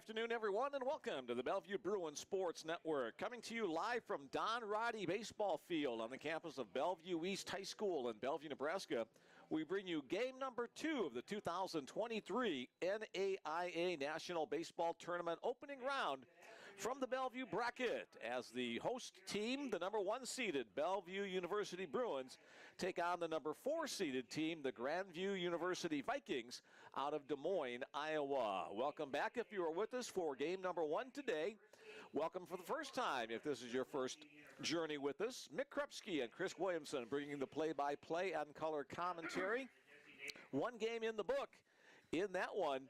afternoon, everyone, and welcome to the Bellevue Bruins Sports Network. Coming to you live from Don Roddy Baseball Field on the campus of Bellevue East High School in Bellevue, Nebraska. We bring you game number 2 of the 2023 NAIA National Baseball Tournament opening round from the Bellevue bracket as the host team, the number 1 seeded Bellevue University Bruins, take on the number 4 seeded team, the Grandview University Vikings, out of Des Moines, Iowa. Welcome back if you are with us for game number 1 today. Welcome for the first time if this is your first journey with us. Mick Krupski and Chris Williamson bringing the play-by-play and color commentary. One game in the book. In that one,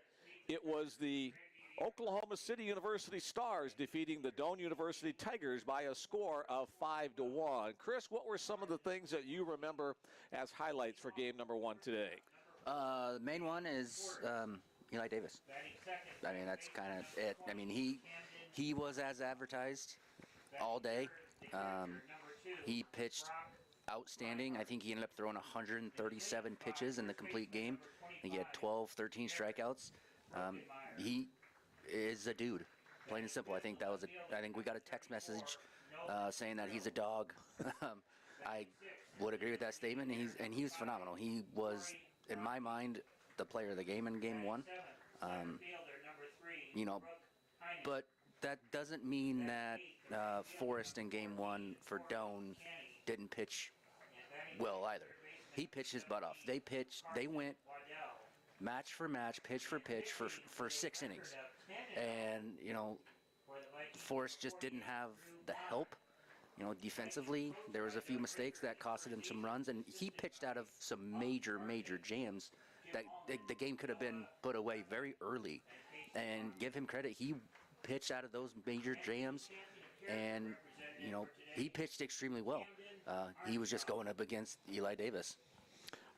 it was the Oklahoma City University Stars defeating the Doane University Tigers by a score of 5-1. Chris, what were some of the things that you remember as highlights for game number 1 today? The main one is Eli Davis. I mean, that's kind of it. I mean, he was as advertised all day. He pitched outstanding. I think he ended up throwing 137 pitches in the complete game. I think he had 12, 13 strikeouts. He is a dude, plain and simple. I think we got a text message saying that he's a dog. I would agree with that statement, and he was phenomenal. He was, in my mind, the player of the game in game 1. But that doesn't mean that Forrest in game 1 for Doane didn't pitch well either. He pitched his butt off. They went match for match, pitch for pitch for 6 innings. And, Forrest just didn't have the help. Defensively, there was a few mistakes that costed him some runs, and he pitched out of some major jams that the game could have been put away very early. And give him credit, he pitched out of those major jams, and he pitched extremely well. He was just going up against Eli Davis.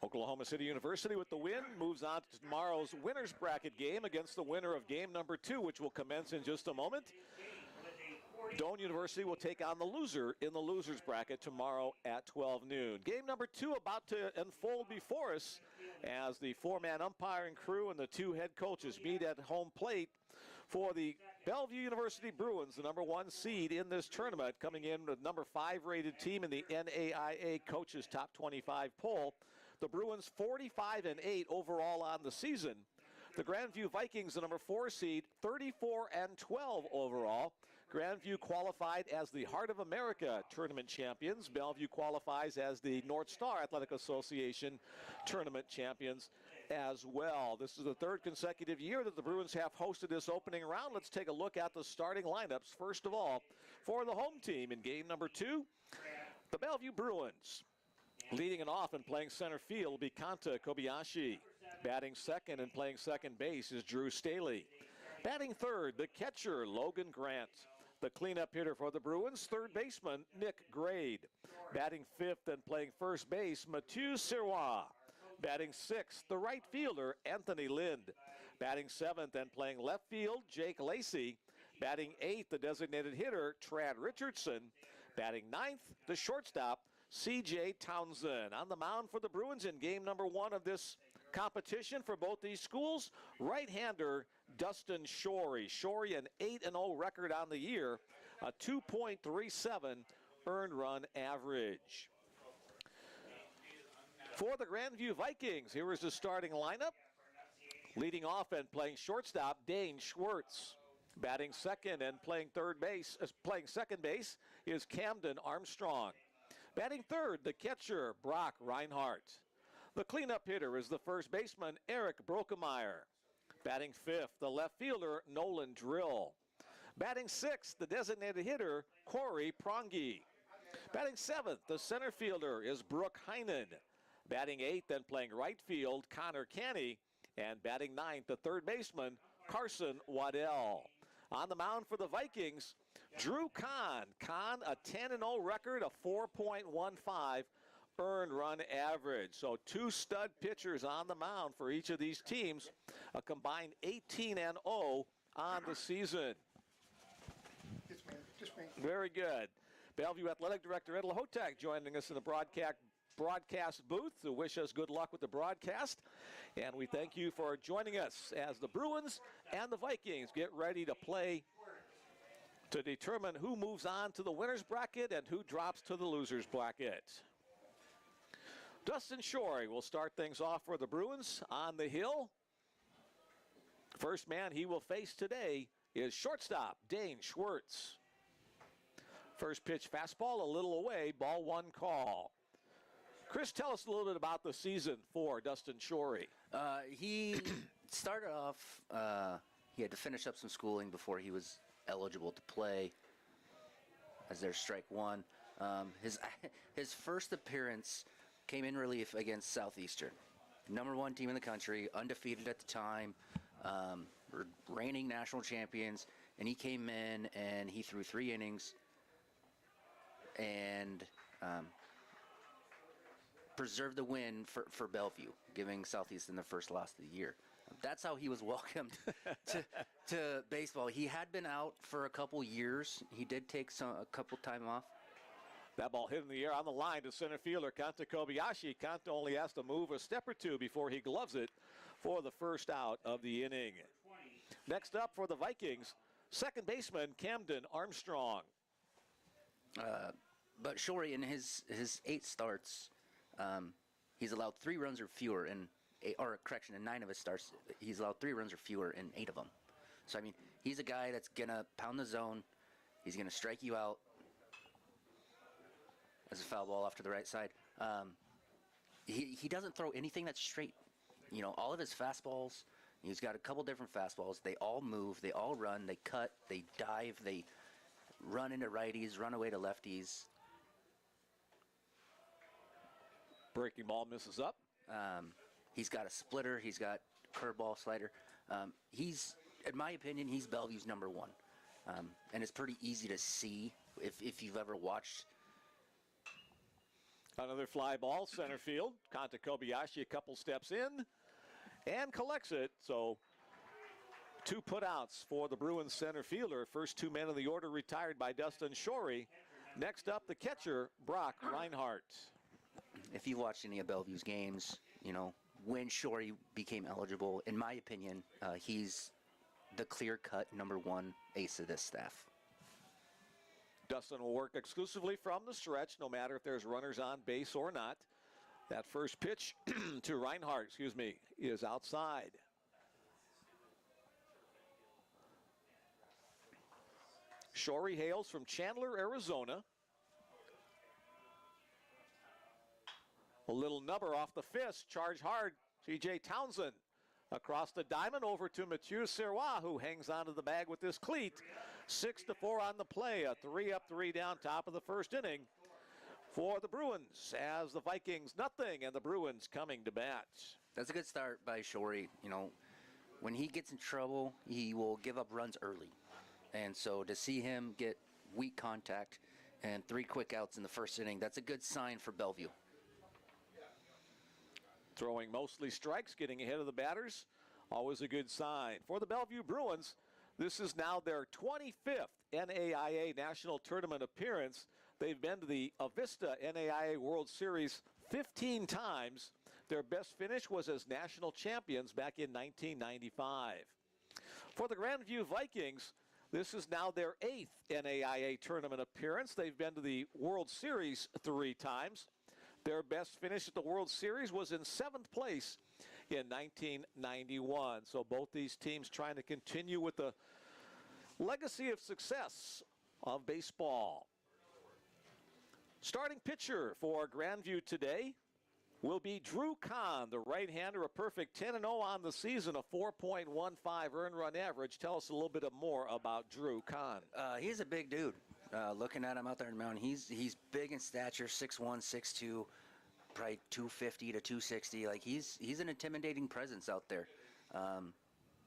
Oklahoma City University with the win moves on to tomorrow's winner's bracket game against the winner of game number 2, which will commence in just a moment. Doane University will take on the loser in the loser's bracket tomorrow at 12 noon. Game number 2 about to unfold before us as the 4-man umpiring crew and the 2 head coaches meet at home plate for the Bellevue University Bruins, the number 1 seed in this tournament, coming in with number 5 rated team in the NAIA Coaches Top 25 poll. The Bruins 45-8 overall on the season. The Grandview Vikings, the number 4 seed, 34-12 overall. Grandview qualified as the Heart of America tournament champions. Bellevue qualifies as the North Star Athletic Association tournament champions as well. This is the 3rd consecutive year that the Bruins have hosted this opening round. Let's take a look at the starting lineups. First of all, for the home team in game number 2, the Bellevue Bruins. Leading it off and playing center field will be Kanta Kobayashi. Batting second and playing second base is Drew Staley. Batting third, the catcher, Logan Grant. The cleanup hitter for the Bruins, third baseman, Nick Grade. Batting fifth and playing first base, Mathieu Sirois. Batting sixth, the right fielder, Anthony Lind. Batting seventh and playing left field, Jake Lacey. Batting eighth, the designated hitter, Trad Richardson. Batting ninth, the shortstop, C.J. Townsend. On the mound for the Bruins in game number 1 of this competition for both these schools, right-hander Dustin Shorey. Shorey, an 8-0 record on the year, a 2.37 earned run average. For the Grandview Vikings, here is the starting lineup. Leading off and playing shortstop, Dane Schwartz. Batting second and playing second base is Camden Armstrong. Batting third, the catcher, Brock Reinhardt. The cleanup hitter is the first baseman, Eric Brokemeyer. Batting fifth, the left fielder, Nolan Drill. Batting sixth, the designated hitter, Corey Prongi. Batting seventh, the center fielder is Brooke Heinen. Batting eighth and playing right field, Connor Canny. And batting ninth, the third baseman, Carson Waddell. On the mound for the Vikings, Drew Kahn. Kahn, a 10-0 record, a 4.15 earned run average. So 2 stud pitchers on the mound for each of these teams, a combined 18-0 on the season. Just me. Very good. Bellevue Athletic Director Ed Lahotak joining us in the broadcast broadcast booth to wish us good luck with the broadcast. And we thank you for joining us as the Bruins and the Vikings get ready to play to determine who moves on to the winner's bracket and who drops to the loser's bracket. Dustin Shorey will start things off for the Bruins on the hill. First man he will face today is shortstop Dane Schwartz. First pitch fastball a little away, ball one call. Chris, tell us a little bit about the season for Dustin Shorey. He started off, he had to finish up some schooling before he was eligible to play as their strike one. His first appearance came in relief against Southeastern. #1 team in the country, undefeated at the time, reigning national champions, and he came in and he threw 3 innings and preserved the win for Bellevue, giving Southeastern their first loss of the year. That's how he was welcomed to baseball. He had been out for a couple years. He did take a couple time off. That ball hit in the air on the line to center fielder Kanta Kobayashi. Kanta only has to move a step or two before he gloves it for the first out of the inning. Next up for the Vikings, second baseman Camden Armstrong. But Shorey, in his 8 starts, he's allowed 3 runs or fewer in 9 of his starts, he's allowed 3 runs or fewer in 8 of them. So, I mean, he's a guy that's going to pound the zone. He's going to strike you out as a foul ball off to the right side. He doesn't throw anything that's straight. You know, all of his fastballs, he's got a couple different fastballs. They all move, they all run, they cut, they dive, they run into righties, run away to lefties. Breaking ball misses up. He's got a splitter. He's got curveball, slider. He's, in my opinion, he's Bellevue's #1. And it's pretty easy to see if you've ever watched. Another fly ball, center field. Kanta Kobayashi a couple steps in and collects it. So 2 putouts for the Bruins center fielder. First 2 men in the order retired by Dustin Shorey. Next up, the catcher, Brock Reinhardt. If you watched any of Bellevue's games, you know, when Shorey became eligible, in my opinion, he's the clear-cut #1 ace of this staff. Dustin will work exclusively from the stretch, no matter if there's runners on base or not. That first pitch to Reinhardt, is outside. Shorey hails from Chandler, Arizona. A little number off the fist, charge hard, C.J. Townsend. Across the diamond over to Mathieu Serrois, who hangs onto the bag with this cleat. 6-4 on the play, a 3 up, 3 down, top of the first inning for the Bruins, as the Vikings nothing and the Bruins coming to bat. That's a good start by Shorey. You know, when he gets in trouble, he will give up runs early. And so to see him get weak contact and 3 quick outs in the first inning, that's a good sign for Bellevue. Throwing mostly strikes, getting ahead of the batters, always a good sign. For the Bellevue Bruins, this is now their 25th NAIA National Tournament appearance. They've been to the Avista NAIA World Series 15 times. Their best finish was as national champions back in 1995. For the Grandview Vikings, this is now their 8th NAIA tournament appearance. They've been to the World Series 3 times. Their best finish at the World Series was in 7th place in 1991. So both these teams trying to continue with the legacy of success of baseball. Starting pitcher for Grandview today will be Drew Kahn, the right-hander, a perfect 10-0 on the season, a 4.15 earned run average. Tell us a little bit more about Drew Kahn. He's a big dude. Looking at him out there in the mountain, he's big in stature, 6'1", 6'2", probably 250 to 260. Like he's an intimidating presence out there.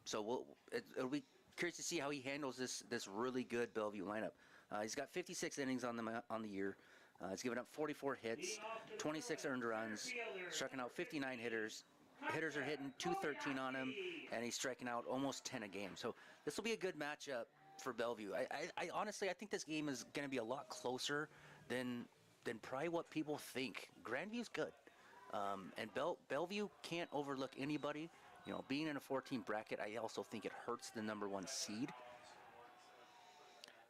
So it'll be curious to see how he handles this really good Bellevue lineup. He's got 56 innings on the year. He's given up 44 hits, 26 earned runs, striking out 59 hitters. Hitters are hitting 213 on him, and he's striking out almost 10 a game. So this will be a good matchup for Bellevue. I honestly, I think this game is going to be a lot closer than than probably what people think. Grandview's good. And Bellevue can't overlook anybody. Being in a 14 bracket, I also think it hurts the number 1 seed.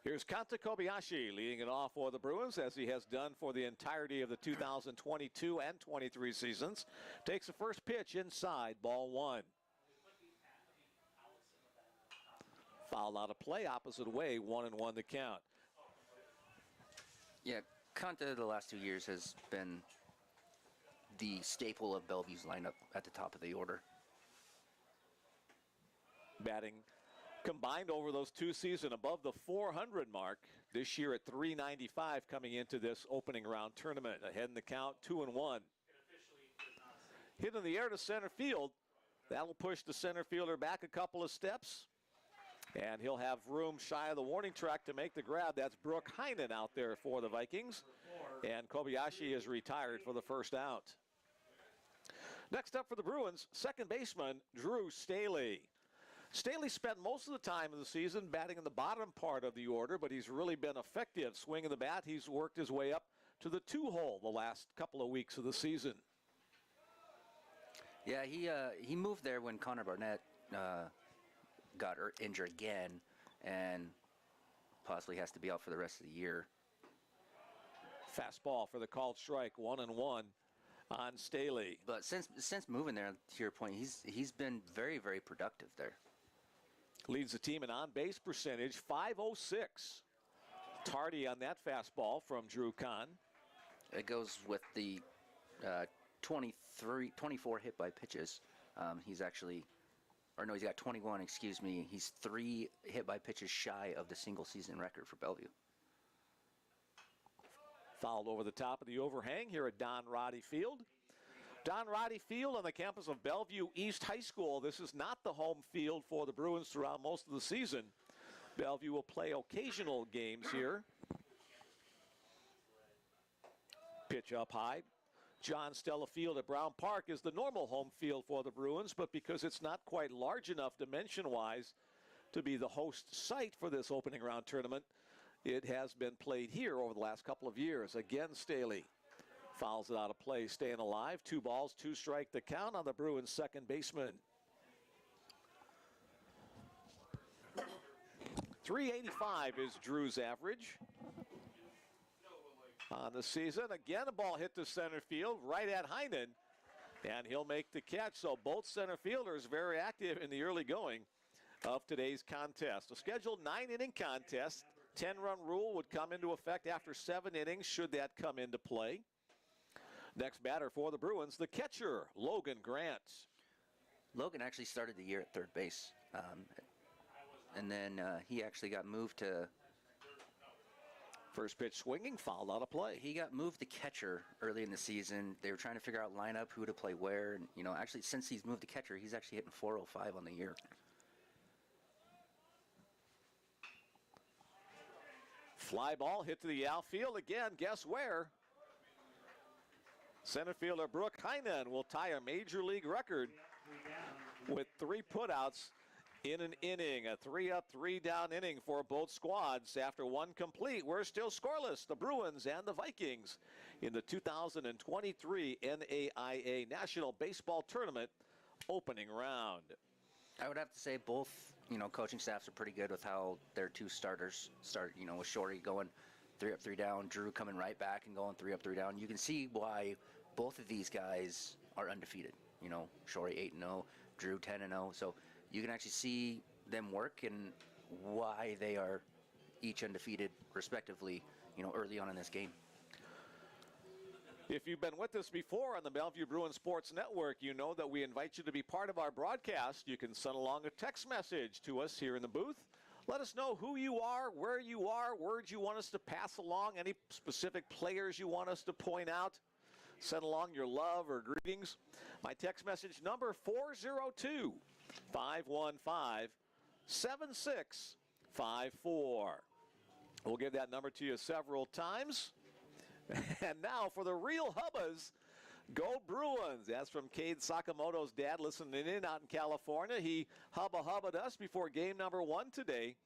Here's Kanta Kobayashi leading it off for the Bruins, as he has done for the entirety of the 2022 and 23 seasons. Takes the first pitch inside, ball 1. Foul out of play, opposite way, 1-1 the count. Yeah, Kanta the last 2 years has been the staple of Bellevue's lineup at the top of the order. Batting combined over those 2 seasons above the 400 mark. This year at 395 coming into this opening round tournament. Ahead in the count, 2-1. Hit in the air to center field. That'll push the center fielder back a couple of steps. And he'll have room shy of the warning track to make the grab. That's Brooke Heinen out there for the Vikings. And Kobayashi is retired for the first out. Next up for the Bruins, second baseman Drew Staley. Staley spent most of the time of the season batting in the bottom part of the order, but he's really been effective swinging the bat. He's worked his way up to the 2-hole the last couple of weeks of the season. Yeah, he moved there when Connor Barnett got injured again, and possibly has to be out for the rest of the year. Fastball for the called strike, 1-1 on Staley. But since moving there, to your point, he's been very, very productive there. Leads the team in on-base percentage, .506. Tardy on that fastball from Drew Kahn. It goes with the 24 hit by pitches. He's got 21, excuse me. He's 3 hit by pitches shy of the single season record for Bellevue. Fouled over the top of the overhang here at Don Roddy Field. Don Roddy Field on the campus of Bellevue East High School. This is not the home field for the Bruins throughout most of the season. Bellevue will play occasional games here. Pitch up high. John Stella Field at Brown Park is the normal home field for the Bruins, but because it's not quite large enough dimension-wise to be the host site for this opening round tournament, it has been played here over the last couple of years. Again, Staley fouls it out of play, staying alive. 2 balls, 2 strike the count on the Bruins second baseman. .385 is Drew's average on the season. Again, a ball hit to center field, right at Heinen, and he'll make the catch. So both center fielders very active in the early going of today's contest. A scheduled 9-inning contest. 10-run rule would come into effect after 7 innings, should that come into play. Next batter for the Bruins, the catcher, Logan Grant. Logan actually started the year at third base, and then he actually got moved to... First pitch swinging, fouled out of play. He got moved to catcher early in the season. They were trying to figure out lineup, who to play where. And, actually, since he's moved to catcher, he's actually hitting .405 on the year. Fly ball hit to the outfield again. Guess where? Center fielder Brooke Heinen will tie a major league record with 3 putouts in an inning. A 3-up, 3-down inning for both squads. After 1 complete, we're still scoreless. The Bruins and the Vikings in the 2023 NAIA National Baseball Tournament opening round. I would have to say both, coaching staffs are pretty good with how their 2 starters start, with Shorty going 3-up, 3-down, Drew coming right back and going 3-up, 3-down. You can see why both of these guys are undefeated. Shorty 8-0, Drew 10-0. So you can actually see them work and why they are each undefeated, respectively, early on in this game. If you've been with us before on the Bellevue Bruins Sports Network, you know that we invite you to be part of our broadcast. You can send along a text message to us here in the booth. Let us know who you are, where you are, words you want us to pass along, any specific players you want us to point out. Send along your love or greetings. My text message number 402-515-7654. We'll give that number to you several times. And now for the real hubbas, go Bruins. That's from Cade Sakamoto's dad listening in out in California. He hubba-hubbed us before game number 1 today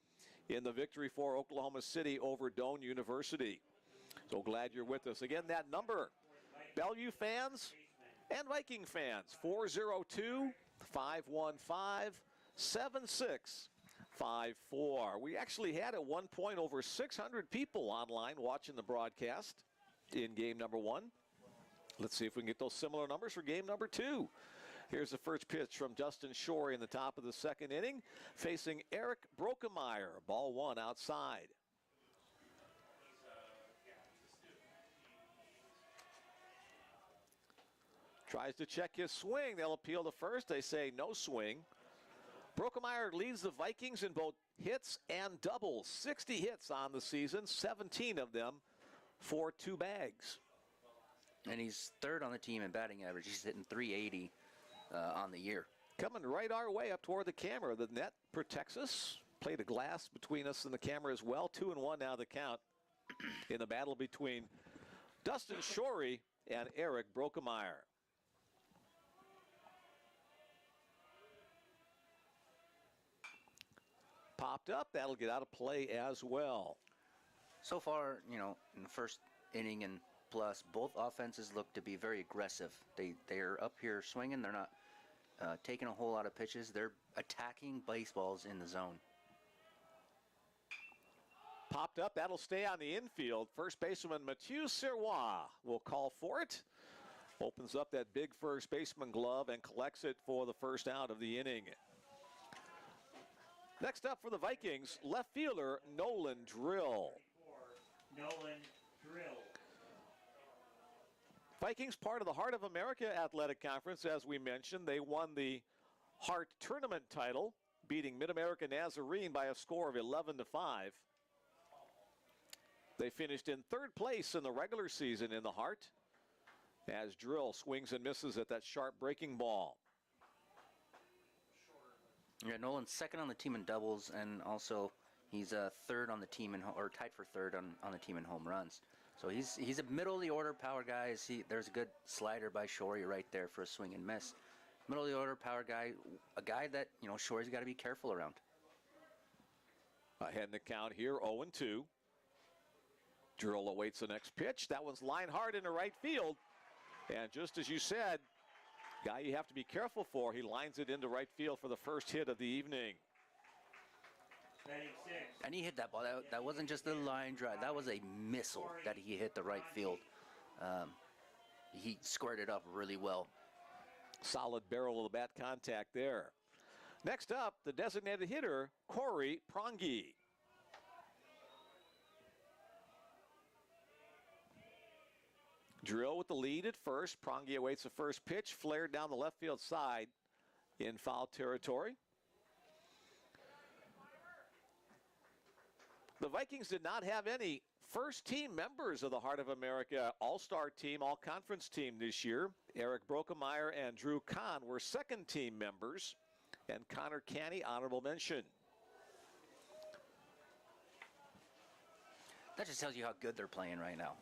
in the victory for Oklahoma City over Doane University. So glad you're with us. Again, that number, Bellevue fans and Viking fans, 402-515-7654. We actually had at one point over 600 people online watching the broadcast in game number 1. Let's see if we can get those similar numbers for game number 2. Here's the first pitch from Dustin Shorey in the top of the second inning, facing Eric Brokemeyer. Ball 1 outside. Tries to check his swing. They'll appeal to first. They say no swing. Brokemeyer leads the Vikings in both hits and doubles. 60 hits on the season, 17 of them for 2 bags. And he's third on the team in batting average. He's hitting .380 on the year. Coming right our way up toward the camera. The net protects us. Plate of glass between us and the camera as well. 2-1 now the count in the battle between Dustin Shorey and Eric Brokemeyer. Popped up. That'll get out of play as well. So far, in the first inning and plus, both offenses look to be very aggressive. They're up here swinging. They're not taking a whole lot of pitches. They're attacking baseballs in the zone. Popped up. That'll stay on the infield. First baseman Mathieu Sirois will call for it. Opens up that big first baseman glove and collects it for the first out of the inning. Next up for the Vikings, left fielder Nolan Drill. Vikings part of the Heart of America Athletic Conference, as we mentioned. They won the Heart Tournament title, beating Mid-America Nazarene by a score of 11-5. They finished in third place in the regular season in the Heart, as Drill swings and misses at that sharp breaking ball. Yeah, Nolan's second on the team in doubles, and also he's third on the team or tied for third on the team in home runs. So he's a middle of the order power guy. There's a good slider by Shorey right there for a swing and miss. Middle of the order power guy, a guy that Shorey's got to be careful around. Ahead in the count here, 0-2. Drill awaits the next pitch. That one's line hard into right field, and just as you said, guy you have to be careful for. He lines it into right field for the first hit of the evening. And he hit that ball. That wasn't just a line drive. That was a missile that he hit the right field. He squared it up really well. Solid barrel of the bat contact there. Next up, the designated hitter, Corey Prongi. Drill with the lead at first. Prongi awaits the first pitch, flared down the left field side in foul territory. The Vikings did not have any first-team members of the Heart of America All-Star Team, All-Conference team this year. Eric Brokemeyer and Drew Kahn were second-team members, and Connor Canny, honorable mention. That just tells you how good they're playing right now.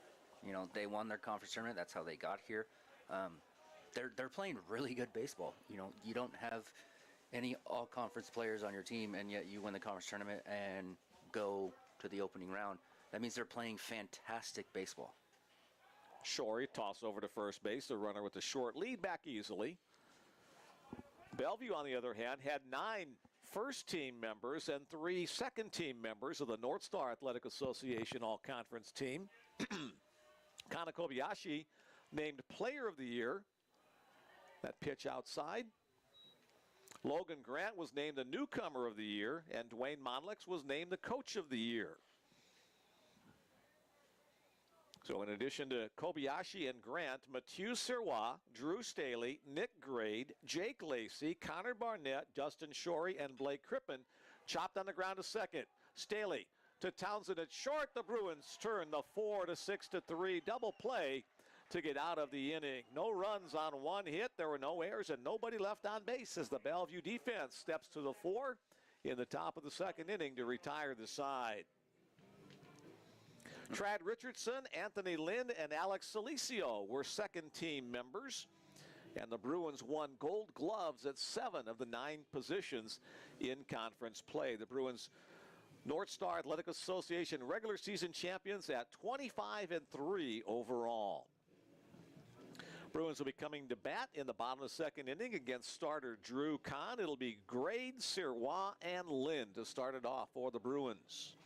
They won their conference tournament. That's how they got here. They're playing really good baseball. You don't have any all-conference players on your team, and yet you win the conference tournament and go to the opening round. That means they're playing fantastic baseball. Shorey toss over to first base. The runner with the short lead back easily. Bellevue, on the other hand, had 9 first-team members and 3 second-team members of the North Star Athletic Association All-Conference team. Kana Kobayashi named Player of the Year. That pitch outside. Logan Grant was named the Newcomer of the Year, and Dwayne Monlix was named the Coach of the Year. So in addition to Kobayashi and Grant, Mathieu Sirois, Drew Staley, Nick Grade, Jake Lacey, Connor Barnett, Dustin Shorey, and Blake Crippen chopped on the ground to second. Staley to Townsend at short. The Bruins turn the 4-6-3 double play to get out of the inning. No runs on one hit. There were no errors and nobody left on base as the Bellevue defense steps to the 4 in the top of the second inning to retire the side. Trad Richardson, Anthony Lynn, and Alex Salicio were second-team members, and the Bruins won gold gloves at 7 of the 9 positions in conference play. The Bruins North Star Athletic Association regular season champions at 25-3 overall. Bruins will be coming to bat in the bottom of the second inning against starter Drew Kahn. It'll be Grade, Sirois, and Lind to start it off for the Bruins.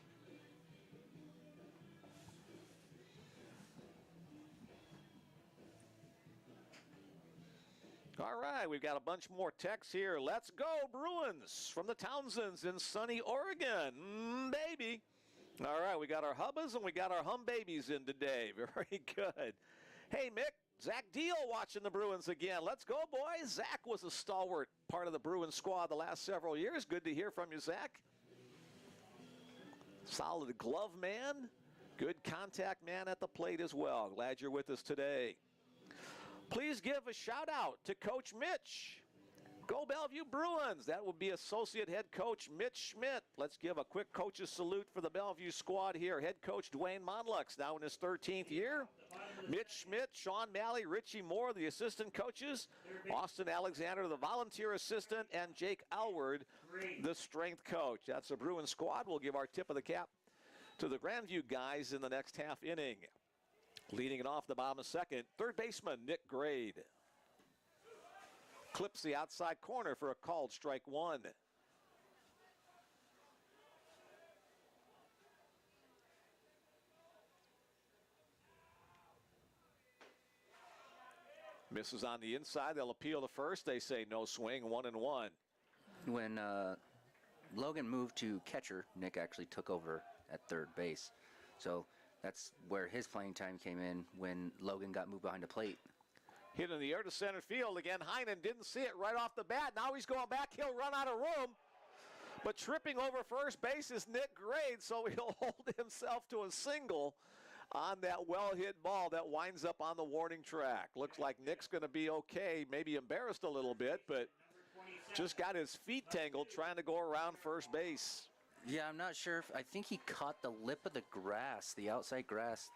All right, we've got a bunch more texts here. Let's go, Bruins, from the Townsends in sunny Oregon. Baby. All right, we got our hubbas and we got our hum babies in today. Very good. Hey, Mick, Zach Deal watching the Bruins again. Let's go, boys. Zach was a stalwart part of the Bruins squad the last several years. Good to hear from you, Zach. Solid glove man. Good contact man at the plate as well. Glad you're with us today. Please give a shout out to Coach Mitch. Go Bellevue Bruins. That will be Associate Head Coach Mitch Schmidt. Let's give a quick coach's salute for the Bellevue squad here. Head Coach Dwayne Monlux, now in his 13th year. Mitch Schmidt, Sean Malley, Richie Moore, the assistant coaches. Austin Alexander, the volunteer assistant. And Jake Alward, the strength coach. That's the Bruins squad. We'll give our tip of the cap to the Grandview guys in the next half inning. Leading it off the bottom of second, third baseman Nick Grade. Clips the outside corner for a called strike one. Misses on the inside. They'll appeal to first. They say no swing, 1-1. When Logan moved to catcher, Nick actually took over at third base. So that's where his playing time came in when Logan got moved behind the plate. Hit in the air to center field. Again, Heinen didn't see it right off the bat. Now he's going back. He'll run out of room. But tripping over first base is Nick Grade, so he'll hold himself to a single on that well-hit ball that winds up on the warning track. Looks like Nick's going to be okay, maybe embarrassed a little bit, but just got his feet tangled trying to go around first base. Yeah, I'm not sure. I think he caught the lip of the grass, the outside grass.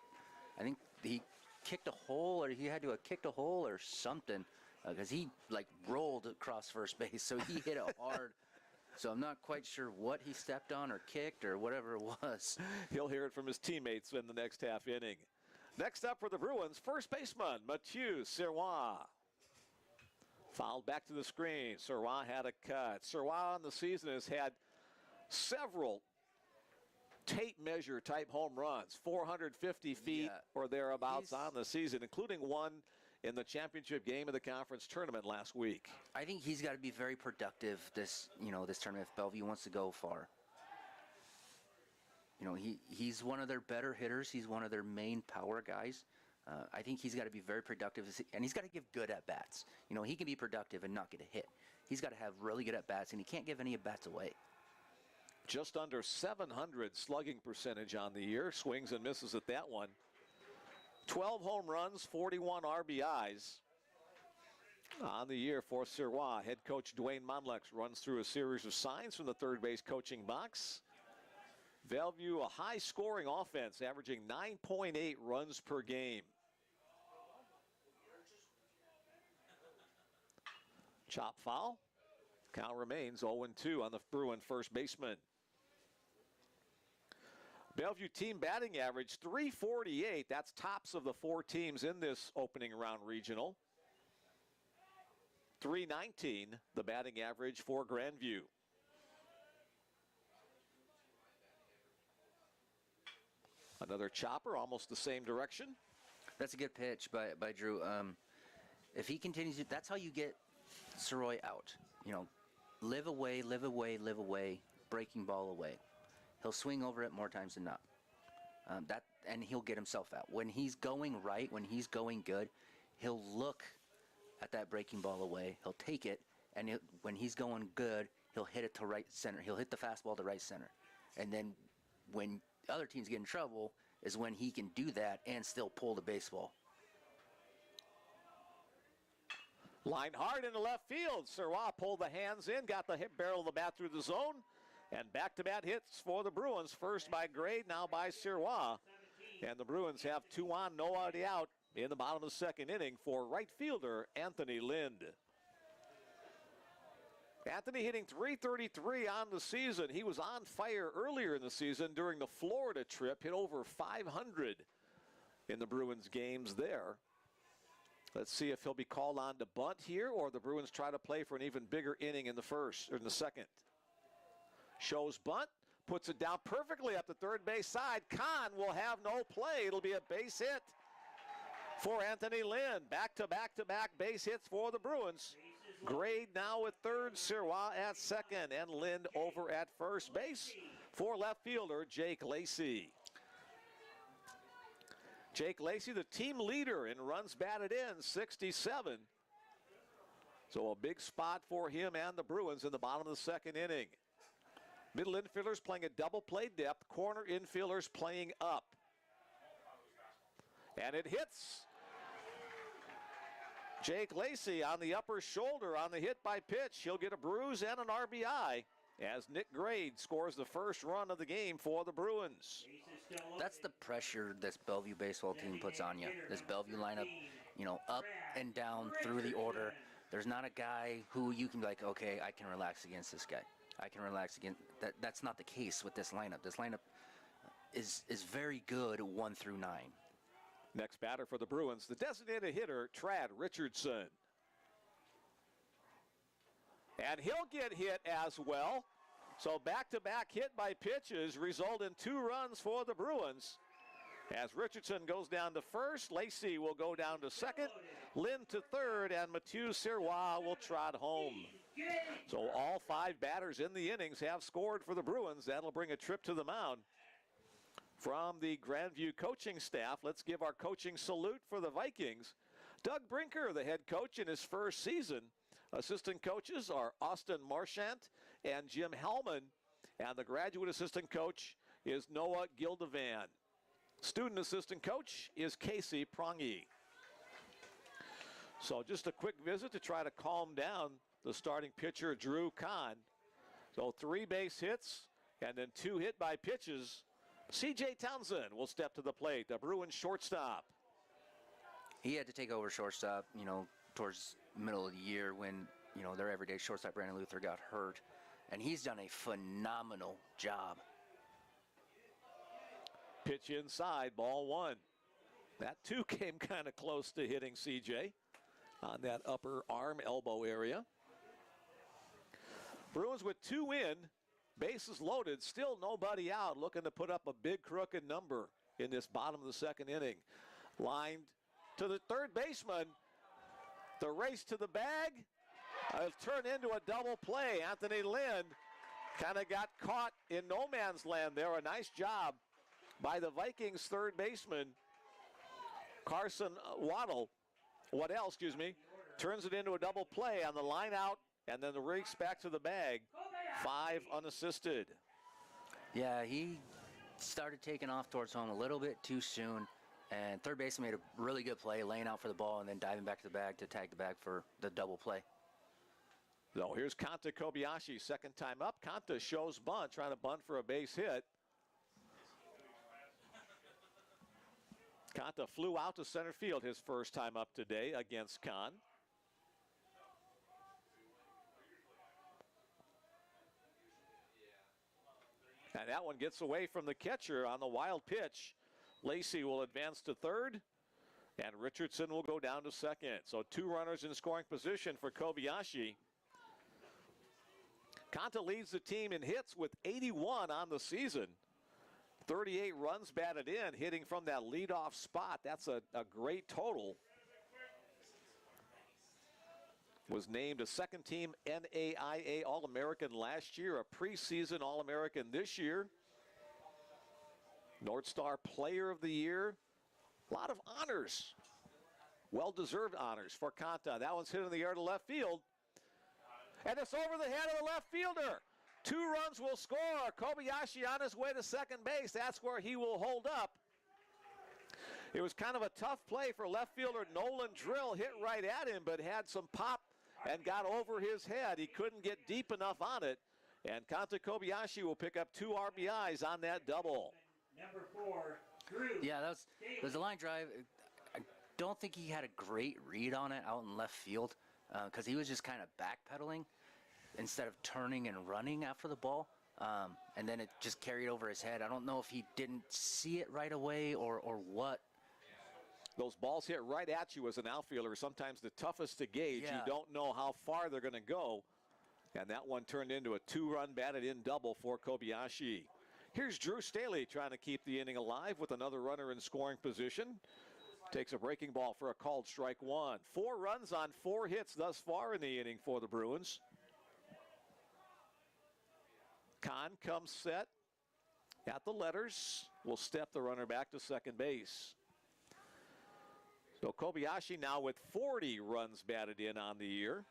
I think he kicked a hole, or he had to have kicked a hole or something, because he like rolled across first base, so he hit it hard. So I'm not quite sure what he stepped on or kicked or whatever it was. He'll hear it from his teammates in the next half inning. Next up for the Bruins, first baseman Mathieu Sirois. Fouled back to the screen. Sirois had a cut. Sirois on the season has had several tape measure type home runs, 450 feet or thereabouts on the season, including one in the championship game of the conference tournament last week. I think he's got to be very productive this tournament if Bellevue wants to go far. He's one of their better hitters. He's one of their main power guys. I think he's got to be very productive, and he's got to give good at-bats. He can be productive and not get a hit. He's got to have really good at-bats, and he can't give any at-bats away. Just under 700 slugging percentage on the year. Swings and misses at that one. 12 home runs, 41 RBIs on the year for Sirois. Head coach Dwayne Monlux runs through a series of signs from the third base coaching box. Bellevue, a high-scoring offense, averaging 9.8 runs per game. Chop foul. Count remains 0-2 on the Bruin first baseman. Bellevue team batting average 348. That's tops of the four teams in this opening round regional. 319, the batting average for Grandview. Another chopper, almost the same direction. That's a good pitch by Drew. If he continues, that's how you get Sirois out. Live away, live away, live away, breaking ball away. He'll swing over it more times than not. And he'll get himself out. When he's going right, when he's going good, he'll look at that breaking ball away. He'll take it, and when he's going good, he'll hit it to right center. He'll hit the fastball to right center. And then when other teams get in trouble is when he can do that and still pull the baseball. Line hard into left field. Sirois pulled the hands in, got the hit barrel of the bat through the zone. And back-to-back hits for the Bruins. First by Grade, now by Sirois. And the Bruins have 2 on, nobody out in the bottom of the second inning for right fielder Anthony Lind. Anthony hitting .333 on the season. He was on fire earlier in the season during the Florida trip. Hit over 500 in the Bruins games there. Let's see if he'll be called on to bunt here, or the Bruins try to play for an even bigger inning in the first or in the second. Shows bunt, puts it down perfectly up the third base side. Kahn will have no play. It'll be a base hit for Anthony Lynn. Back-to-back base hits for the Bruins. Grade now at third, Sirois at second, and Lind over at first base for left fielder Jake Lacey. Jake Lacey, the team leader in runs batted in, 67. So a big spot for him and the Bruins in the bottom of the second inning. Middle infielders playing a double play depth, corner infielders playing up. And it hits. Jake Lacey on the upper shoulder on the hit by pitch. He'll get a bruise and an RBI as Nick Grade scores the first run of the game for the Bruins. That's the pressure this Bellevue baseball team puts on you. This Bellevue lineup, you know, up and down through the order. There's not a guy who you can be like, okay, I can relax against this guy. I can relax against that's not the case with this lineup. This lineup is very good 1 through 9. Next batter for the Bruins, the designated hitter, Trad Richardson. And he'll get hit as well. So back-to-back hit by pitches result in 2 runs for the Bruins. As Richardson goes down to first, Lacey will go down to second, Lynn to third, and Mathieu Sirois will trot home. So all 5 batters in the innings have scored for the Bruins. That'll bring a trip to the mound. From the Grandview coaching staff, let's give our coaching salute for the Vikings. Doug Brinker, the head coach in his first season. Assistant coaches are Austin Marchant and Jim Hellman. And the graduate assistant coach is Noah Gildevan. Student assistant coach is Casey Prongy. So just a quick visit to try to calm down the starting pitcher, Drew Kahn. So 3 base hits and then 2 hit by pitches. C.J. Townsend will step to the plate, the Bruins shortstop. He had to take over shortstop, you know, towards the middle of the year when, you know, their everyday shortstop, Brandon Luther, got hurt. And he's done a phenomenal job. Pitch inside, ball 1. That too came kind of close to hitting C.J. on that upper arm elbow area. Bruins with 2 in. Bases loaded, still nobody out, looking to put up a big crooked number in this bottom of the second inning. Lined to the third baseman. The race to the bag has turned into a double play. Anthony Lynn kind of got caught in no man's land there. A nice job by the Vikings third baseman, Carson Waddell, turns it into a double play on the line out, and then the race back to the bag. 5 unassisted. Yeah, he started taking off towards home a little bit too soon, and third baseman made a really good play, laying out for the ball and then diving back to the bag to tag the bag for the double play. So here's Kanta Kobayashi, second time up. Kanta shows bunt, trying to bunt for a base hit. Kanta flew out to center field his first time up today against Kahn. And that one gets away from the catcher on the wild pitch. Lacey will advance to third, and Richardson will go down to second. So 2 runners in scoring position for Kobayashi. Kanta leads the team in hits with 81 on the season. 38 runs batted in, hitting from that leadoff spot. That's a great total. Was named a second-team NAIA All-American last year, a preseason All-American this year. North Star Player of the Year. A lot of honors. Well-deserved honors for Kanta. That one's hit in the air to left field. And it's over the head of the left fielder. 2 runs will score. Kobayashi on his way to second base. That's where he will hold up. It was kind of a tough play for left fielder Nolan Drill. Hit right at him, but had some pop and got over his head. He couldn't get deep enough on it. And Kanta Kobayashi will pick up 2 RBIs on that double. Number 4, Drew. Yeah, that was a line drive. I don't think he had a great read on it out in left field because he was just kind of backpedaling. instead of turning and running after the ball. And then it just carried over his head. I don't know if he didn't see it right away or what. Those balls hit right at you as an outfielder are sometimes the toughest to gauge. Yeah. You don't know how far they're going to go. And that one turned into a 2-run batted-in double for Kobayashi. Here's Drew Staley trying to keep the inning alive with another runner in scoring position. Takes a breaking ball for a called strike one. 4 runs on 4 hits thus far in the inning for the Bruins. Kahn comes set at the letters. Will step the runner back to second base. So Kobayashi now with 40 runs batted in on the year.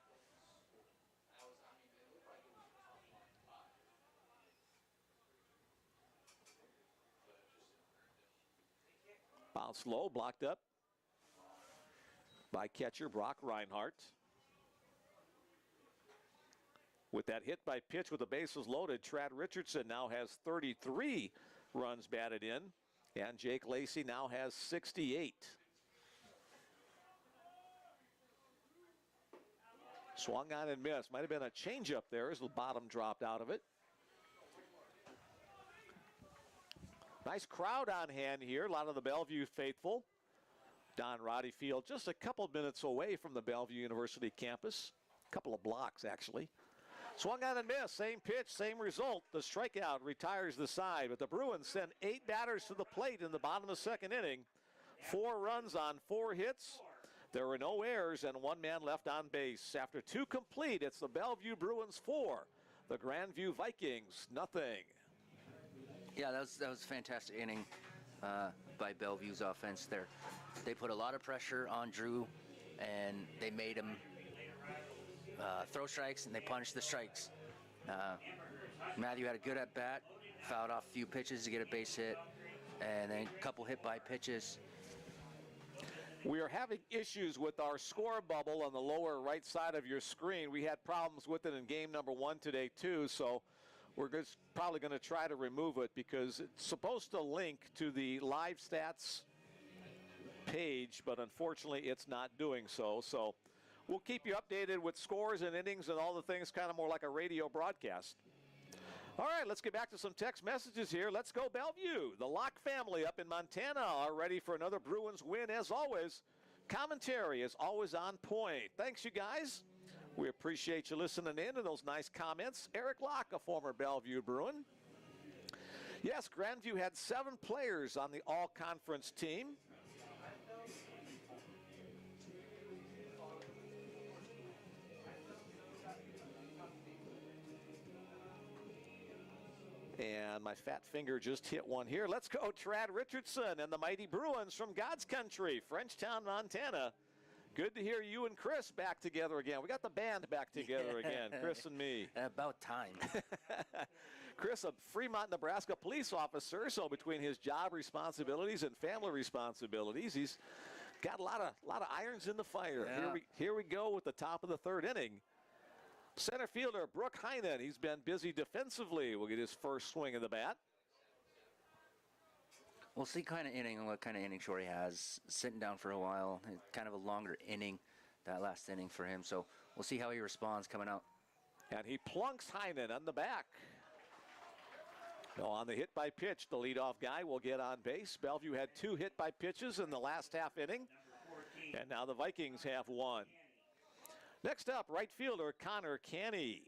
Bounced low, blocked up by catcher Brock Reinhardt. With that hit by pitch with the bases loaded, Trad Richardson now has 33 runs batted in, and Jake Lacey now has 68. Swung on and missed. Might have been a changeup there as the bottom dropped out of it. Nice crowd on hand here. A lot of the Bellevue faithful. Don Roddy Field just a couple minutes away from the Bellevue University campus. A couple of blocks, actually. Swung on and missed. Same pitch, same result. The strikeout retires the side, but the Bruins send 8 batters to the plate in the bottom of the second inning. 4 runs on 4 hits. There were no errors and 1 man left on base. After 2 complete, it's the Bellevue Bruins 4. The Grandview Vikings, nothing. Yeah, that was a fantastic inning by Bellevue's offense there. They put a lot of pressure on Drew, and they made him throw strikes, and they punished the strikes. Matthew had a good at-bat, fouled off a few pitches to get a base hit, and then a couple hit-by pitches. We are having issues with our score bubble on the lower right side of your screen. We had problems with it in game number 1 today, too, so we're just probably going to try to remove it because it's supposed to link to the live stats page, but unfortunately it's not doing so. So we'll keep you updated with scores and innings and all the things, kind of more like a radio broadcast. All right, let's get back to some text messages here. Let's go Bellevue. The Locke family up in Montana are ready for another Bruins win as always. Commentary is always on point. Thanks, you guys. We appreciate you listening in and those nice comments. Eric Locke, a former Bellevue Bruin. Yes, Grandview had 7 players on the all-conference team. And my fat finger just hit one here. Let's go, Trad Richardson and the mighty Bruins from God's country, Frenchtown, Montana. Good to hear you and Chris back together again. We got the band back together again, Chris and me. About time. Chris, a Fremont, Nebraska police officer, so between his job responsibilities and family responsibilities, he's got a lot of irons in the fire. Yeah. Here we go with the top of the 3rd inning. Center fielder Brooke Heinen, he's been busy defensively. We'll get his first swing of the bat. We'll see what kind of inning Shorty has. Sitting down for a while, kind of a longer inning, that last inning for him. So we'll see how he responds coming out. And he plunks Heinen on the back. No, on the hit by pitch, the leadoff guy will get on base. Bellevue had 2 hit by pitches in the last half inning. And now the Vikings have 1. Next up, right fielder Connor Canny.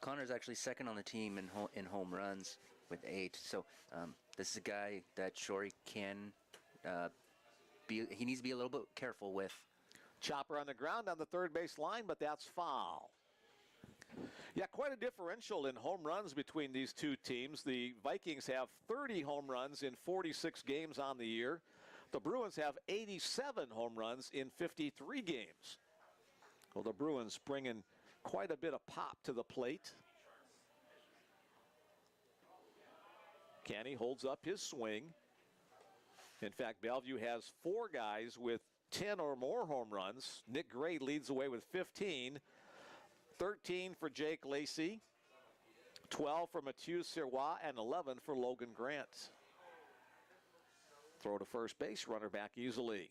Connor's actually second on the team in home runs with 8. So this is a guy that Shorey can he needs to be a little bit careful with. Chopper on the ground on the 3rd base line, but that's foul. Yeah, quite a differential in home runs between these 2 teams. The Vikings have 30 home runs in 46 games on the year. The Bruins have 87 home runs in 53 games. Well, the Bruins bringing quite a bit of pop to the plate. Canny holds up his swing. In fact, Bellevue has 4 guys with 10 or more home runs. Nick Gray leads the way with 15. 13 for Jake Lacey. 12 for Mathieu Sirois, and 11 for Logan Grant. Throw to first base, runner back easily.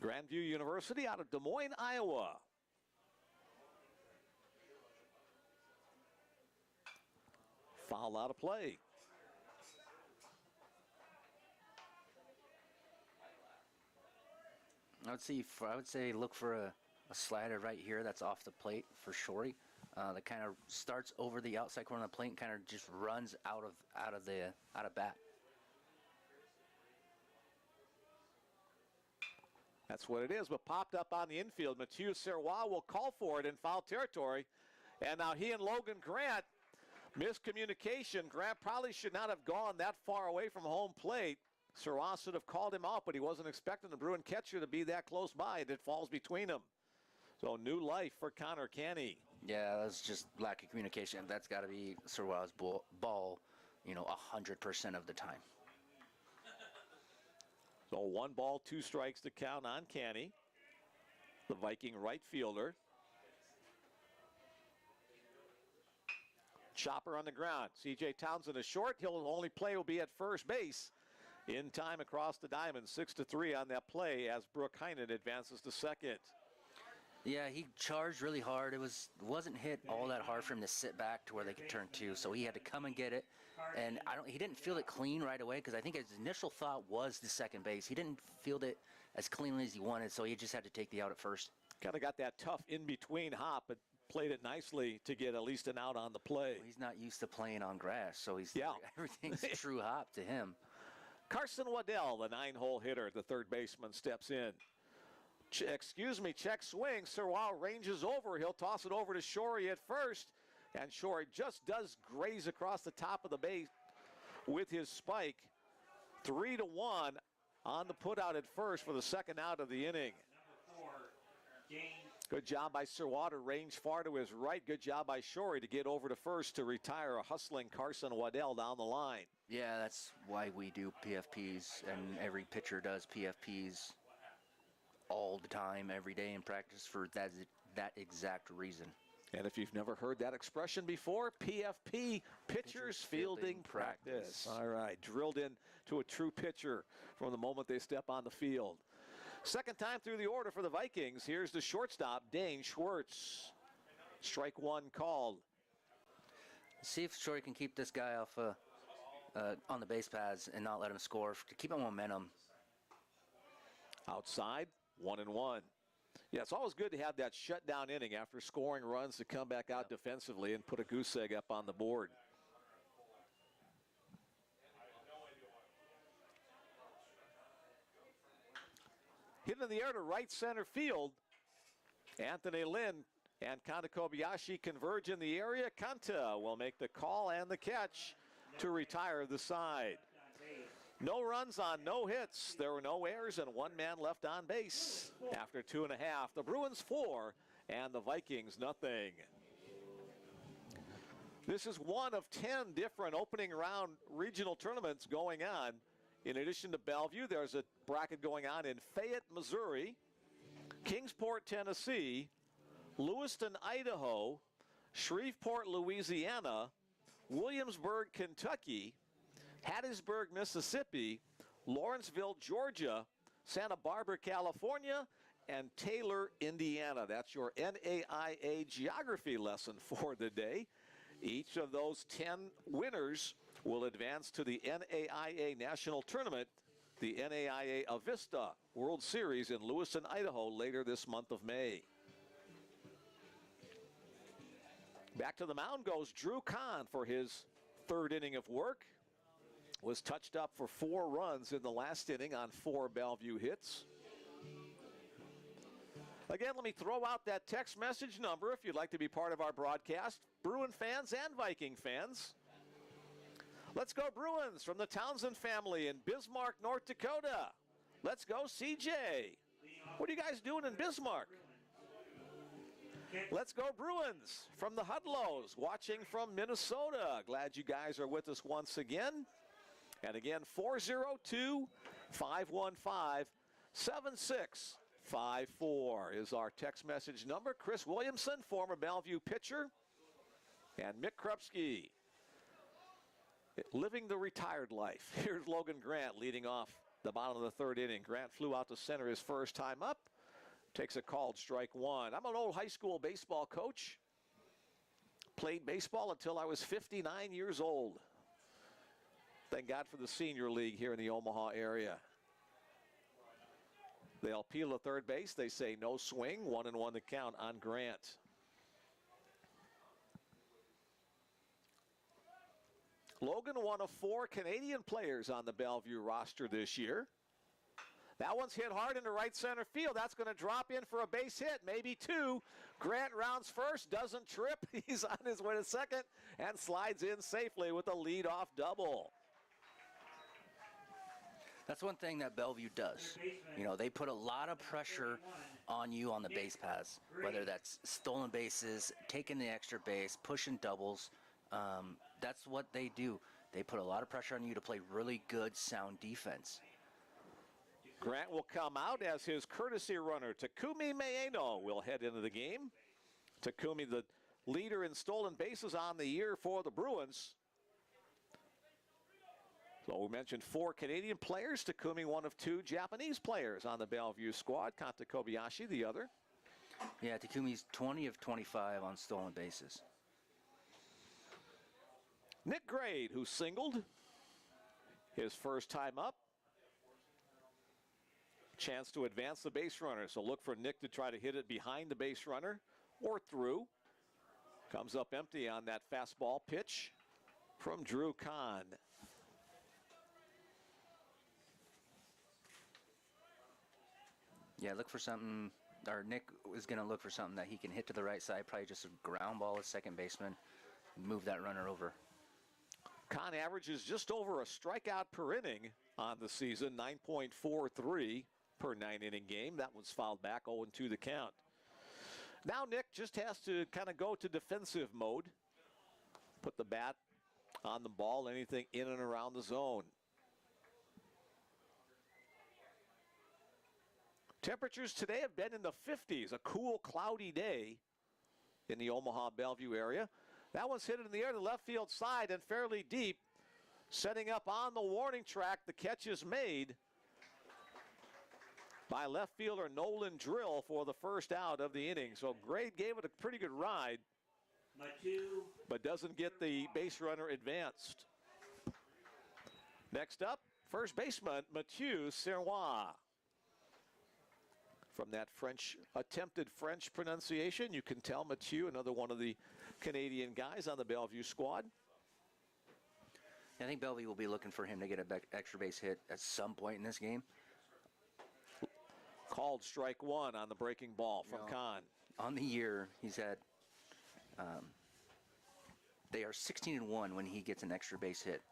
Grandview University out of Des Moines, Iowa. Foul out of play. I would say look for a slider right here that's off the plate for Shorey. That kind of starts over the outside corner of the plate and kind of just runs out of bat. That's what it is, but popped up on the infield. Mathieu Serrois will call for it in foul territory. And now he and Logan Grant, miscommunication. Grant probably should not have gone that far away from home plate. Serrois should have called him out, but he wasn't expecting the Bruin catcher to be that close by, and it falls between them. So new life for Connor Canny. Yeah, that's just lack of communication. That's got to be Serrois' ball, 100% of the time. So 1 ball, 2 strikes to count on Canny, the Viking right fielder. Chopper on the ground. C.J. Townsend is short. He'll only play will be at first base in time across the diamond. 6-3 on that play as Brooke Heinen advances to second. Yeah, he charged really hard. It wasn't hit all that hard for him to sit back to where they could turn to, so he had to come and get it. And he didn't field it clean right away because I think his initial thought was the second base. He didn't field it as cleanly as he wanted, so he just had to take the out at first. Kind of got that tough in-between hop, but played it nicely to get at least an out on the play. Well, he's not used to playing on grass, so everything's true hop to him. Carson Waddell, the 9-hole hitter, the third baseman, steps in. Check swing. Serrois ranges over. He'll toss it over to Shorey at first. And Shorey just does graze across the top of the base with his spike. 3-1 on the putout at first for the second out of the inning. Good job by Serrois to range far to his right. Good job by Shorey to get over to first to retire a hustling Carson Waddell down the line. Yeah, that's why we do PFPs, and every pitcher does PFPs all the time, every day in practice for that exact reason. And if you've never heard that expression before, PFP, pitchers fielding practice. All right, drilled in to a true pitcher from the moment they step on the field. Second time through the order for the Vikings. Here's the shortstop, Dane Schwartz. Strike 1 called. See if Shorey can keep this guy off on the base paths and not let him score to keep him momentum. Outside, 1-1. Yeah, it's always good to have that shutdown inning after scoring runs to come back out defensively and put a goose egg up on the board. Hit in the air to right center field. Anthony Lynn and Kanta Kobayashi converge in the area. Kanta will make the call and the catch to retire the side. No runs on no hits. There were no errors and 1 man left on base. After 2.5, the Bruins 4 and the Vikings nothing. This is one of 10 different opening round regional tournaments going on. In addition to Bellevue, there's a bracket going on in Fayette, Missouri, Kingsport, Tennessee, Lewiston, Idaho, Shreveport, Louisiana, Williamsburg, Kentucky, Hattiesburg, Mississippi, Lawrenceville, Georgia, Santa Barbara, California, and Taylor, Indiana. That's your NAIA geography lesson for the day. Each of those 10 winners will advance to the NAIA National Tournament, the NAIA Avista World Series in Lewiston, Idaho later this month of May. Back to the mound goes Drew Kahn for his third inning of work. Was touched up for 4 runs in the last inning on 4 Bellevue hits. Again, let me throw out that text message number if you'd like to be part of our broadcast. Bruin fans and Viking fans. Let's go Bruins from the Townsend family in Bismarck, North Dakota. Let's go CJ. What are you guys doing in Bismarck? Let's go Bruins from the Hudlows, watching from Minnesota. Glad you guys are with us once again. And again, 402-515-7654 is our text message number. Chris Williamson, former Bellevue pitcher, and Mick Krupski, living the retired life. Here's Logan Grant leading off The bottom of the third inning. Grant flew out to center his first time up. Takes a called strike one. I'm an old high school baseball coach. Played baseball until I was 59 years old. Thank God for the senior league here in the Omaha area. They'll appeal to third base. They say no swing. 1-1 the count on Grant. Logan, one of 4 Canadian players on the Bellevue roster this year. That one's hit hard into right center field. That's going to drop in for a base hit, maybe 2. Grant rounds first, doesn't trip. He's on his way to second and slides in safely with a leadoff double. That's one thing that Bellevue does. You know, they put a lot of pressure on you on the base paths, whether that's stolen bases, taking the extra base, pushing doubles. That's what they do. They put a lot of pressure on you to play really good, sound defense. Grant will come out as his courtesy runner. Takumi Maeno will head into the game. Takumi, the leader in stolen bases on the year for the Bruins. So we mentioned 4 Canadian players. Takumi, one of 2 Japanese players on the Bellevue squad. Kanta Kobayashi, the other. Yeah, Takumi's 20 of 25 on stolen bases. Nick Grade, who singled his first time up. Chance to advance the base runner. So look for Nick to try to hit it behind the base runner or through. Comes up empty on that fastball pitch from Drew Kahn. Yeah, look for something, or Nick is going to look for something that he can hit to the right side, probably just a ground ball at second baseman, move that runner over. Kahn averages just over a strikeout per inning on the season, 9.43 per 9-inning game. That was fouled back, 0-2 the count. Now Nick just has to kind of go to defensive mode, put the bat on the ball, anything in and around the zone. Temperatures today have been in the 50s, a cool, cloudy day in the Omaha Bellevue area. That one's hit in the air to the left field side and fairly deep. Setting up on the warning track, the catch is made by left fielder Nolan Drill for the first out of the inning. So Grade gave it a pretty good ride, but doesn't get the base runner advanced. Next up, first baseman Mathieu Serrois. From that attempted French pronunciation, you can tell Mathieu, another one of the Canadian guys on the Bellevue squad. I think Bellevue will be looking for him to get an extra base hit at some point in this game. Called strike one on the breaking ball from Kahn. On the year, he's had, they are 16-1 when he gets an extra base hit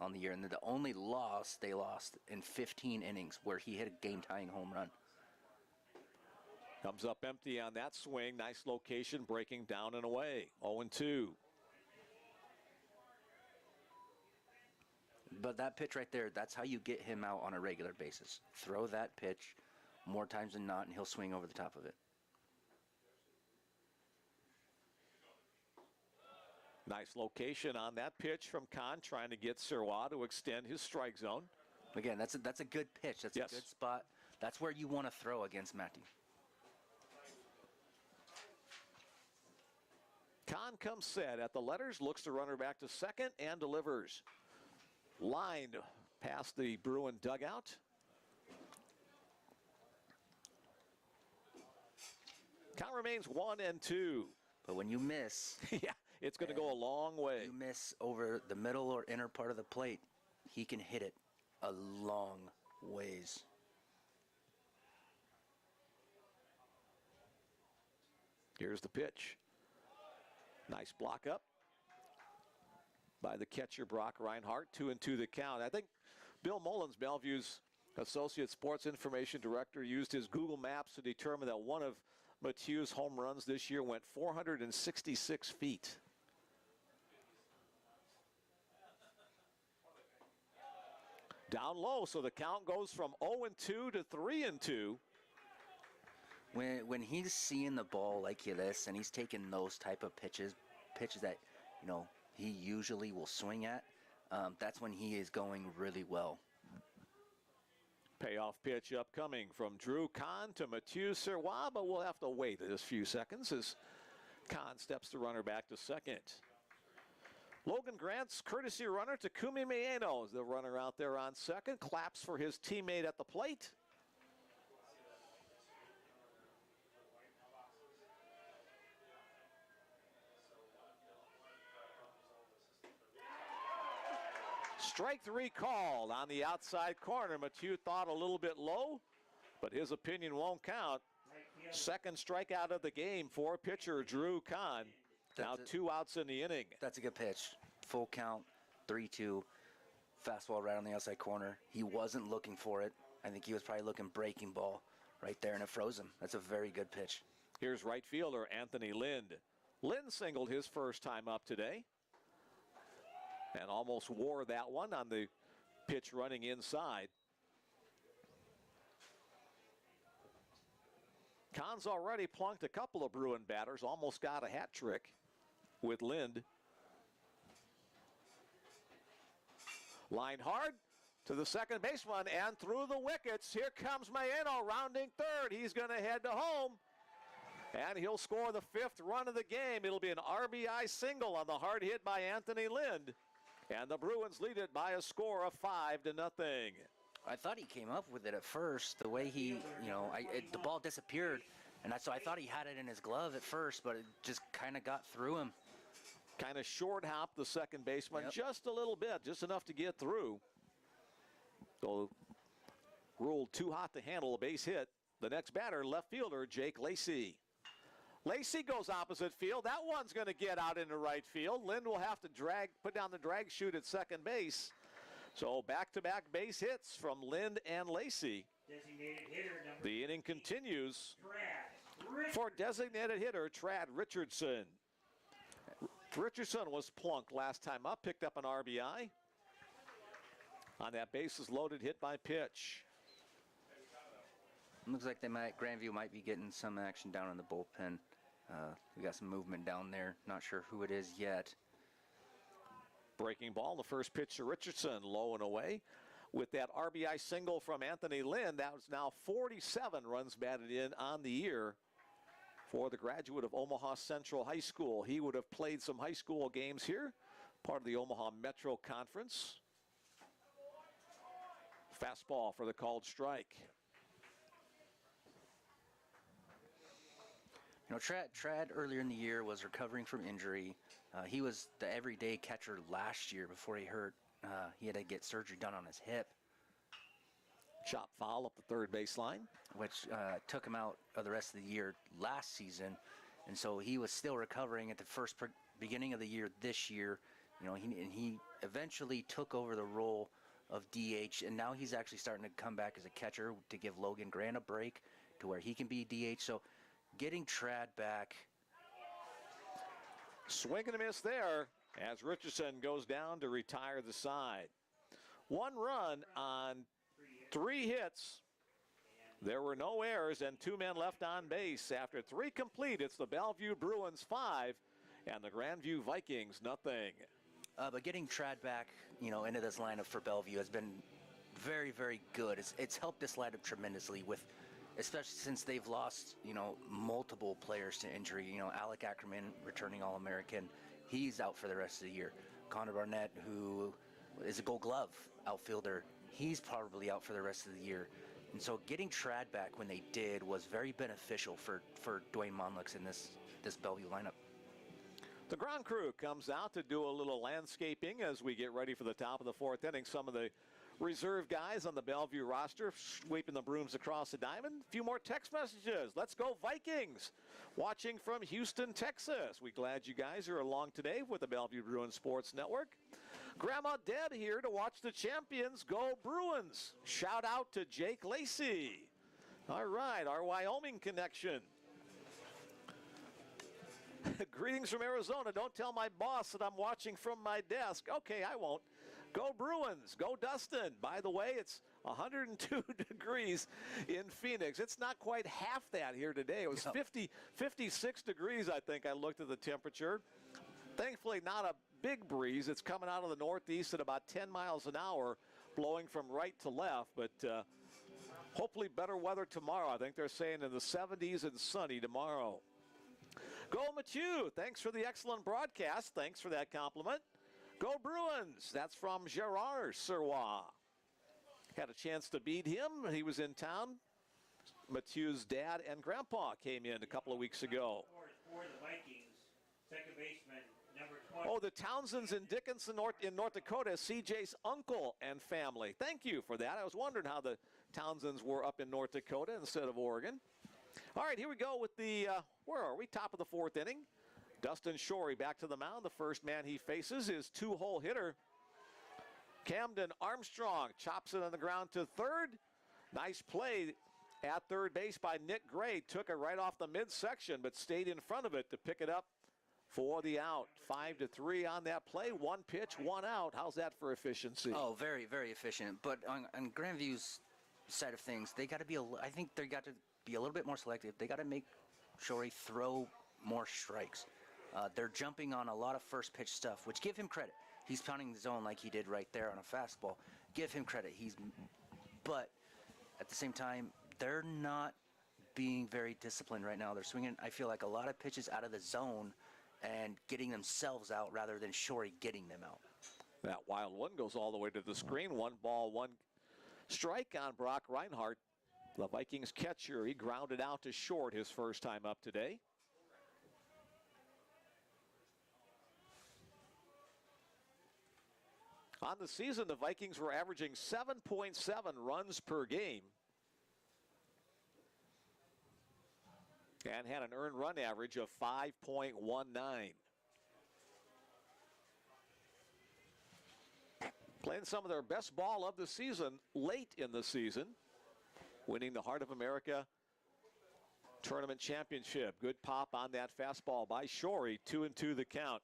on the year. And the only loss they lost in 15 innings where he hit a game-tying home run. Comes up empty on that swing. Nice location, breaking down and away. 0-2. But that pitch right there, that's how you get him out on a regular basis. Throw that pitch more times than not, and he'll swing over the top of it. Nice location on that pitch from Kahn, trying to get Serrois to extend his strike zone. Again, that's a good pitch. That's a good spot. That's where you want to throw against Matty. Kahn comes set at the letters, looks the runner back to second, and delivers. Lined past the Bruin dugout. Count remains 1-2. But when you miss, yeah, it's going to go a long way. You miss over the middle or inner part of the plate, he can hit it a long ways. Here's the pitch. Nice block up by the catcher, Brock Reinhardt. 2-2 the count. I think Bill Mullins, Bellevue's Associate Sports Information Director, used his Google Maps to determine that one of Mathieu's home runs this year went 466 feet. Down low, so the count goes from 0-2 to 3-2. When he's seeing the ball like this and he's taking those type of pitches that, you know, he usually will swing at, that's when he is going really well. Payoff pitch upcoming from Drew Kahn to Mathieu Serrois, but we'll have to wait just a few seconds as Kahn steps the runner back to second. Logan Grant's courtesy runner to Kumi Maeno is the runner out there on second. Claps for his teammate at the plate. Strike three called on the outside corner. Mathieu thought a little bit low, but his opinion won't count. Second strikeout of the game for pitcher Drew Kahn. Now 2 outs in the inning. That's a good pitch. Full count, 3-2. Fastball right on the outside corner. He wasn't looking for it. I think he was probably looking breaking ball right there, and it froze him. That's a very good pitch. Here's right fielder Anthony Lind. Lind singled his first time up today and almost wore that one on the pitch running inside. Kahn's already plunked a couple of Bruin batters, almost got a hat trick with Lind. Line hard to the second baseman and through the wickets. Here comes Maeno rounding third. He's going to head to home. And he'll score the 5th run of the game. It'll be an RBI single on the hard hit by Anthony Lind. And the Bruins lead it by a score of 5-0. I thought he came up with it at first. The way he, the ball disappeared. And so I thought he had it in his glove at first, but it just kind of got through him. Kind of short hopped the second baseman just a little bit, just enough to get through. So ruled too hot to handle a base hit. The next batter, left fielder Jake Lacey. Lacey goes opposite field. That one's going to get out into right field. Lind will have to put down the drag chute at second base. So back-to-back base hits from Lind and Lacey. The inning continues for designated hitter Trad Richardson. Richardson was plunked last time up, picked up an RBI on that bases loaded hit by pitch. Looks like Grandview might be getting some action down in the bullpen. We got some movement down there. Not sure who it is yet. Breaking ball, the first pitch to Richardson, low and away. With that RBI single from Anthony Lind, that was now 47 runs batted in on the year for the graduate of Omaha Central High School. He would have played some high school games here, part of the Omaha Metro Conference. Fastball for the called strike. Trad earlier in the year was recovering from injury. He was the everyday catcher last year before he hurt. He had to get surgery done on his hip. Chop foul up the third baseline. Which took him out of the rest of the year last season. And so he was still recovering at the beginning of the year this year. He eventually took over the role of DH, and now he's actually starting to come back as a catcher to give Logan Grant a break to where he can be DH. So getting Trad back. Swing and a miss there as Richardson goes down to retire the side. 1 run on 3 hits. There were no errors and 2 men left on base. After 3 complete, it's the Bellevue Bruins 5 and the Grandview Vikings nothing. But getting Trad back, into this lineup for Bellevue has been very, very good. It's helped this lineup tremendously especially since they've lost, multiple players to injury. Alec Ackerman, returning All-American, he's out for the rest of the year. Connor Barnett, who is a Gold Glove outfielder, he's probably out for the rest of the year. And so getting Trad back when they did was very beneficial for Dwayne Monlux in this Bellevue lineup. The ground crew comes out to do a little landscaping as we get ready for the top of the 4th inning. Some of the reserve guys on the Bellevue roster sweeping the brooms across the diamond. A few more text messages. Let's go Vikings. Watching from Houston, Texas. We're glad you guys are along today with the Bellevue Bruins Sports Network. Grandma Deb here to watch the champions go Bruins. Shout out to Jake Lacey. All right, our Wyoming connection. Greetings from Arizona. Don't tell my boss that I'm watching from my desk. Okay, I won't. Go Bruins. Go Dustin. By the way, it's 102 degrees in Phoenix. It's not quite half that here today. It was 56 degrees, I think I looked at the temperature. Thankfully, not a big breeze. It's coming out of the northeast at about 10 miles an hour, blowing from right to left. But Hopefully better weather tomorrow. I think they're saying in the 70s and sunny tomorrow. Go Mathieu. Thanks for the excellent broadcast. Thanks for that compliment. Go Bruins. That's from Gerard Serrois. Had a chance to beat him. He was in town. Mathieu's dad and grandpa came in a couple of weeks ago. For the Vikings, second baseman, number 20. Oh, the Townsends in Dickinson, North Dakota, CJ's uncle and family. Thank you for that. I was wondering how the Townsends were up in North Dakota instead of Oregon. All right, here we go with the, where are we? Top of the fourth inning. Dustin Shorey back to the mound. The first man he faces is two-hole hitter Camden Armstrong. Chops it on the ground to third. Nice play at third base by Nick Gray. Took it right off the midsection, but stayed in front of it to pick it up for the out. 5-3 on that play. One pitch, one out. How's that for efficiency? Oh, very, very efficient. But on Grandview's side of things, they got to be. I think they got to be a little bit more selective. They got to make Shorey throw more strikes. They're jumping on a lot of first pitch stuff, which give him credit. He's pounding the zone like he did right there on a fastball. Give him credit. But at the same time, they're not being very disciplined right now. They're swinging, I feel like, a lot of pitches out of the zone and getting themselves out rather than Shorey getting them out. That wild one goes all the way to the screen. 1 ball, 1 strike on Brock Reinhardt. The Vikings catcher, he grounded out to short his first time up today. On the season, the Vikings were averaging 7.7 runs per game and had an earned run average of 5.19. Playing some of their best ball of the season late in the season, winning the Heart of America Tournament Championship. Good pop on that fastball by Shorey. 2-2 the count.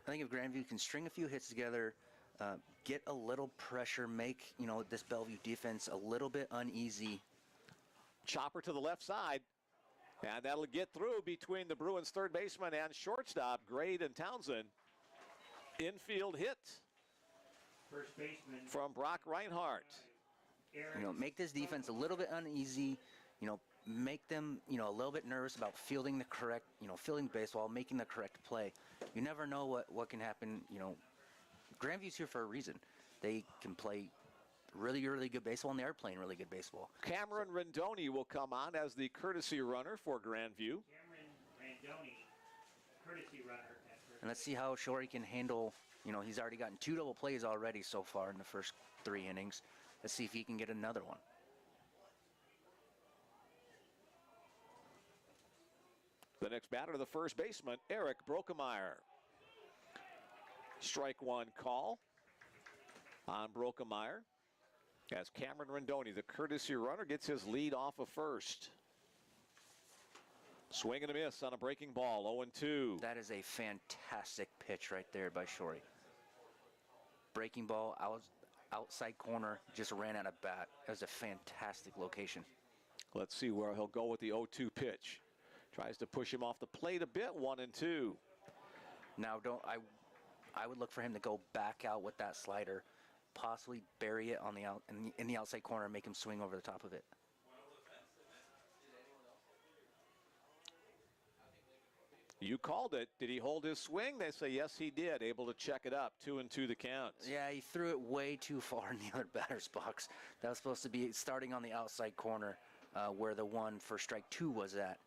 I think if Grandview can string a few hits together, get a little pressure, make this Bellevue defense a little bit uneasy. Chopper to the left side, and that'll get through between the Bruins third baseman and shortstop, Grade and Townsend. Infield hit First baseman from Brock Reinhardt. Make this defense a little bit uneasy. Make them, a little bit nervous about fielding the correct, fielding the baseball, making the correct play. You never know what can happen. Grandview's here for a reason. They can play really, really good baseball, and they are playing really good baseball. Cameron Rendoni will come on as the courtesy runner for Grandview. Cameron Randoni, courtesy runner. And let's see how Shorey can handle, he's already gotten 2 double plays already so far in the first 3 innings. Let's see if he can get another one. The next batter, the first baseman, Eric Brokemeyer. Strike 1 call on Brokemeyer as Cameron Rendoni, the courtesy runner, gets his lead off of first. Swing and a miss on a breaking ball, 0-2. That is a fantastic pitch right there by Shorey. Breaking ball, outside corner, just ran out of bat. It was a fantastic location. Let's see where he'll go with the 0-2 pitch. Tries to push him off the plate a bit, 1-2. Now, I would look for him to go back out with that slider, possibly bury it on the in the outside corner and make him swing over the top of it. You called it. Did he hold his swing? They say yes, he did. Able to check it up. 2-2 the count. Yeah, he threw it way too far in the other batter's box. That was supposed to be starting on the outside corner where the one for strike 2 was at.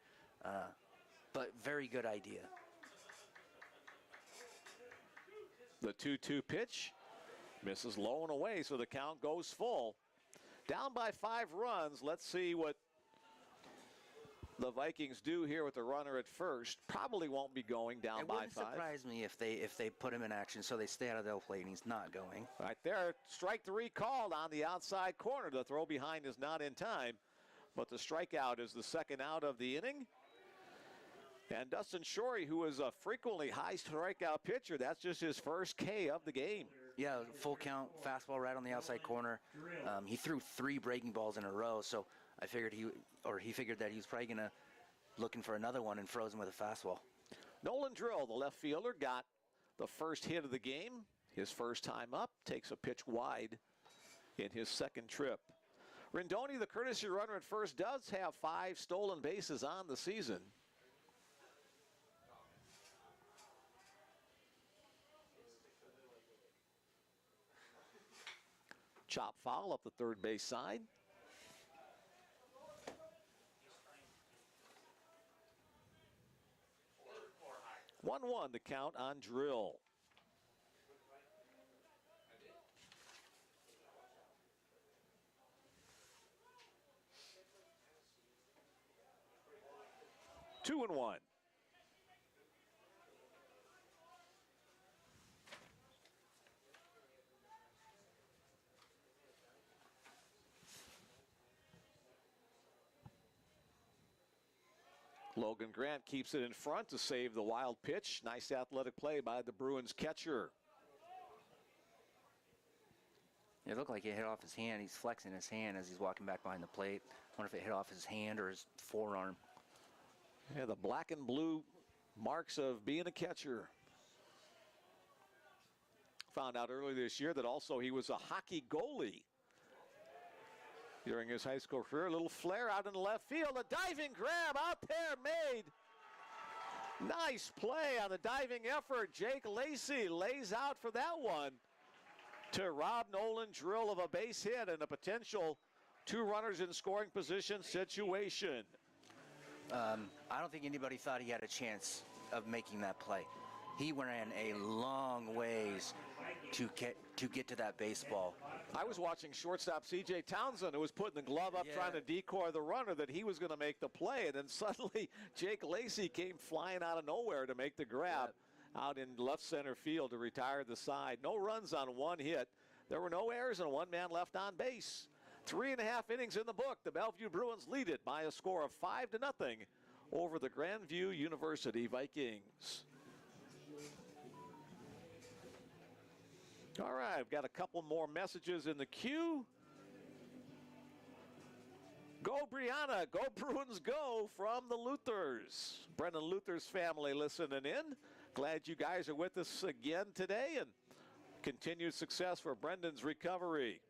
But very good idea. The 2-2 pitch misses low and away, so the count goes full. Down by 5 runs. Let's see what the Vikings do here with the runner at first. Probably won't be going down by 5. It wouldn't surprise me if they put him in action so they stay out of the plate and he's not going. Right there, strike 3 called on the outside corner. The throw behind is not in time, but the strikeout is the second out of the inning. And Dustin Shorey, who is a frequently high strikeout pitcher, that's just his first K of the game. Yeah, full count, fastball right on the outside corner. He threw 3 breaking balls in a row, so I figured he figured that he was probably gonna looking for another one and froze him with a fastball. Nolan Drill, the left fielder, got the first hit of the game. His first time up, takes a pitch wide in his second trip. Rindoni, the courtesy runner at first, does have 5 stolen bases on the season. Chop foul up the third base side. 1-1 the count on Drill. Two and one. Logan Grant keeps it in front to save the wild pitch. Nice athletic play by the Bruins catcher. It looked like it hit off his hand. He's flexing his hand as he's walking back behind the plate. I wonder if it hit off his hand or his forearm. Yeah, the black and blue marks of being a catcher. Found out earlier this year that also he was a hockey goalie during his high school career. A little flare out in the left field. A diving grab out there made. Nice play on the diving effort. Jake Lacey lays out for that one to Rob Nolan. Drill of a base hit and a potential 2 runners in scoring position situation. I don't think anybody thought he had a chance of making that play. He ran a long ways to get to that baseball. I was watching shortstop C.J. Townsend, who was putting the glove up trying to decoy the runner that he was going to make the play, and then suddenly Jake Lacey came flying out of nowhere to make the grab out in left center field to retire the side. No runs on 1 hit. There were no errors and 1 man left on base. 3.5 innings in the book. The Bellevue Bruins lead it by a score of 5-0 over the Grandview University Vikings. All right, I've got a couple more messages in the queue. Go Brianna, go Bruins go from the Luthers. Brendan Luther's family listening in. Glad you guys are with us again today, and continued success for Brendan's recovery.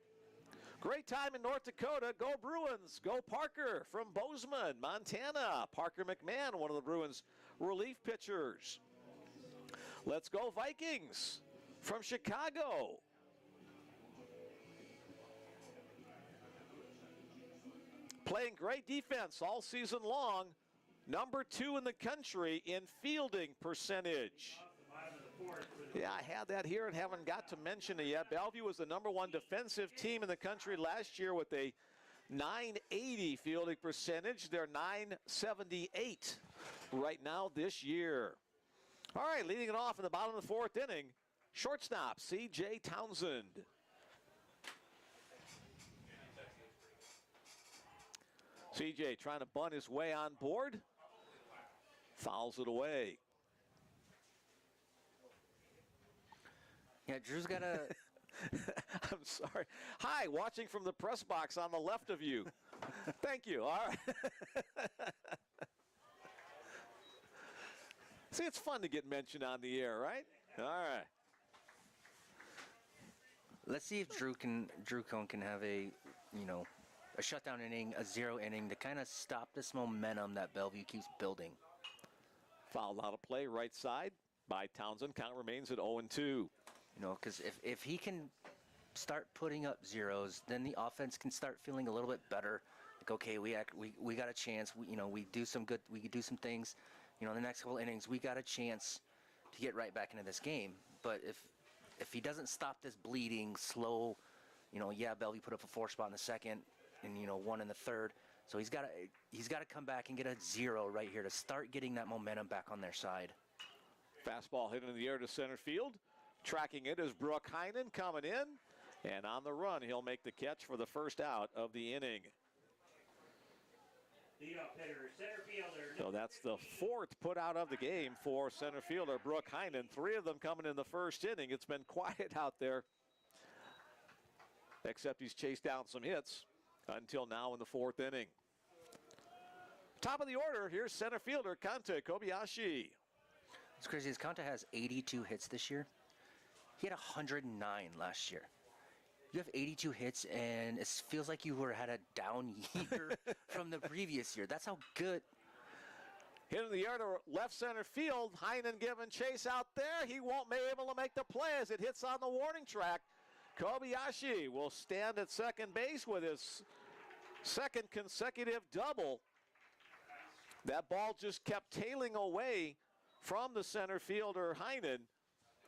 Great time in North Dakota. Go Bruins. Go Parker from Bozeman, Montana. Parker McMahon, one of the Bruins' relief pitchers. Let's go Vikings from Chicago. Playing great defense all season long. Number 2 in the country in fielding percentage. Yeah, I had that here and haven't got to mention it yet. Bellevue was the number 1 defensive team in the country last year with a .980 fielding percentage. They're .978 right now this year. All right, leading it off in the bottom of the 4th inning, shortstop C.J. Townsend. C.J. trying to bunt his way on board. Fouls it away. Yeah, Drew's got a... I'm sorry. Hi, watching from the press box on the left of you. Thank you. All right. See, it's fun to get mentioned on the air, right? All right. Let's see if Drew Cohn can have a shutdown inning, a 0 inning to kind of stop this momentum that Bellevue keeps building. Fouled out of play, right side by Townsend. Count remains at 0-2. Because if he can start putting up zeros, then the offense can start feeling a little bit better. Like, okay, we got a chance. We do some good. We could do some things. In the next couple innings, we got a chance to get right back into this game. But if he doesn't stop this bleeding, slow, Bellevue put up a 4 spot in the second, and 1 in the third. So he's got to come back and get a 0 right here to start getting that momentum back on their side. Fastball hit in the air to center field. Tracking it is Brooke Heinen coming in, and on the run, he'll make the catch for the first out of the inning. So that's the 4th put out of the game for center fielder Brooke Heinen. 3 of them coming in the first inning. It's been quiet out there, except he's chased down some hits until now in the 4th inning. Top of the order, here's center fielder Kanta Kobayashi. It's crazy. Kanta has 82 hits this year. He had 109 last year. You have 82 hits, and it feels like you had a down year from the previous year. That's how good. Hit in the air to left center field. Heinen giving chase out there. He won't be able to make the play as it hits on the warning track. Kobayashi will stand at second base with his second consecutive double. That ball just kept tailing away from the center fielder Heinen.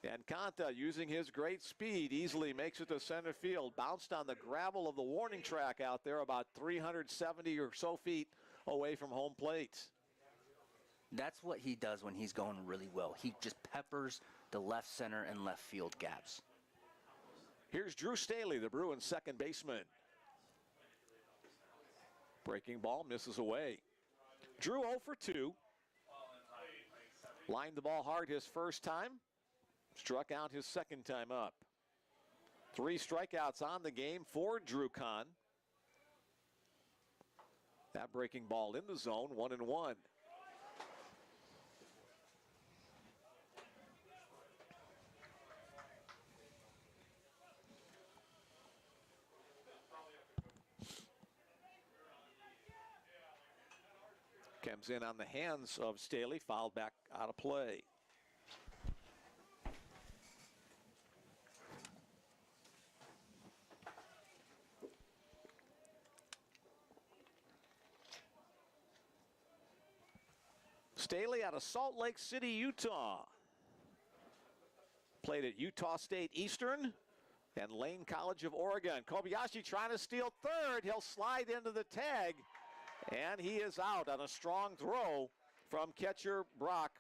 And Kanta, using his great speed, easily makes it to center field. Bounced on the gravel of the warning track out there about 370 or so feet away from home plate. That's what he does when he's going really well. He just peppers the left center and left field gaps. Here's Drew Staley, the Bruins second baseman. Breaking ball misses away. Drew 0 for 2. Lined the ball hard his first time. Struck out his second time up. 3 strikeouts on the game for Drew Kahn. That breaking ball in the zone, 1-1. Comes in on the hands of Staley, fouled back out of play. Staley out of Salt Lake City, Utah. Played at Utah State Eastern and Lane College of Oregon. Kobayashi trying to steal third. He'll slide into the tag, and he is out on a strong throw from catcher Brock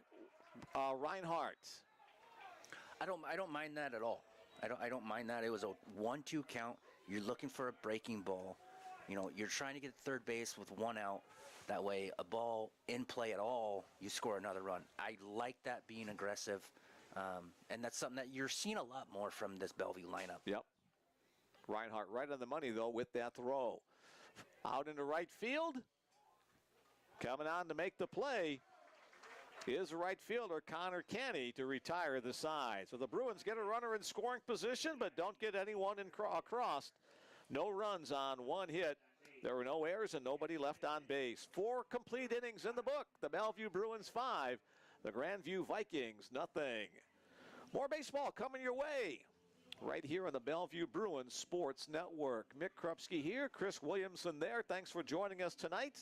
Reinhardt. I don't mind that at all. I don't mind that. It was a 1-2 count. You're looking for a breaking ball. You know, you're trying to get third base with 1 out. That way, a ball in play at all, you score another run. I like that being aggressive, and that's something that you're seeing a lot more from this Bellevue lineup. Yep. Reinhardt right on the money, though, with that throw. Out into right field. Coming on to make the play is right fielder Connor Canny to retire the side. So the Bruins get a runner in scoring position, but don't get anyone across. No runs on 1 hit. There were no errors and nobody left on base. 4 complete innings in the book. The Bellevue Bruins 5. The Grandview Vikings nothing. More baseball coming your way right here on the Bellevue Bruins Sports Network. Mick Krupski here, Chris Williamson there. Thanks for joining us tonight.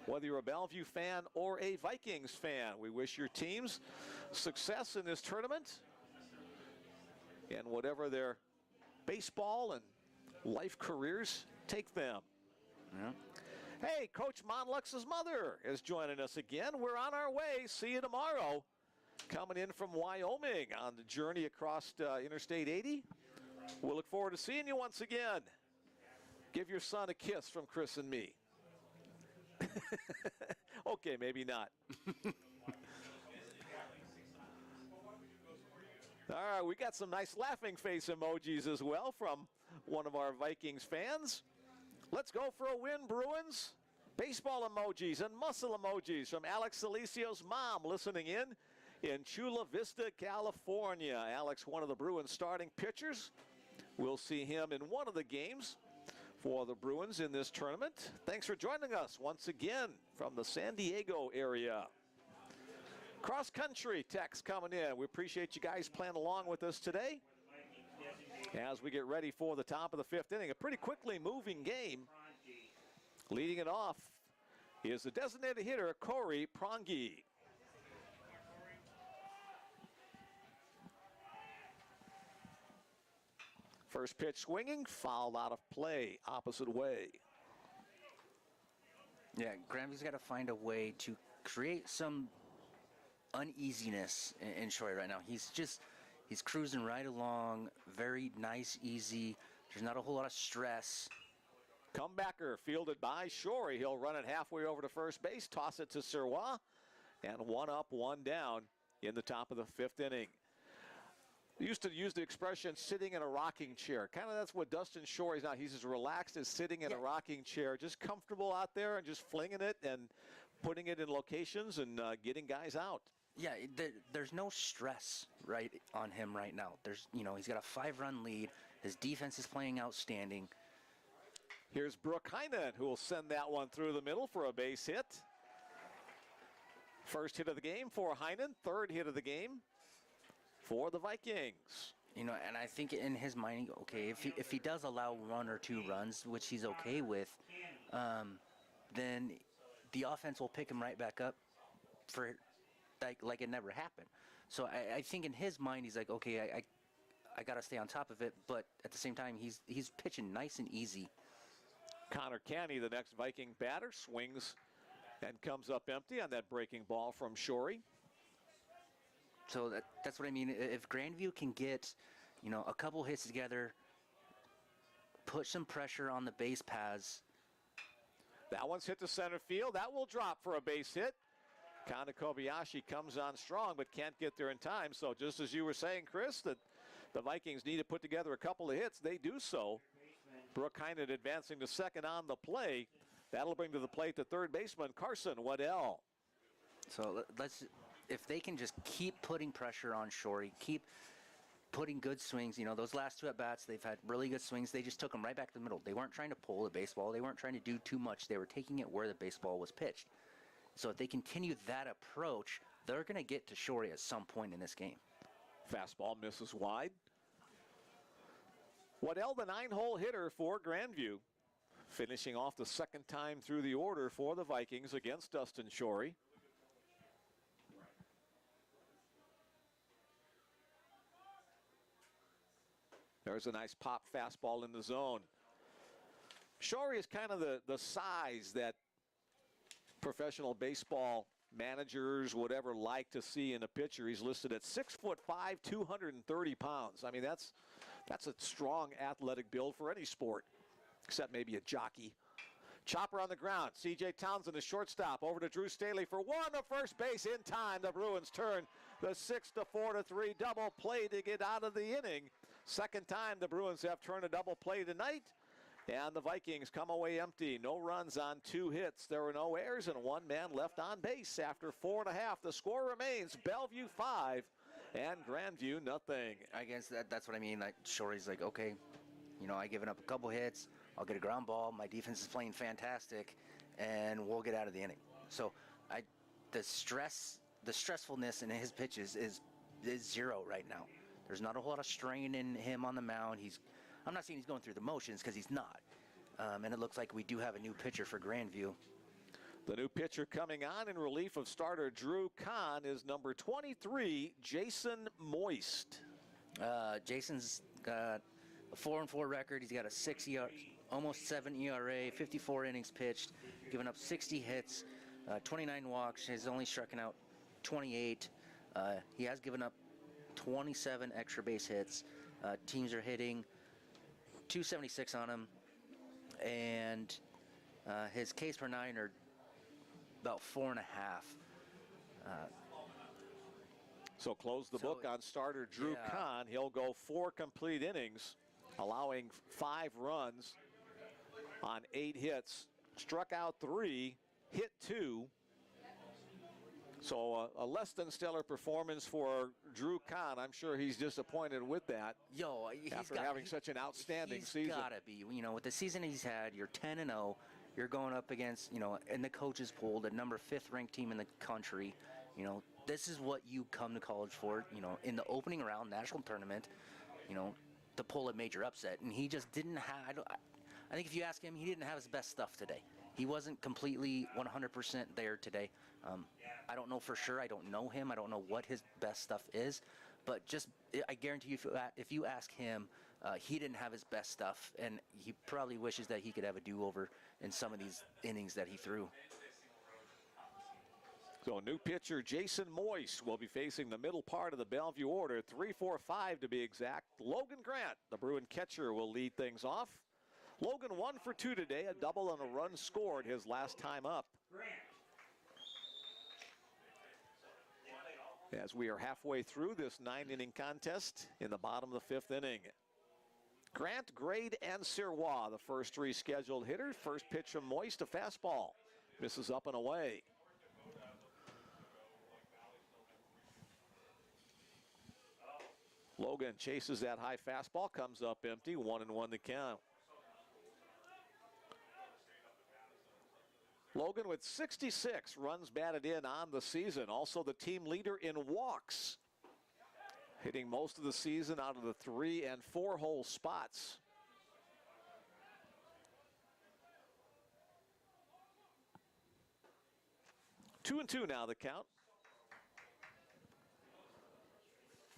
Whether you're a Bellevue fan or a Vikings fan, we wish your teams success in this tournament and whatever their baseball and life careers take them. Yeah. Hey, Coach Monlux's mother is joining us again. We're on our way. See you tomorrow. Coming in from Wyoming on the journey across Interstate 80. We'll look forward to seeing you once again. Give your son a kiss from Chris and me. Okay, maybe not. All right, we got some nice laughing face emojis as well from one of our Vikings fans. Let's go for a win, Bruins. Baseball emojis and muscle emojis from Alex Salicio's mom listening in Chula Vista, California. Alex, one of the Bruins starting pitchers. We'll see him in one of the games for the Bruins in this tournament. Thanks for joining us once again from the San Diego area. Cross country text coming in. We appreciate you guys playing along with us today as we get ready for the top of the 5th inning. A pretty quickly moving game. Leading it off is the designated hitter, Corey Prongi. First pitch swinging, fouled out of play, opposite way. Yeah, Grandview's got to find a way to create some uneasiness in Troy right now. He's cruising right along, very nice, easy. There's not a whole lot of stress. Comebacker fielded by Shorey. He'll run it halfway over to first base, toss it to Sirois, and 1 up, 1 down in the top of the 5th inning. We used to use the expression sitting in a rocking chair. Kind of that's what Dustin Shorey's now. He's as relaxed as sitting in a rocking chair, just comfortable out there and just flinging it and putting it in locations and getting guys out. Yeah, there's no stress right on him right now. He's got a 5-run lead. His defense is playing outstanding. Here's Brooke Heinen, who will send that one through the middle for a base hit. First hit of the game for Heinen, third hit of the game for the Vikings. You know, and I think in his mind, okay, if he does allow 1 or 2 runs, which he's okay with, then the offense will pick him right back up for like it never happened. So I think in his mind, he's like, okay, I got to stay on top of it, but at the same time, he's pitching nice and easy. Connor Canny, the next Viking batter, swings and comes up empty on that breaking ball from Shorey. So that's what I mean. If Grandview can get, you know, a couple hits together, put some pressure on the base paths. That one's hit to center field. That will drop for a base hit. Kana Kobayashi comes on strong but can't get there in time. So just as you were saying, Chris, that the Vikings need to put together a couple of hits, they do so. Brooke Heinen advancing to second on the play. That'll bring to the plate the third baseman, Carson Waddell. So if they can just keep putting pressure on Shorey, keep putting good swings, you know, those last 2 at-bats, they've had really good swings. They just took them right back to the middle. They weren't trying to pull the baseball. They weren't trying to do too much. They were taking it where the baseball was pitched. So if they continue that approach, they're going to get to Shorey at some point in this game. Fastball misses wide. Waddell, the 9-hole hitter for Grandview, finishing off the second time through the order for the Vikings against Dustin Shorey. There's a nice pop fastball in the zone. Shorey is kind of the size that professional baseball managers, whatever, like to see in a pitcher. He's listed at 6'5", 230 pounds. I mean, that's a strong athletic build for any sport, except maybe a jockey. Chopper on the ground. C.J. Townsend, the shortstop, over to Drew Staley for one to first base in time. The Bruins turn the 6-4-3 double play to get out of the inning. Second time the Bruins have turned a double play tonight. And the Vikings come away empty. No runs on 2 hits. There were no errors and 1 man left on base after 4 1/2. The score remains Bellevue 5 and Grandview nothing. I guess that's what I mean. Like Shorey's like, okay, you know, I given up a couple hits. I'll get a ground ball. My defense is playing fantastic, and we'll get out of the inning. So the stressfulness in his pitches is 0 right now. There's not a whole lot of strain in him on the mound. I'm not saying he's going through the motions, because he's not. And it looks like we do have a new pitcher for Grandview. The new pitcher coming on in relief of starter Drew Kahn is number 23, Jason Moist. Jason's got a 4-4 record. He's got a 6 ERA, almost 7 ERA, 54 innings pitched, given up 60 hits, 29 walks. He's only stricken out 28. He has given up 27 extra base hits. Teams are hitting 276 on him, and his Ks per 9 are about 4.5. So close the book on starter Drew Kahn. He'll go 4 complete innings, allowing 5 runs on 8 hits. Struck out 3, hit 2. So a less than stellar performance for Drew Kahn. I'm sure he's disappointed with that. After having such an outstanding season. He's got to be. You know, with the season he's had, you're 10-0. You're going up against, you know, in the coaches pool, the number 5th ranked team in the country. You know, this is what you come to college for. You know, in the opening round national tournament, you know, to pull a major upset, and he just didn't have. I think if you ask him, he didn't have his best stuff today. He wasn't completely 100% there today. I don't know for sure. I don't know him. I don't know what his best stuff is. But just, I guarantee you, if you ask him, he didn't have his best stuff. And he probably wishes that he could have a do-over in some of these innings that he threw. So new pitcher Jason Moist will be facing the middle part of the Bellevue order. 3-4-5 to be exact. Logan Grant, the Bruin catcher, will lead things off. Logan 1 for 2 today, a double and a run scored his last time up. As we are halfway through this 9-inning contest in the bottom of the 5th inning. Grant, Grade, and Sirois, the first 3 scheduled hitters. First pitch from Moist, a fastball. Misses up and away. Logan chases that high fastball, comes up empty, 1-1 the count. Logan with 66 runs batted in on the season. Also the team leader in walks. Hitting most of the season out of the 3 and 4 hole spots. Two and two now the count.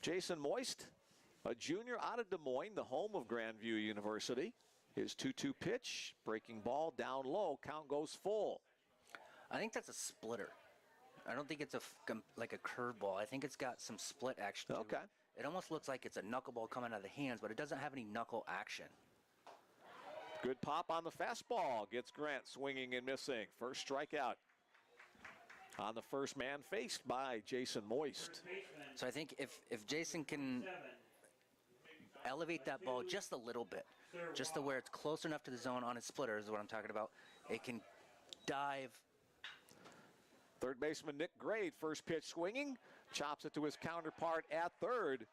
Jason Moist, a junior out of Des Moines, the home of Grandview University. His 2-2 pitch, breaking ball down low, count goes full. I think that's a splitter. I don't think it's like a curveball. I think it's got some split action to Okay. it. It almost looks like it's a knuckleball coming out of the hands, but it doesn't have any knuckle action. Good pop on the fastball. Gets Grant swinging and missing. First strikeout on the first man faced by Jason Moist. So I think if Jason can elevate that ball just a little bit, just to where it's close enough to the zone on his splitter is what I'm talking about, it can dive. Third baseman Nick Grade, first pitch swinging, chops it to his counterpart at third.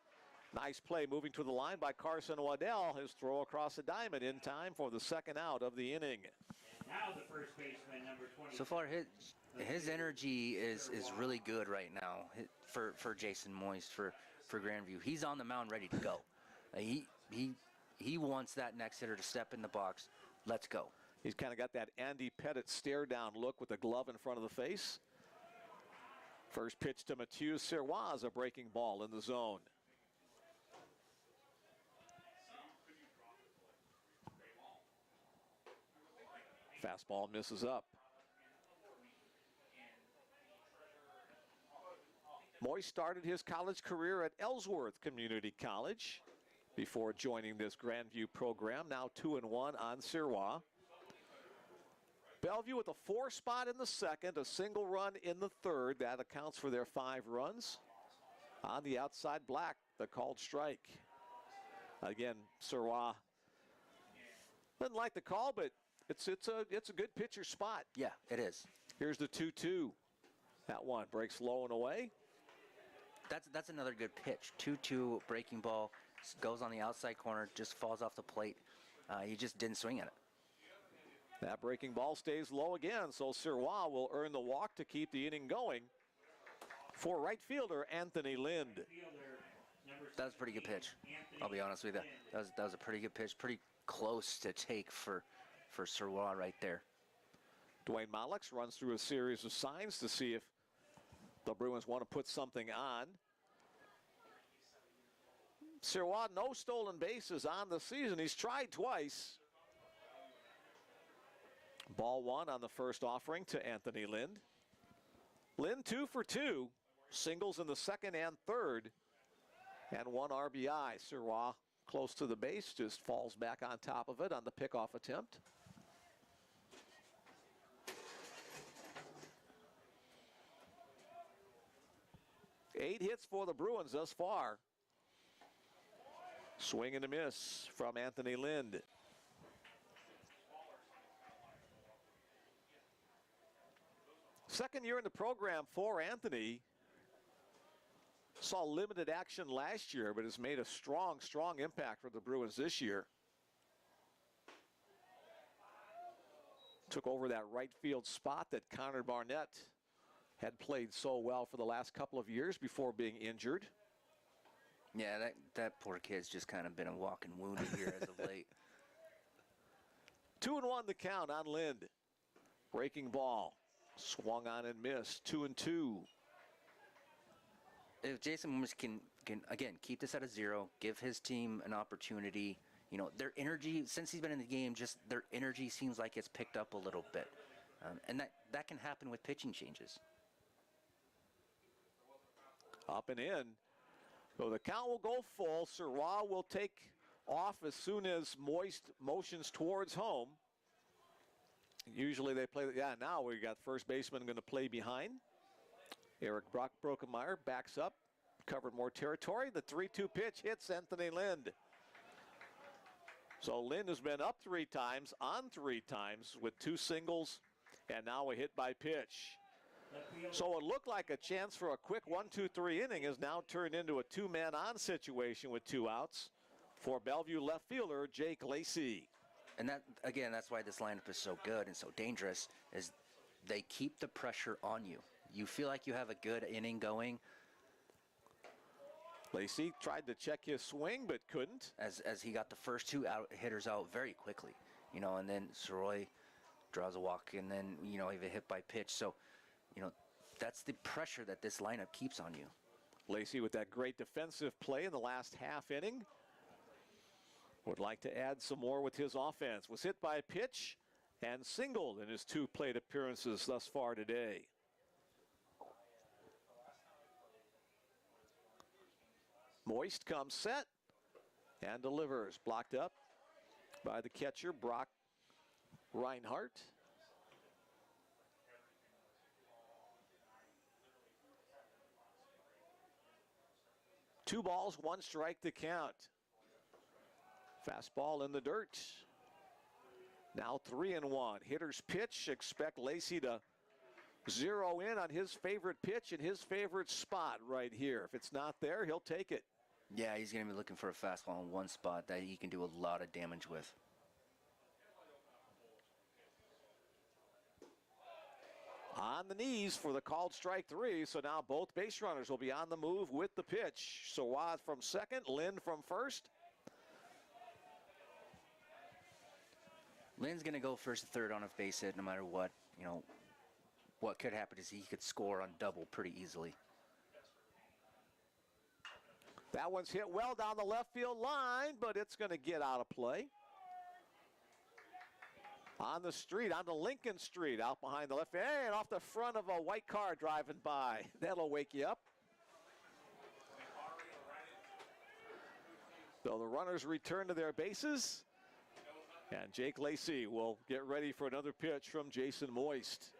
Nice play moving to the line by Carson Waddell. His throw across the diamond in time for the second out of the inning. Now the first baseman, number 20. So far, his energy is really good right now for Jason Moist, for Grandview. He's on the mound ready to go. He wants that next hitter to step in the box. Let's go. He's kind of got that Andy Pettit stare down look with the glove in front of the face. First pitch to Mathieu Sirois, a breaking ball in the zone. Fastball misses up. Moist started his college career at Ellsworth Community College before joining this Grandview program. Now 2-1 on Sirois. Bellevue with a 4 spot in the second, a single run in the third. That accounts for their 5 runs. On the outside black, the called strike. Again, Sirois doesn't like the call, but it's a good pitcher spot. Yeah, it is. Here's the 2-2. That one breaks low and away. That's another good pitch. 2-2 breaking ball, goes on the outside corner, just falls off the plate. He just didn't swing at it. That breaking ball stays low again, so Sirois will earn the walk to keep the inning going for right fielder Anthony Lind. That was a pretty good pitch. I'll be honest with you. That was a pretty good pitch. Pretty close to take for Sirois right there. Dwayne Malix runs through a series of signs to see if the Bruins want to put something on. Sirois, no stolen bases on the season. He's tried twice. Ball 1 on the first offering to Anthony Lind. Lind 2 for 2. Singles in the second and third. And 1 RBI. Sirois close to the base, just falls back on top of it on the pickoff attempt. Eight hits for the Bruins thus far. Swing and a miss from Anthony Lind. Second year in the program for Anthony. Saw limited action last year, but has made a strong impact for the Bruins this year. Took over that right field spot that Connor Barnett had played so well for the last couple of years before being injured. Yeah, that poor kid's just kind of been a walking wounded here as of late. 2-1 the count on Lind. Breaking ball. Swung on and missed. 2-2. If Jason Moist can again keep this at a 0, give his team an opportunity. You know, their energy, since he's been in the game, just their energy seems like it's picked up a little bit. And that can happen with pitching changes. Up and in. So the count will go full. Sirois will take off as soon as Moist motions towards home. Usually they play, now we got first baseman going to play behind. Eric Brokemeyer backs up, covered more territory. The 3-2 pitch hits Anthony Lind. So Lind has been up 3 times, on 3 times with 2 singles, and now a hit by pitch. So it looked like a chance for a quick 1-2-3 inning is now turned into a two-man-on situation with 2 outs for Bellevue left fielder Jake Lacey. And that, again, that's why this lineup is so good and so dangerous, is they keep the pressure on you. You feel like you have a good inning going. Lacey tried to check his swing but couldn't. As he got the first 2 hitters out very quickly, and then Soroy draws a walk, and then, even hit by pitch. So, that's the pressure that this lineup keeps on you. Lacey with that great defensive play in the last half inning. Would like to add some more with his offense. Was hit by a pitch and singled in his 2 plate appearances thus far today. Moist comes set and delivers. Blocked up by the catcher, Brock Reinhardt. Two balls, 1 strike to count. Fastball in the dirt. Now 3-1. Hitter's pitch. Expect Lacey to zero in on his favorite pitch in his favorite spot right here. If it's not there, he'll take it. Yeah, he's going to be looking for a fastball in one spot that he can do a lot of damage with. On the knees for the called strike 3, so now both base runners will be on the move with the pitch. Sawad from second, Lynn from first. Lynn's going to go first and third on a base hit no matter what. What could happen is he could score on double pretty easily. That one's hit well down the left field line, but it's going to get out of play. On the street, on the Lincoln Street, out behind the left, and off the front of a white car driving by. That'll wake you up. So the runners return to their bases, and Jake Lacey will get ready for another pitch from Jason Moist.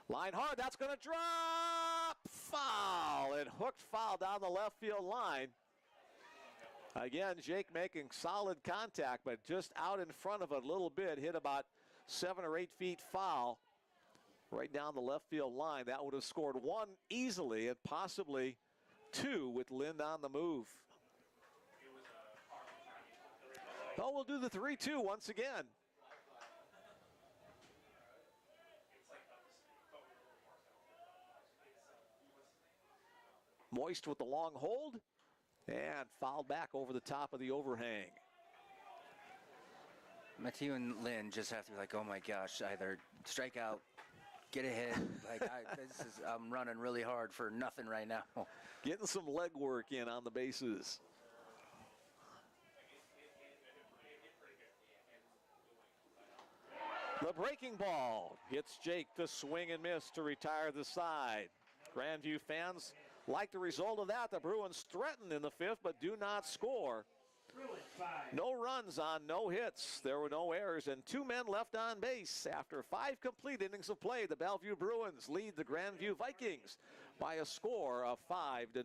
Line hard, that's going to drop. Foul, and hooked foul down the left field line. Again, Jake making solid contact, but just out in front of it a little bit, hit about 7 or 8 feet foul right down the left field line. That would have scored 1 easily and possibly 2 with Lind on the move. Oh, we'll do the 3-2 once again. Moist with the long hold. And fouled back over the top of the overhang. Matthew and Lynn just have to be like, oh my gosh, either strike out, get a hit. I'm running really hard for nothing right now. Getting some leg work in on the bases. The breaking ball hits Jake to swing and miss to retire the side. Grandview fans like the result of that. The Bruins threaten in the 5th but do not score. No runs on no hits. There were no errors and 2 men left on base. After 5 complete innings of play, the Bellevue Bruins lead the Grandview Vikings by a score of 5-0.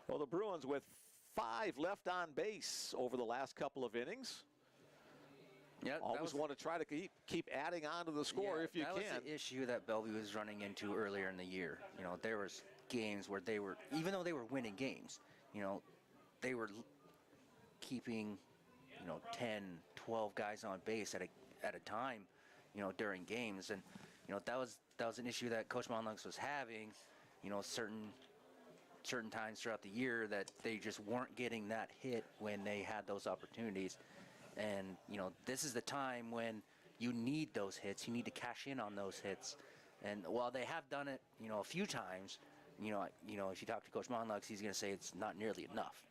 Well, the Bruins with 5 left on base over the last couple of innings. Yeah, always want to try to keep adding on to the score if you can. That was the issue that Bellevue was running into earlier in the year. There was games where they were, even though they were winning games, they were keeping, 10, 12 guys on base at a time, during games. And, that was an issue that Coach Monlux was having, certain times throughout the year that they just weren't getting that hit when they had those opportunities. And, this is the time when you need those hits. You need to cash in on those hits. And while they have done it, a few times, if you talk to Coach Monlux, he's going to say it's not nearly enough.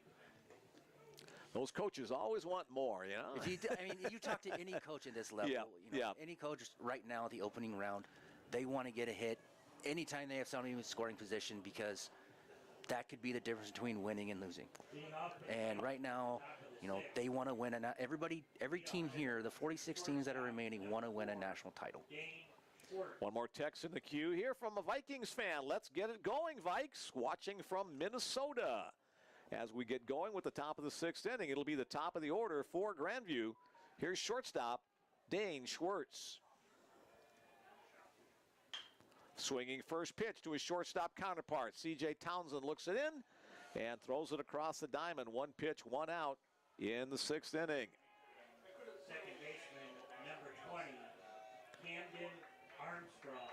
Those coaches always want more, If you talk to any coach at this level, any coach right now, the opening round, they want to get a hit anytime they have somebody in scoring position, because that could be the difference between winning and losing. And right now, they want to win. Every team here, the 46 teams that are remaining, want to win a national title. One more text in the queue here from a Vikings fan. Let's get it going, Vikes. Watching from Minnesota. as we get going with the top of the 6th inning. It'll be the top of the order for Grandview. Here's shortstop Dane Schwartz. Swinging first pitch to his shortstop counterpart. C.J. Townsend looks it in and throws it across the diamond. 1 pitch, 1 out in the 6th inning. Second baseman, number 20, Camden Armstrong.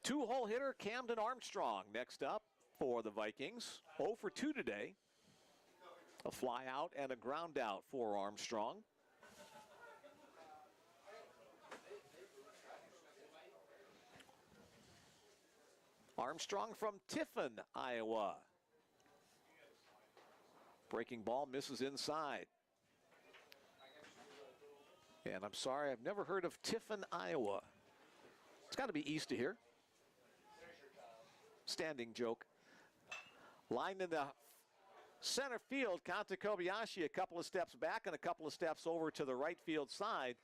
2-hole hitter Camden Armstrong next up for the Vikings. 0 for 2 today. A fly out and a ground out for Armstrong. Armstrong from Tiffin, Iowa. Breaking ball misses inside. And I'm sorry, I've never heard of Tiffin, Iowa. It's got to be east of here. Standing joke. Lined in the center field, Kanta Kobayashi a couple of steps back and a couple of steps over to the right field side.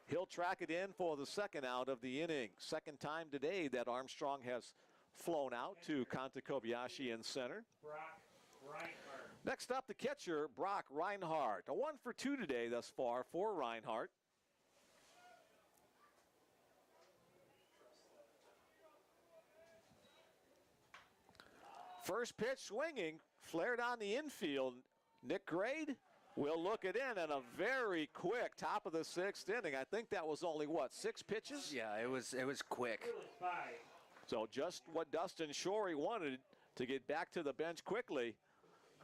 He'll track it in for the second out of the inning. Second time today that Armstrong has flown out to Kanta Kobayashi in center. Brock Reinhardt. Next up, the catcher, Brock Reinhardt. A 1 for 2 today thus far for Reinhardt. First pitch swinging, flared on the infield. Nick Grade will look it in, and a very quick top of the 6th inning. I think that was only, what, 6 pitches? Yeah, it was quick. It was 5. So just what Dustin Shorey wanted, to get back to the bench quickly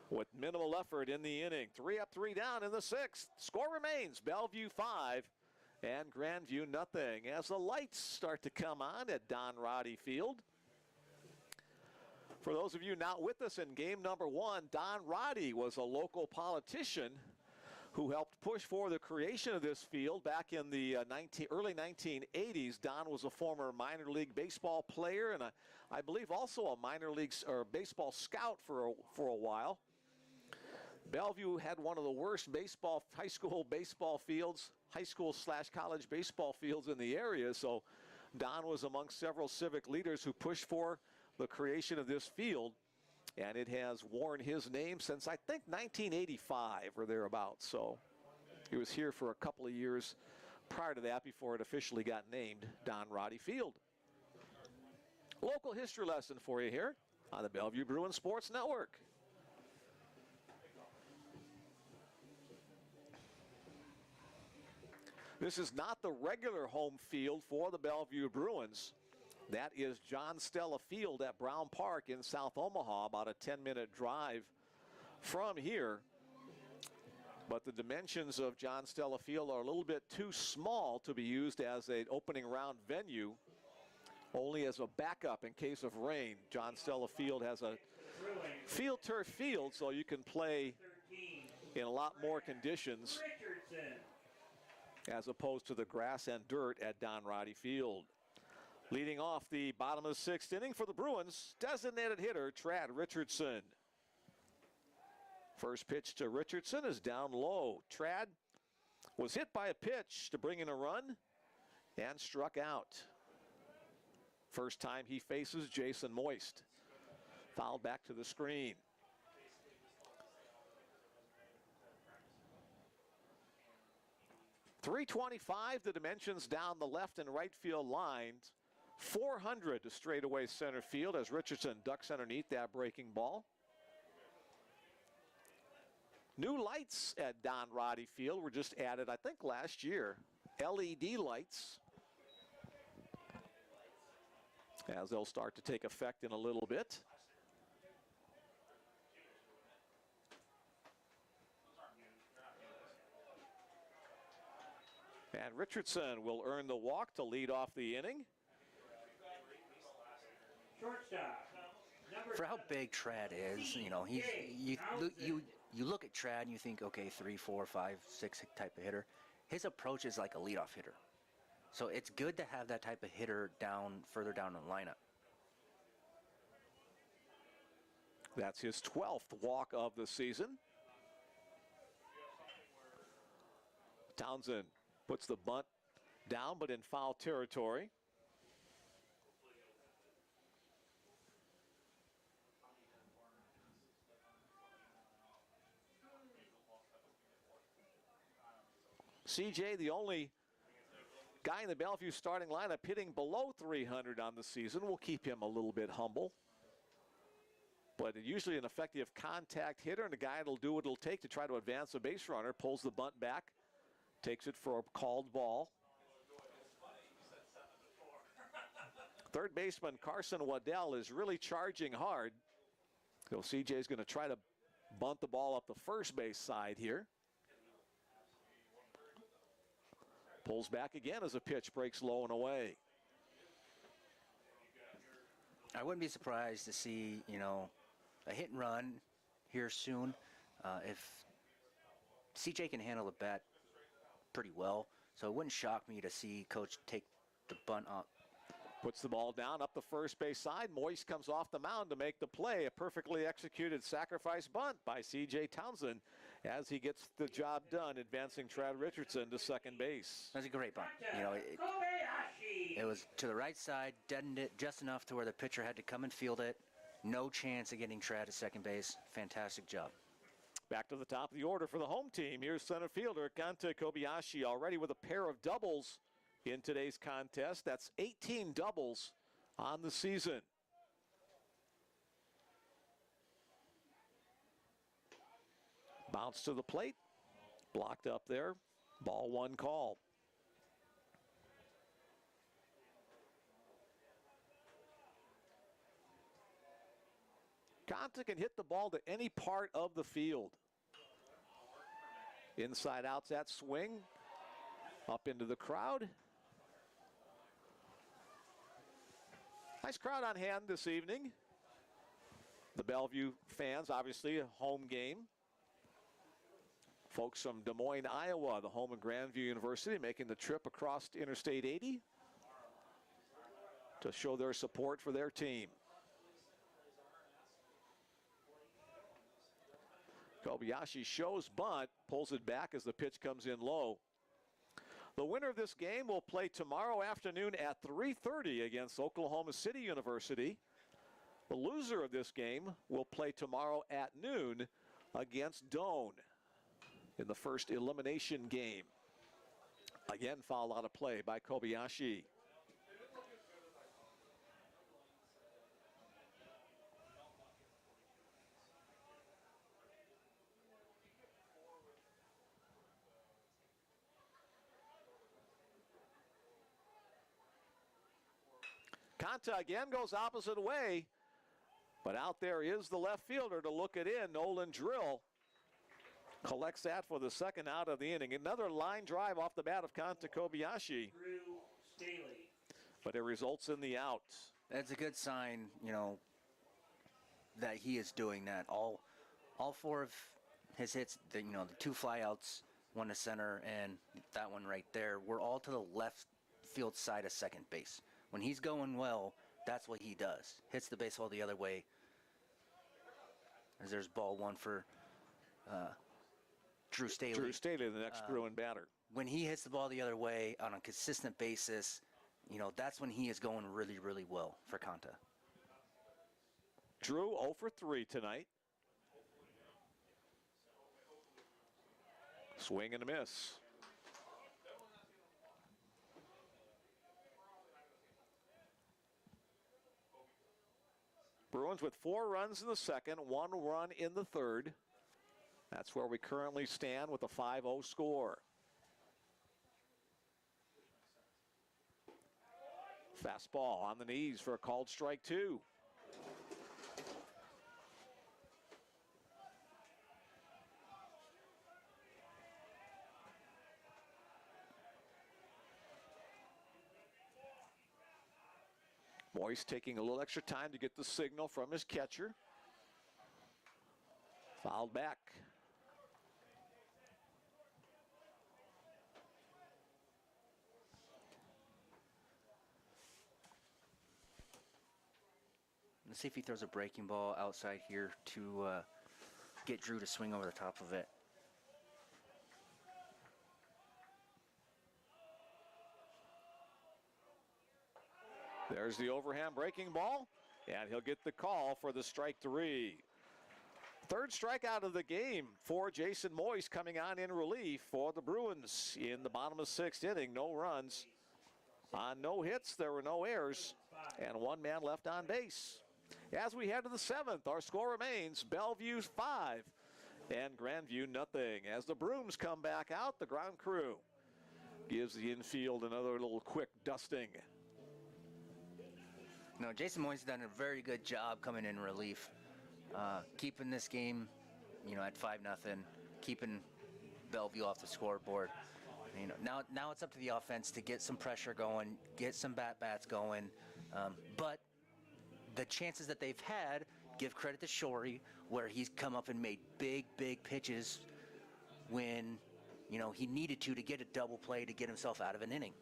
with minimal effort in the inning. 3 up, 3 down in the 6th. Score remains Bellevue 5 and Grandview nothing as the lights start to come on at Don Roddy Field. For those of you not with us in game number 1, Don Roddy was a local politician who helped push for the creation of this field back in the early 1980s. Don was a former minor league baseball player and I believe also a minor league or baseball scout for a while. Bellevue had one of the worst high school baseball fields, high school / college baseball fields in the area. So Don was among several civic leaders who pushed for the creation of this field, and it has worn his name since I think 1985 or thereabouts. So he was here for a couple of years prior to that before it officially got named Don Roddy Field. Local history lesson for you here on the Bellevue Bruin Sports Network. This is not the regular home field for the Bellevue Bruins. That is John Stella Field at Brown Park in South Omaha, about a 10-minute drive from here. But the dimensions of John Stella Field are a little bit too small to be used as an opening round venue, only as a backup in case of rain. John Stella Field has a field turf field, so you can play in a lot more conditions as opposed to the grass and dirt at Don Roddy Field. Leading off the bottom of the 6th inning for the Bruins, designated hitter Trad Richardson. First pitch to Richardson is down low. Trad was hit by a pitch to bring in a run and struck out. First time he faces Jason Moist. Fouled back to the screen. .325, the dimensions down the left and right field lines. 400 to straightaway center field as Richardson ducks underneath that breaking ball. New lights at Don Roddy Field were just added, I think, last year. LED lights, as they'll start to take effect in a little bit. And Richardson will earn the walk to lead off the inning. Shortstop. For how big Trad is, you know, you look at Trad and you think, okay, 3, 4, 5, 6 type of hitter. His approach is like a leadoff hitter. So it's good to have that type of hitter further down in the lineup. That's his 12th walk of the season. Townsend puts the bunt down, but in foul territory. CJ, the only guy in the Bellevue starting lineup hitting below 300 on the season, will keep him a little bit humble. But usually an effective contact hitter and a guy that'll do what it'll take to try to advance a base runner. Pulls the bunt back, takes it for a called ball. Third baseman Carson Waddell is really charging hard. So CJ's going to try to bunt the ball up the first base side here. Pulls back again as a pitch breaks low and away. I wouldn't be surprised to see, a hit and run here soon. If CJ can handle the bat pretty well, so it wouldn't shock me to see Coach take the bunt up. Puts the ball down up the first base side. Moist comes off the mound to make the play. A perfectly executed sacrifice bunt by C.J. Townsend as he gets the job done, advancing Trad Richardson to second base. That's a great bunt. It was to the right side, deadened it just enough to where the pitcher had to come and field it. No chance of getting Trad to second base. Fantastic job. Back to the top of the order for the home team. Here's center fielder Kanta Kobayashi, already with a pair of doubles in today's contest. That's 18 doubles on the season. Bounce to the plate. Blocked up there. Ball one call. Kanta can hit the ball to any part of the field. Inside out's that swing. Up into the crowd. Nice crowd on hand this evening. The Bellevue fans, obviously a home game. Folks from Des Moines, Iowa, the home of Grandview University, making the trip across Interstate 80 to show their support for their team. Kobayashi shows bunt, pulls it back as the pitch comes in low. The winner of this game will play tomorrow afternoon at 3:30 against Oklahoma City University. The loser of this game will play tomorrow at noon against Doane in the first elimination game. Again, foul out of play by Kobayashi. Kanta again goes opposite way, but out there is the left fielder to look it in. Nolan Drill collects that for the second out of the inning. Another line drive off the bat of Kanta Kobayashi, but it results in the out. That's a good sign, that he is doing that. All four of his hits, the two flyouts, one to center, and that one right there, were all to the left field side of second base. When he's going well, that's what he does. Hits the baseball the other way. As there's ball one for Drew Staley. Drew Staley, the next Bruin batter. When he hits the ball the other way on a consistent basis, that's when he is going really, really well for Kanta. Drew 0 for 3 tonight. Swing and a miss. Bruins with 4 runs in the second, 1 run in the third. That's where we currently stand with a 5-0 score. Fastball on the knees for a called strike 2. Moist taking a little extra time to get the signal from his catcher. Fouled back. Let's see if he throws a breaking ball outside here to get Drew to swing over the top of it. There's the overhand breaking ball, and he'll get the call for the strike 3. Third strikeout of the game for Jason Moyes coming on in relief for the Bruins in the bottom of the 6th inning. No runs on no hits. There were no errors and one man left on base. As we head to the 7th, our score remains Bellevue 5 and Grandview nothing. As the Brooms come back out, the ground crew gives the infield another little quick dusting. No, Jason Moyes has done a very good job coming in relief. Keeping this game, at 5-0, keeping Bellevue off the scoreboard. Now it's up to the offense to get some pressure going, get some bat-bats going. But the chances that they've had, give credit to Shorey, where he's come up and made big pitches when, he needed to get a double play to get himself out of an inning.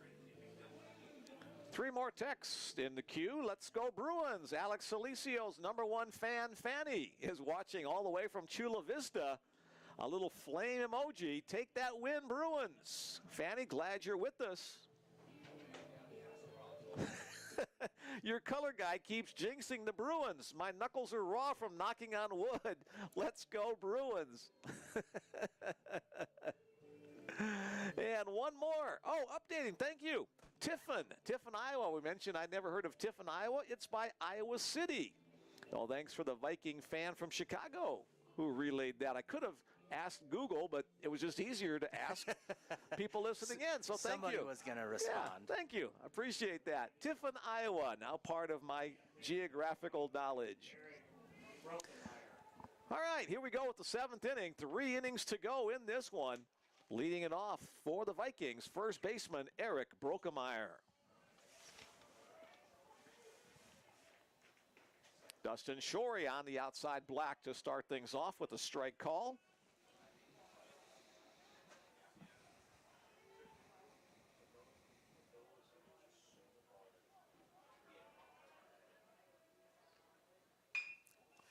3 more texts in the queue. Let's go Bruins. Alex Salicio's #1 fan, Fanny, is watching all the way from Chula Vista. A little flame emoji. Take that win, Bruins. Fanny, glad you're with us. Your color guy keeps jinxing the Bruins. My knuckles are raw from knocking on wood. Let's go Bruins. And one more. Oh, updating. Thank you. Tiffin, Iowa. We mentioned I'd never heard of Tiffin, Iowa. It's by Iowa City. Oh, thanks for the Viking fan from Chicago who relayed that. I could have asked Google, but it was just easier to ask people listening in. So thank you. Somebody was going to respond. Yeah, thank you. I appreciate that. Tiffin, Iowa, now part of my geographical knowledge. All right, here we go with the 7th inning. 3 innings to go in this one. Leading it off for the Vikings, first baseman Eric Brokemeyer. Dustin Shorey on the outside black to start things off with a strike call.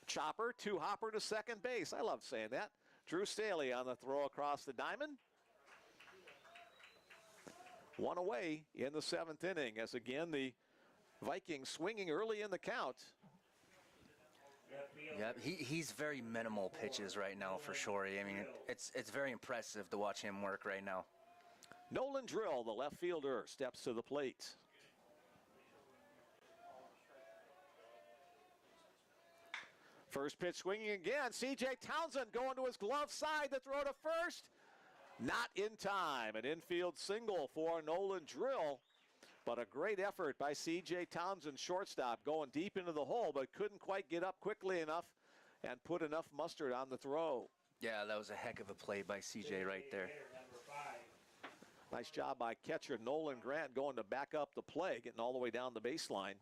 Chopper, 2-hopper to second base. I love saying that. Drew Staley on the throw across the diamond. 1 away in the 7th inning as again the Vikings swinging early in the count. Yeah, he's very minimal pitches right now for Shorey. I mean, it's very impressive to watch him work right now. Nolan Drill, the left fielder, steps to the plate. First pitch swinging again. C.J. Townsend going to his glove side. The throw to first. Not in time. An infield single for Nolan Drill. But a great effort by C.J. Townsend, shortstop, going deep into the hole, but couldn't quite get up quickly enough and put enough mustard on the throw. Yeah, that was a heck of a play by C.J. right there. Nice job by catcher Nolan Grant going to back up the play, getting all the way down the baseline.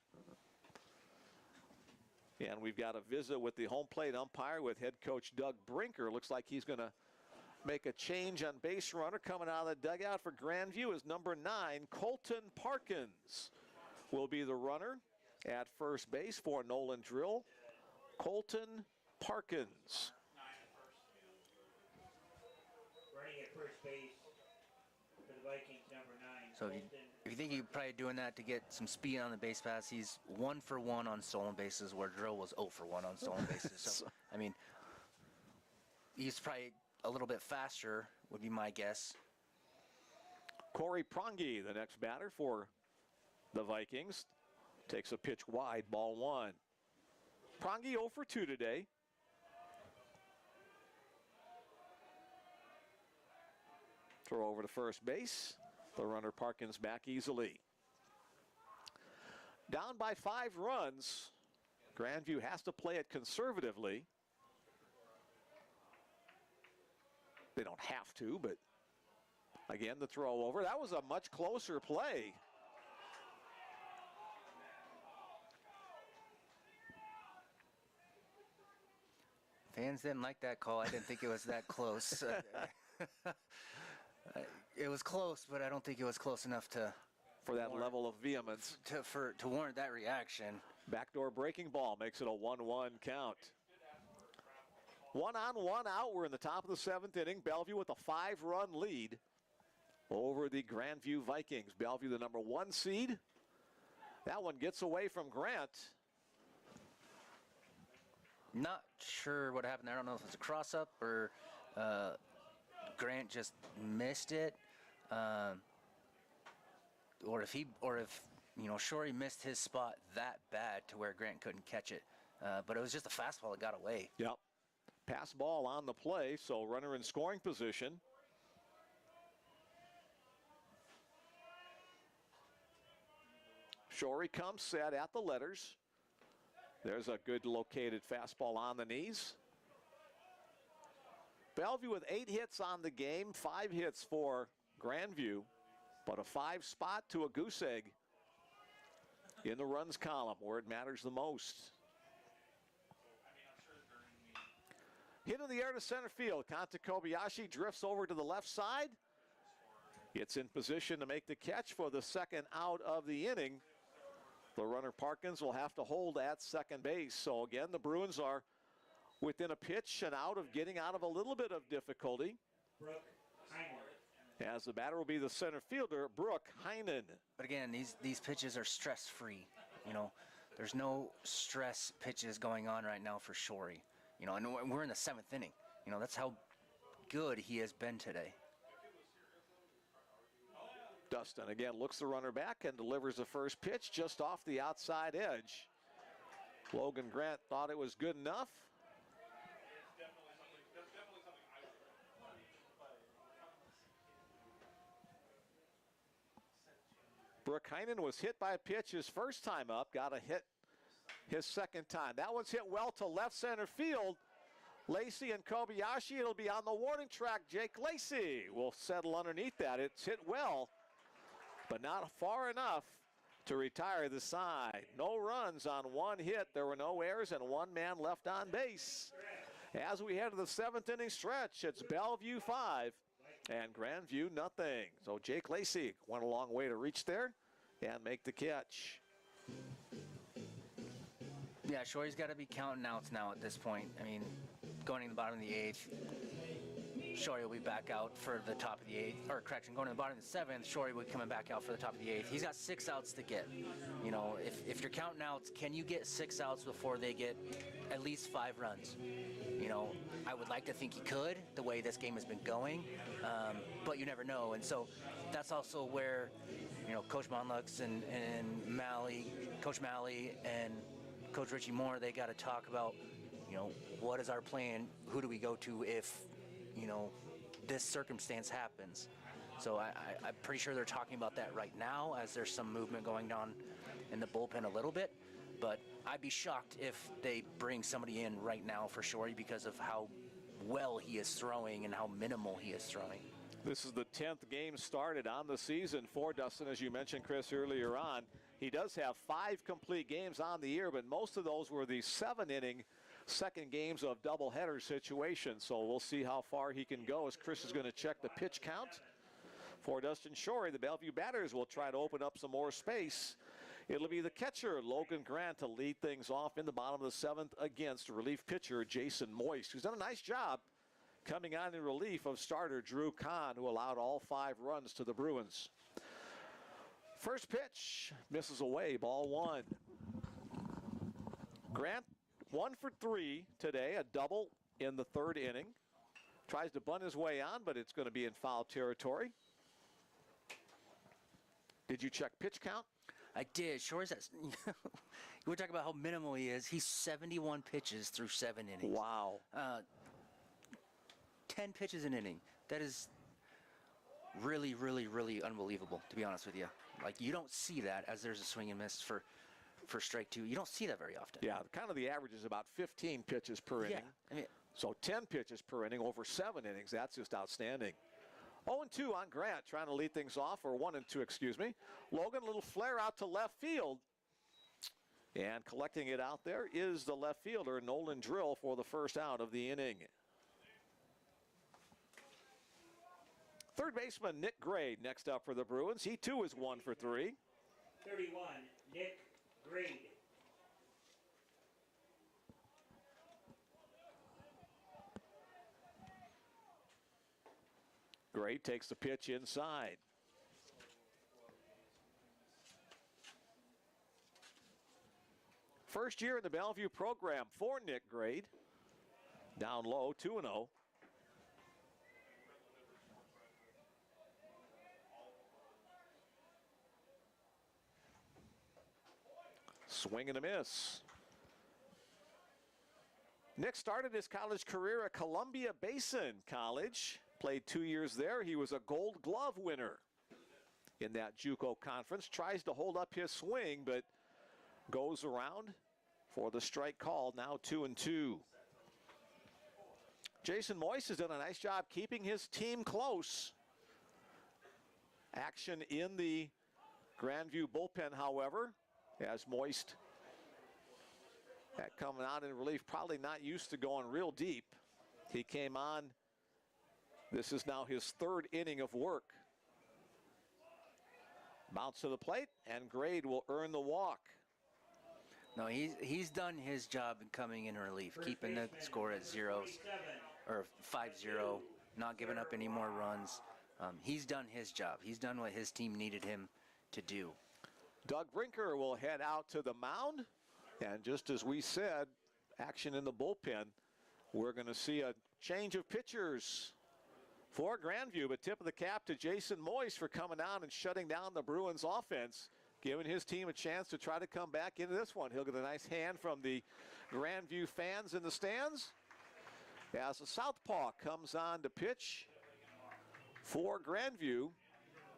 And we've got a visit with the home plate umpire with head coach Doug Brinker. Looks like he's going to make a change on base runner. Coming out of the dugout for Grandview is #9, Colton Parkins. Will be the runner at first base for Nolan Drill. Colton Parkins. Running at first base for the Vikings, #9. So if you think you're probably doing that to get some speed on the base pass, he's 1 for 1 on stolen bases, where Drill was 0 for 1 on stolen bases. So, I mean, he's probably a little bit faster, would be my guess. Corey Prongi, the next batter for the Vikings. Takes a pitch wide, ball 1. Prongi 0 for 2 today. Throw over to first base. The runner Parkins back easily. Down by 5 runs. Grandview has to play it conservatively. They don't have to, but again, the throw over. That was a much closer play. Fans didn't like that call. I didn't think it was that close. It was close, but I don't think it was close enough to for that level of vehemence to warrant that reaction. Backdoor breaking ball makes it a 1-1 count. 1 on, 1 out. We're in the top of the 7th inning. Bellevue with a 5-run lead over the Grandview Vikings. Bellevue, the #1 seed. That one gets away from Grant. Not sure what happened there. I don't know if it's a cross-up or Grant just missed it, or if Shorey missed his spot that bad to where Grant couldn't catch it. But it was just a fastball that got away. Yep. Pass ball on the play, so runner in scoring position. Shorey comes set at the letters. There's a good located fastball on the knees. Bellevue with 8 hits on the game, 5 hits for Grandview, but a 5 spot to a goose egg in the runs column where it matters the most. Hit in the air to center field. Kanta Kobayashi drifts over to the left side. It's in position to make the catch for the second out of the inning. The runner Parkins will have to hold at second base. So again, the Bruins are within a pitch and out of getting out of a little bit of difficulty. As the batter will be the center fielder, Brooke Heinen. But again, these pitches are stress-free. There's no stress pitches going on right now for Shorey. And we're in the 7th inning. That's how good he has been today. Dustin again looks the runner back and delivers the first pitch just off the outside edge. Logan Grant thought it was good enough. Brooke Heinen was hit by a pitch his first time up, got a hit his second time. That one's hit well to left center field. Lacey and Kobayashi, it'll be on the warning track. Jake Lacey will settle underneath that. It's hit well, but not far enough to retire the side. No runs on 1 hit. There were no errors and 1 man left on base. As we head to the 7th inning stretch, it's Bellevue 5 and Grandview nothing. So Jake Lacey went a long way to reach there and make the catch. Yeah, Shorey's got to be counting outs now at this point. Going in the bottom of the 8th, Shorey will be back out for the top of the 8th. Or correction, going to the bottom of the 7th, Shorey will be coming back out for the top of the 8th. He's got 6 outs to get. If you're counting outs, can you get 6 outs before they get at least 5 runs? I would like to think he could, the way this game has been going, but you never know. And so that's also where, Coach Monlux and Coach Malley and Coach Richie Moore, they got to talk about, what is our plan? Who do we go to if, this circumstance happens? So I'm pretty sure they're talking about that right now as there's some movement going on in the bullpen a little bit. But I'd be shocked if they bring somebody in right now for Shorey because of how well he is throwing and how minimal he is throwing. This is the 10th game started on the season for Dustin, as you mentioned, Chris, earlier on. He does have 5 complete games on the year, but most of those were the 7-inning second games of doubleheader situations. So we'll see how far he can go as Chris is going to check the pitch count. For Dustin Shorey, the Bellevue batters will try to open up some more space. It'll be the catcher, Logan Grant, to lead things off in the bottom of the 7th against relief pitcher Jason Moist, who's done a nice job coming on in relief of starter Drew Kahn, who allowed all 5 runs to the Bruins. First pitch misses away, ball 1. Grant 1 for 3 today, a double in the 3rd inning. Tries to bunt his way on, but it's going to be in foul territory. Did you check pitch count? I did. Shorey's we're talking about how minimal he is. He's 71 pitches through 7 innings. Wow. 10 pitches an inning. That is really, really, really unbelievable, to be honest with you. Like, you don't see that as there's a swing and miss for strike 2. You don't see that very often. Yeah, kind of the average is about 15 pitches per inning. Yeah, so 10 pitches per inning over 7 innings. That's just outstanding. 0-2 on Grant, trying to lead things off, or 1-2, excuse me. Logan, a little flare out to left field. And collecting it out there is the left fielder, Nolan Drill, for the first out of the inning. Third baseman Nick Grade next up for the Bruins. He too is 1 for 3. 31, Nick Grade. Grade takes the pitch inside. First year in the Bellevue program for Nick Grade. Down low, 2-0. Swing and a miss. Nick started his college career at Columbia Basin College. Played 2 years there. He was a Gold Glove winner in that JUCO conference. Tries to hold up his swing, but goes around for the strike call. Now 2-2. Jason Moyes has done a nice job keeping his team close. Action in the Grandview bullpen, however, as Moist coming out in relief, probably not used to going real deep. He came on. This is now his third inning of work. Bounce to the plate, and Grade will earn the walk. No, he's done his job in coming in relief, keeping the score at 0s or 5-0, not giving up any more runs. He's done his job. He's done what his team needed him to do. Doug Brinker will head out to the mound. And just as we said, action in the bullpen, we're going to see a change of pitchers for Grandview. But tip of the cap to Jason Moyes for coming down and shutting down the Bruins offense, giving his team a chance to try to come back into this one. He'll get a nice hand from the Grandview fans in the stands as the southpaw comes on to pitch for Grandview.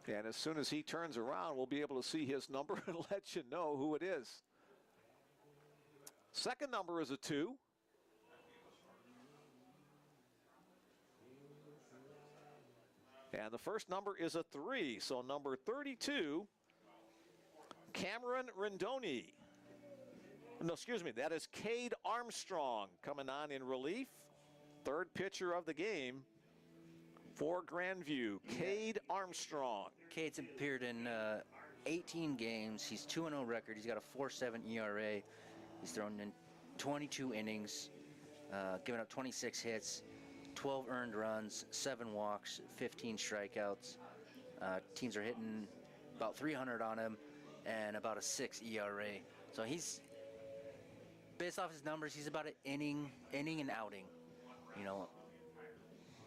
And as soon as he turns around, we'll be able to see his number and let you know who it is. Second number is a 2. And the first number is a 3. So number 32, Cameron Rendoni. No, excuse me, that is Cade Armstrong coming on in relief. Third pitcher of the game for Grandview, Cade Armstrong. Cade's appeared in 18 games. He's 2-0 record. He's got a 4.7 ERA. He's thrown in 22 innings, given up 26 hits, 12 earned runs, 7 walks, 15 strikeouts. Teams are hitting about 300 on him and about a 6 ERA. So he's, based off his numbers, he's about an inning and outing. You know,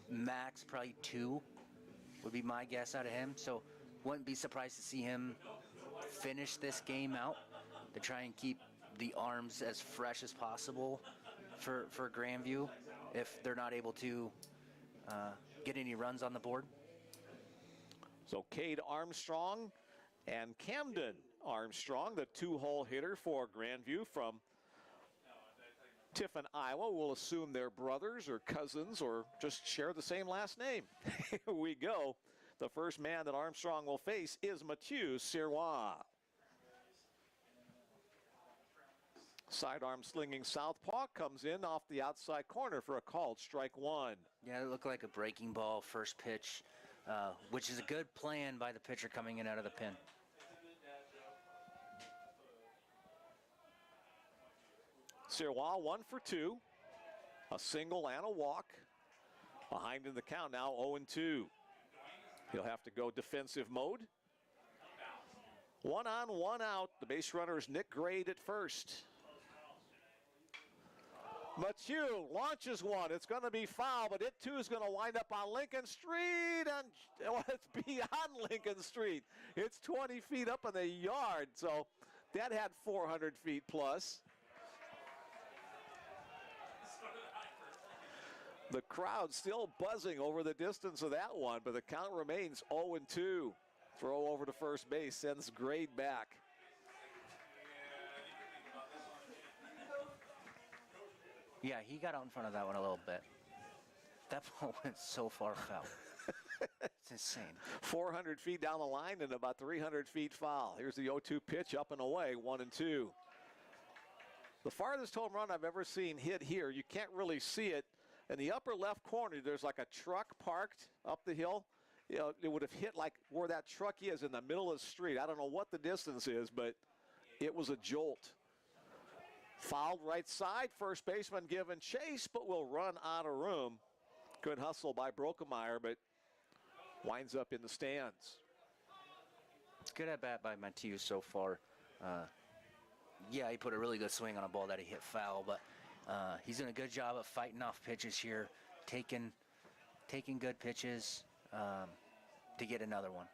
max probably 2 would be my guess out of him. So wouldn't be surprised to see him finish this game out to try and keep the arms as fresh as possible for Grandview if they're not able to get any runs on the board. So Cade Armstrong and Camden Armstrong, the 2-hole hitter for Grandview from Tiffin, Iowa. We'll assume they're brothers or cousins or just share the same last name. Here we go. The first man that Armstrong will face is Mathieu Sirois. Sidearm slinging southpaw comes in off the outside corner for a called strike 1. Yeah, it looked like a breaking ball first pitch, which is a good plan by the pitcher coming in out of the pen. Sirois 1 for 2, a single and a walk. Behind in the count now 0-2. He'll have to go defensive mode. 1 on, 1 out. The base runner is Nick Grade at first. Mathieu launches one. It's going to be foul, but it too is going to wind up on Lincoln Street, and well, it's beyond Lincoln Street. It's 20 feet up in the yard, so that had 400 feet plus. The crowd still buzzing over the distance of that one, but the count remains 0-2. Throw over to first base sends Grade back. Yeah, he got out in front of that one a little bit. That ball went so far foul. It's insane. 400 feet down the line and about 300 feet foul. Here's the 0-2 pitch up and away, 1-2. The farthest home run I've ever seen hit here, you can't really see it. In the upper left corner, there's like a truck parked up the hill. You know, it would have hit like where that truck is in the middle of the street. I don't know what the distance is, but it was a jolt. Fouled right side, first baseman giving chase, but will run out of room. Good hustle by Brokemeyer, but winds up in the stands. It's good at bat by Mathieu so far. yeah, he put a really good swing on a ball that he hit foul, but he's doing a good job of fighting off pitches here, taking good pitches to get another one.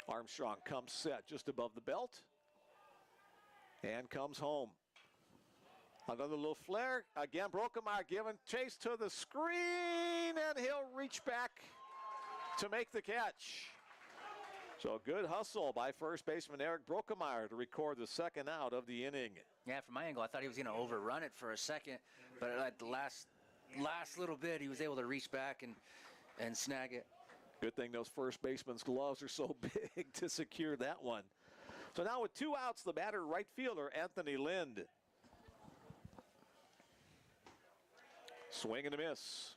Armstrong comes set just above the belt and comes home. Another little flare. Again, Brokemeyer giving chase to the screen, and he'll reach back to make the catch. So good hustle by first baseman Eric Brokemeyer to record the second out of the inning. Yeah, from my angle, I thought he was going to overrun it for a second, but at the last little bit, he was able to reach back and snag it. Good thing those first baseman's gloves are so big to secure that one. So now with 2 outs, the batter right fielder, Anthony Lind. Swing and a miss.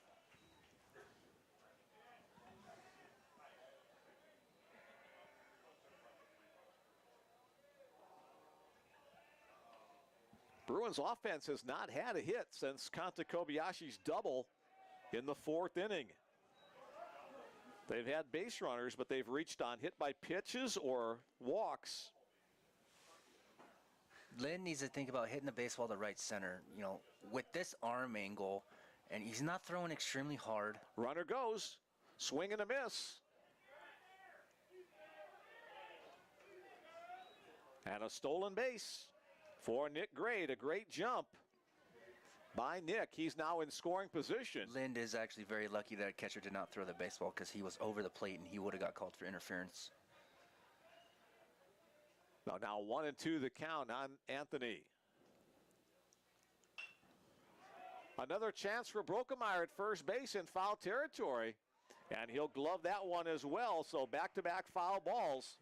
Bruins offense has not had a hit since Kanta Kobayashi's double in the 4th inning. They've had base runners, but they've reached on hit by pitches or walks. Lynn needs to think about hitting the baseball to right center. You know, with this arm angle, and he's not throwing extremely hard. Runner goes, swing and a miss. And a stolen base for Nick Gray. A great jump by Nick. He's now in scoring position. Lind is actually very lucky that a catcher did not throw the baseball, because he was over the plate and he would have got called for interference. Now 1-2 the count on Anthony. Another chance for Brokemeyer at first base in foul territory, and he'll glove that one as well. So back-to-back foul balls.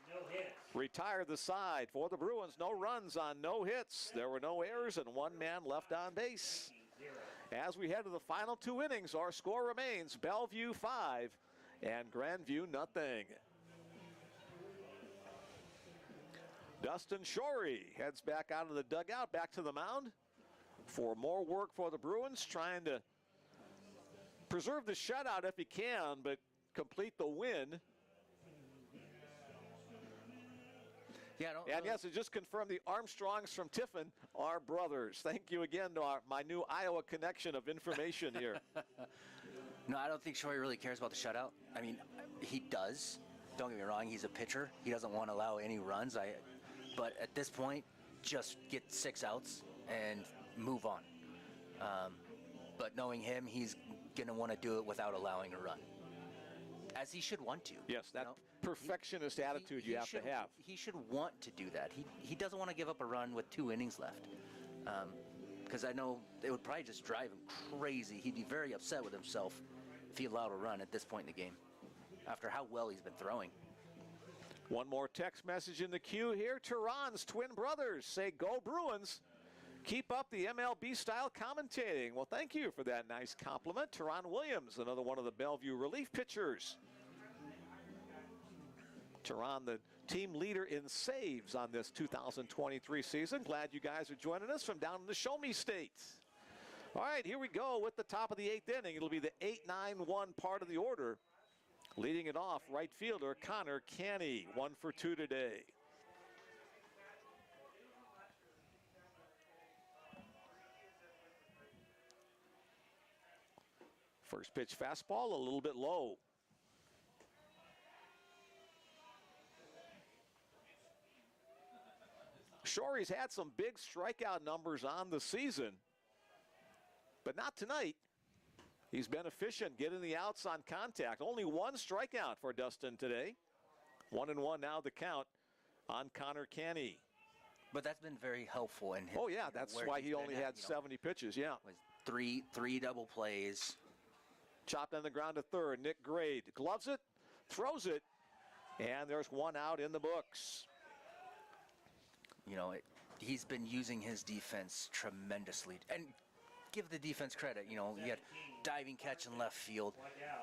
No hits. Retire the side for the Bruins. No runs on no hits. There were no errors and 1 man left on base. As we head to the final 2 innings, our score remains Bellevue 5 and Grandview nothing. Dustin Shorey heads back out of the dugout, back to the mound for more work for the Bruins, trying to preserve the shutout if he can, but complete the win. Yeah, And yes, it just confirmed the Armstrongs from Tiffin are brothers. Thank you again to my new Iowa connection of information here. No, I don't think Shorey really cares about the shutout. I mean, he does. Don't get me wrong, he's a pitcher. He doesn't want to allow any runs. But at this point, just get 6 outs and move on. But knowing him, he's going to want to do it without allowing a run, as he should want to. Yes, that perfectionist attitude you have to have. He should want to do that. He doesn't want to give up a run with 2 innings left, because I know it would probably just drive him crazy. He'd be very upset with himself if he allowed a run at this point in the game, after how well he's been throwing. One more text message in the queue here. Tehran's twin brothers say, "Go Bruins. Keep up the MLB-style commentating." Well, thank you for that nice compliment. Tehran Williams, another one of the Bellevue relief pitchers. Tehran, the team leader in saves on this 2023 season. Glad you guys are joining us from down in the Show Me State. All right, here we go with the top of the 8th inning. It'll be the 8-9-1 part of the order. Leading it off, right fielder Connor Canny, 1 for 2 today. First pitch fastball, a little bit low. Shorey's had some big strikeout numbers on the season, but not tonight. He's been efficient getting the outs on contact. Only 1 strikeout for Dustin today. 1-1 now the count on Connor Canny. But that's been very helpful in him. Oh yeah, that's why he only had 70 pitches. Yeah. Was three double plays. Chopped on the ground to third. Nick Gray gloves it, throws it, and there's 1 out in the books. You know, he's been using his defense tremendously. And give the defense credit. You know, he had diving catch in left field.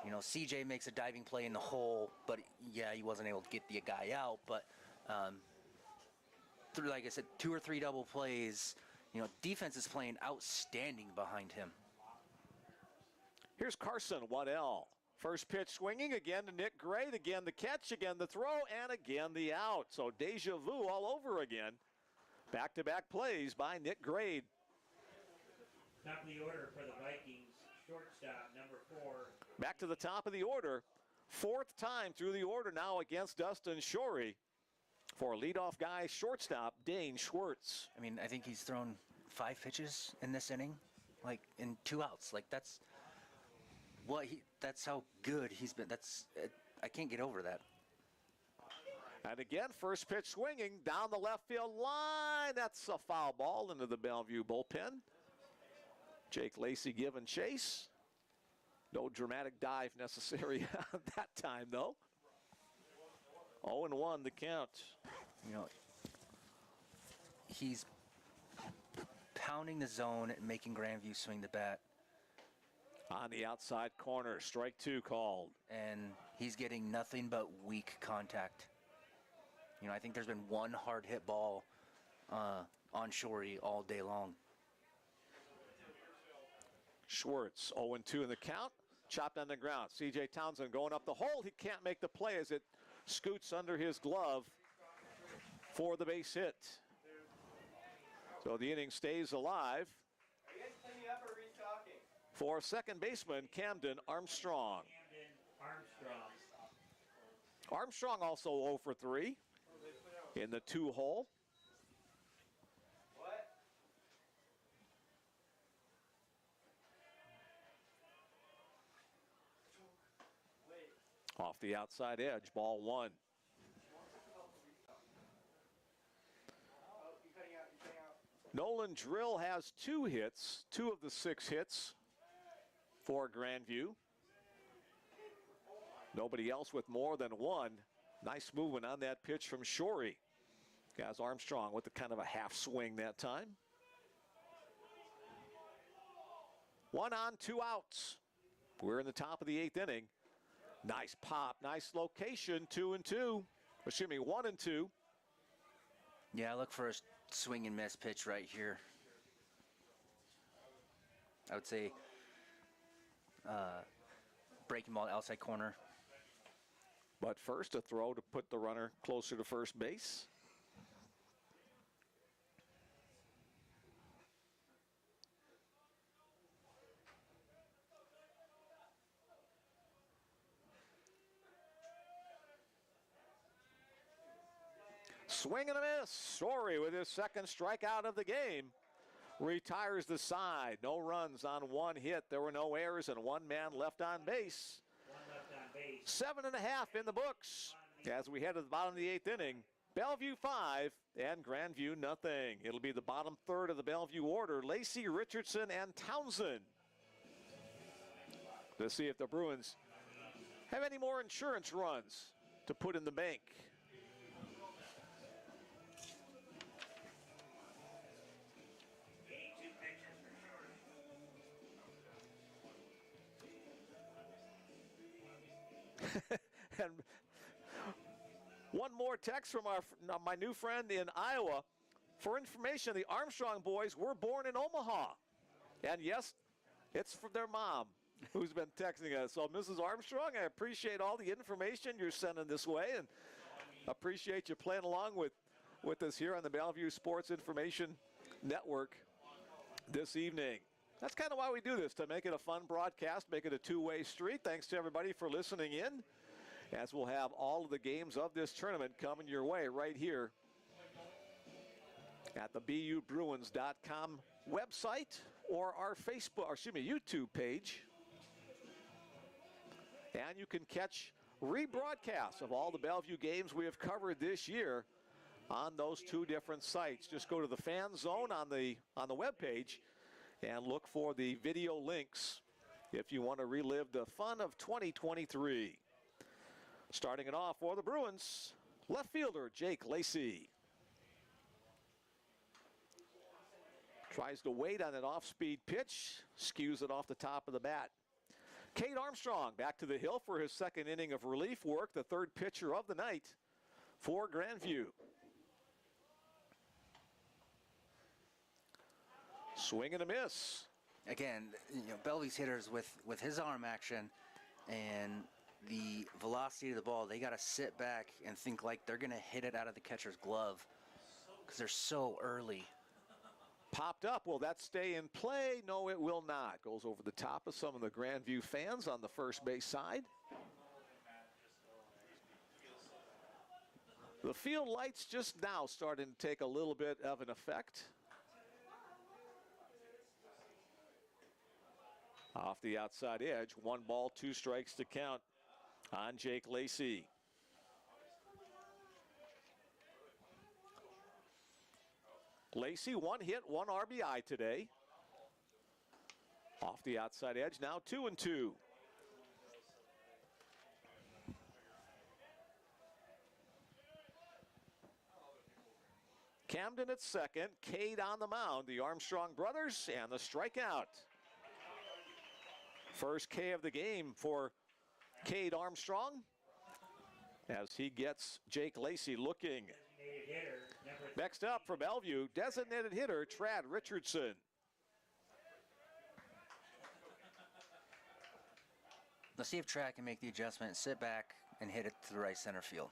You know, CJ makes a diving play in the hole, but yeah, he wasn't able to get the guy out. But through, like I said, 2 or 3 double plays, you know, defense is playing outstanding behind him. Here's Carson, 1L. First pitch swinging, again to Nick Gray, again the catch, again the throw, and again the out. So deja vu all over again Back-to-back plays by Nick Grade. Top of the order for the Vikings, shortstop, number 4. Back to the top of the order. Fourth time through the order now against Dustin Shorey for leadoff guy, shortstop, Dane Schwartz. I mean, I think he's thrown 5 pitches in this inning, like in 2 outs. Like that's how good he's been. I can't get over that. And again, first pitch swinging down the left field line. That's a foul ball into the Bellevue bullpen. Jake Lacey giving chase. No dramatic dive necessary that time, though. 0-1 the count. You know, he's pounding the zone and making Grandview swing the bat. On the outside corner, strike 2 called. And he's getting nothing but weak contact. You know, I think there's been one hard hit ball on Shorey all day long. Schwartz, 0-2 in the count. Chopped on the ground. C.J. Townsend going up the hole. He can't make the play as it scoots under his glove for the base hit. So the inning stays alive. Are you guys cleaning up or restocking? For second baseman, Camden Armstrong. Armstrong also 0 for 3 in the 2-hole. What? Wait. Off the outside edge, ball 1. Oh, you're cutting out. Nolan Drill has 2 hits, 2 of the 6 hits for Grandview. Nobody else with more than 1. Nice movement on that pitch from Shorey. Guys, Armstrong with the kind of a half swing that time. 1 on, 2 outs. We're in the top of the 8th inning. Nice pop, nice location, 2-2. Excuse me, 1-2. Yeah, look for a swing and miss pitch right here. I would say breaking ball outside corner. But first, a throw to put the runner closer to first base. Swing and a miss. Shorey with his second strikeout of the game. Retires the side. No runs on 1 hit. There were no errors and 1 man left on base. 7.5 in the books as we head to the bottom of the 8th inning. Bellevue 5 and Grandview nothing. It'll be the bottom third of the Bellevue order. Lacey, Richardson, and Townsend to see if the Bruins have any more insurance runs to put in the bank. And one more text from my new friend in Iowa. For information, the Armstrong boys were born in Omaha. And yes, it's from their mom who's been texting us. So Mrs. Armstrong, I appreciate all the information you're sending this way and appreciate you playing along with us here on the Bellevue Sports Information Network this evening. That's kind of why we do this, to make it a fun broadcast, make it a two-way street. Thanks to everybody for listening in, as we'll have all of the games of this tournament coming your way right here at the BUBruins.com website or our YouTube page. And you can catch rebroadcasts of all the Bellevue games we have covered this year on those 2 different sites. Just go to the Fan Zone on the webpage and look for the video links if you want to relive the fun of 2023. Starting it off for the Bruins, left fielder Jake Lacey. Tries to wait on an off-speed pitch, skews it off the top of the bat. Cade Armstrong back to the hill for his second inning of relief work, the third pitcher of the night for Grandview. Swing and a miss. Again, Bellevue's hitters with his arm action and the velocity of the ball, they got to sit back and think like they're going to hit it out of the catcher's glove. because they're so early. Popped up. Will that stay in play? No, it will not. Goes over the top of some of the Grandview fans on the first base side. The field lights just now starting to take a little bit of an effect. Off the outside edge, 1 ball, 2 strikes to count on Jake Lacey. Lacey, 1 hit, 1 RBI today. Off the outside edge, now 2-2. Camden at second, Cade on the mound, the Armstrong brothers, and the strikeout. First K of the game for Cade Armstrong as he gets Jake Lacey looking. Next up for Bellevue, designated hitter Trad Richardson. Let's see if Trad can make the adjustment, sit back, and hit it to the right center field.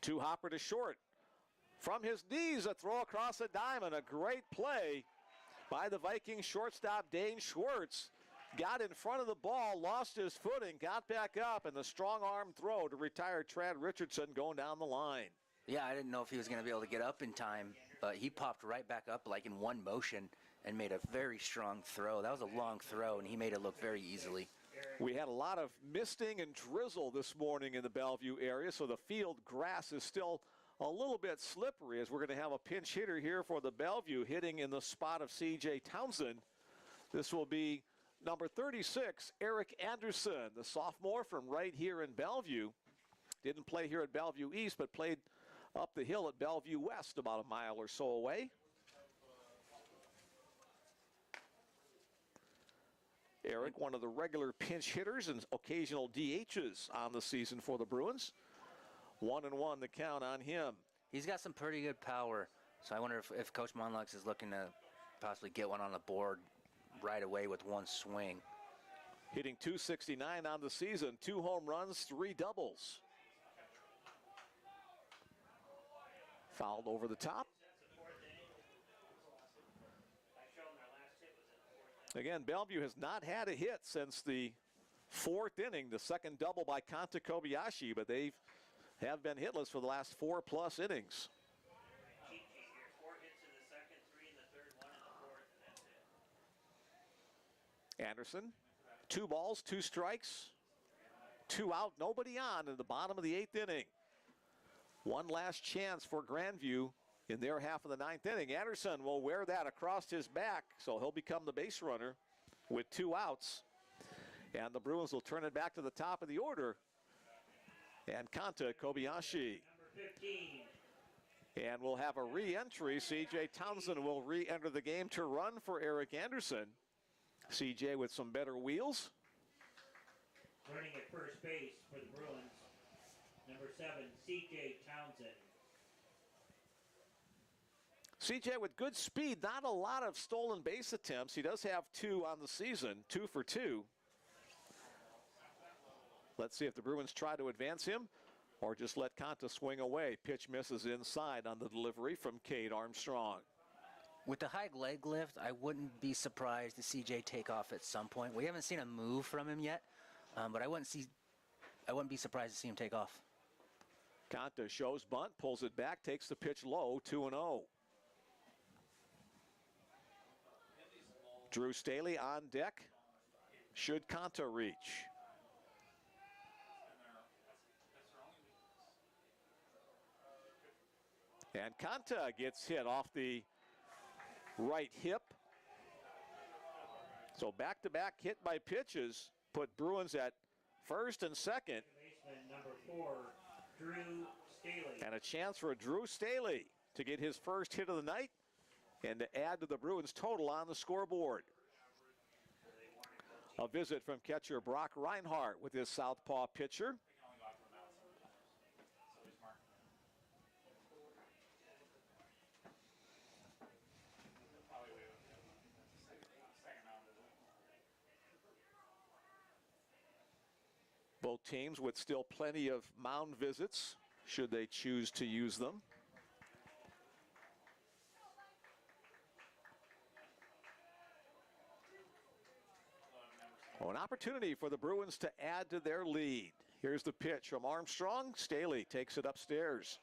2 hopper to short. From his knees, a throw across the diamond. A great play by the Vikings shortstop Dane Schwartz. Got in front of the ball, lost his footing, got back up, and the strong arm throw to retire Trad Richardson going down the line. Yeah, I didn't know if he was going to be able to get up in time, but he popped right back up like in one motion and made a very strong throw. That was a long throw, and he made it look very easily. We had a lot of misting and drizzle this morning in the Bellevue area, so the field grass is still a little bit slippery as we're going to have a pinch hitter here for the Bellevue hitting in the spot of C.J. Townsend. This will be number 36, Eric Anderson, the sophomore from right here in Bellevue. Didn't play here at Bellevue East, but played up the hill at Bellevue West, about a mile or so away. Eric, one of the regular pinch hitters and occasional DHs on the season for the Bruins. 1-1 the count on him. He's got some pretty good power, so I wonder if Coach Monlux is looking to possibly get one on the board right away with one swing. Hitting .269 on the season, 2 home runs, 3 doubles. Fouled over the top. Again, Bellevue has not had a hit since the 4th inning, the second double by Kanta Kobayashi, but they have been hitless for the last 4+ innings. Anderson, 2 balls, 2 strikes, 2 out, nobody on in the bottom of the 8th inning. One last chance for Grandview in their half of the 9th inning. Anderson will wear that across his back, so he'll become the base runner with 2 outs. And the Bruins will turn it back to the top of the order. And Kanta Kobayashi. And we'll have a re-entry. C.J. Townsend will re-enter the game to run for Eric Anderson. C.J. with some better wheels. Running at first base for the Bruins, number 7, C.J. Townsend. C.J. with good speed, not a lot of stolen base attempts. He does have 2 on the season, 2 for 2. Let's see if the Bruins try to advance him or just let Kanta swing away. Pitch misses inside on the delivery from Cade Armstrong. With the high leg lift, I wouldn't be surprised to see CJ take off at some point. We haven't seen a move from him yet, but I wouldn't be surprised to see him take off. Kanta shows bunt, pulls it back, takes the pitch low, 2-0. Drew Staley on deck. Should Kanta reach? And Kanta gets hit off the right hip. So back-to-back hit by pitches put Bruins at first and second. Baseman number 4, Drew Staley. And a chance for Drew Staley to get his first hit of the night and to add to the Bruins total on the scoreboard. A visit from catcher Brock Reinhardt with his southpaw pitcher. Both teams with still plenty of mound visits should they choose to use them. Oh, an opportunity for the Bruins to add to their lead. Here's the pitch from Armstrong. Staley takes it upstairs.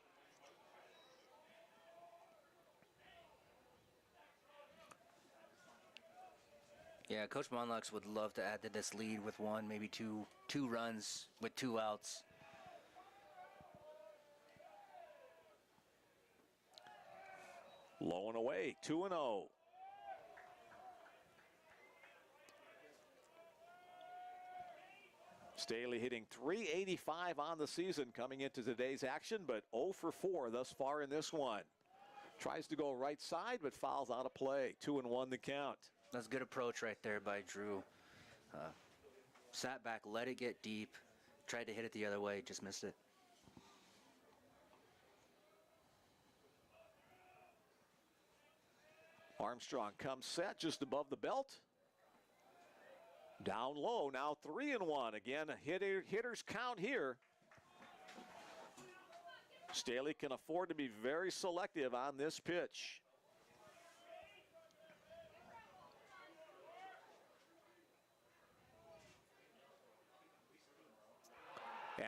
Yeah, Coach Monlux would love to add to this lead with one, maybe two runs with 2 outs. Low and away, 2-0. Staley hitting .385 on the season coming into today's action, but 0 for 4 thus far in this one. Tries to go right side, but fouls out of play. 2-1 the count. That's a good approach right there by Drew. Sat back, let it get deep, tried to hit it the other way, just missed it. Armstrong comes set just above the belt. Down low, now 3-1. Again, a hitter's count here. Staley can afford to be very selective on this pitch.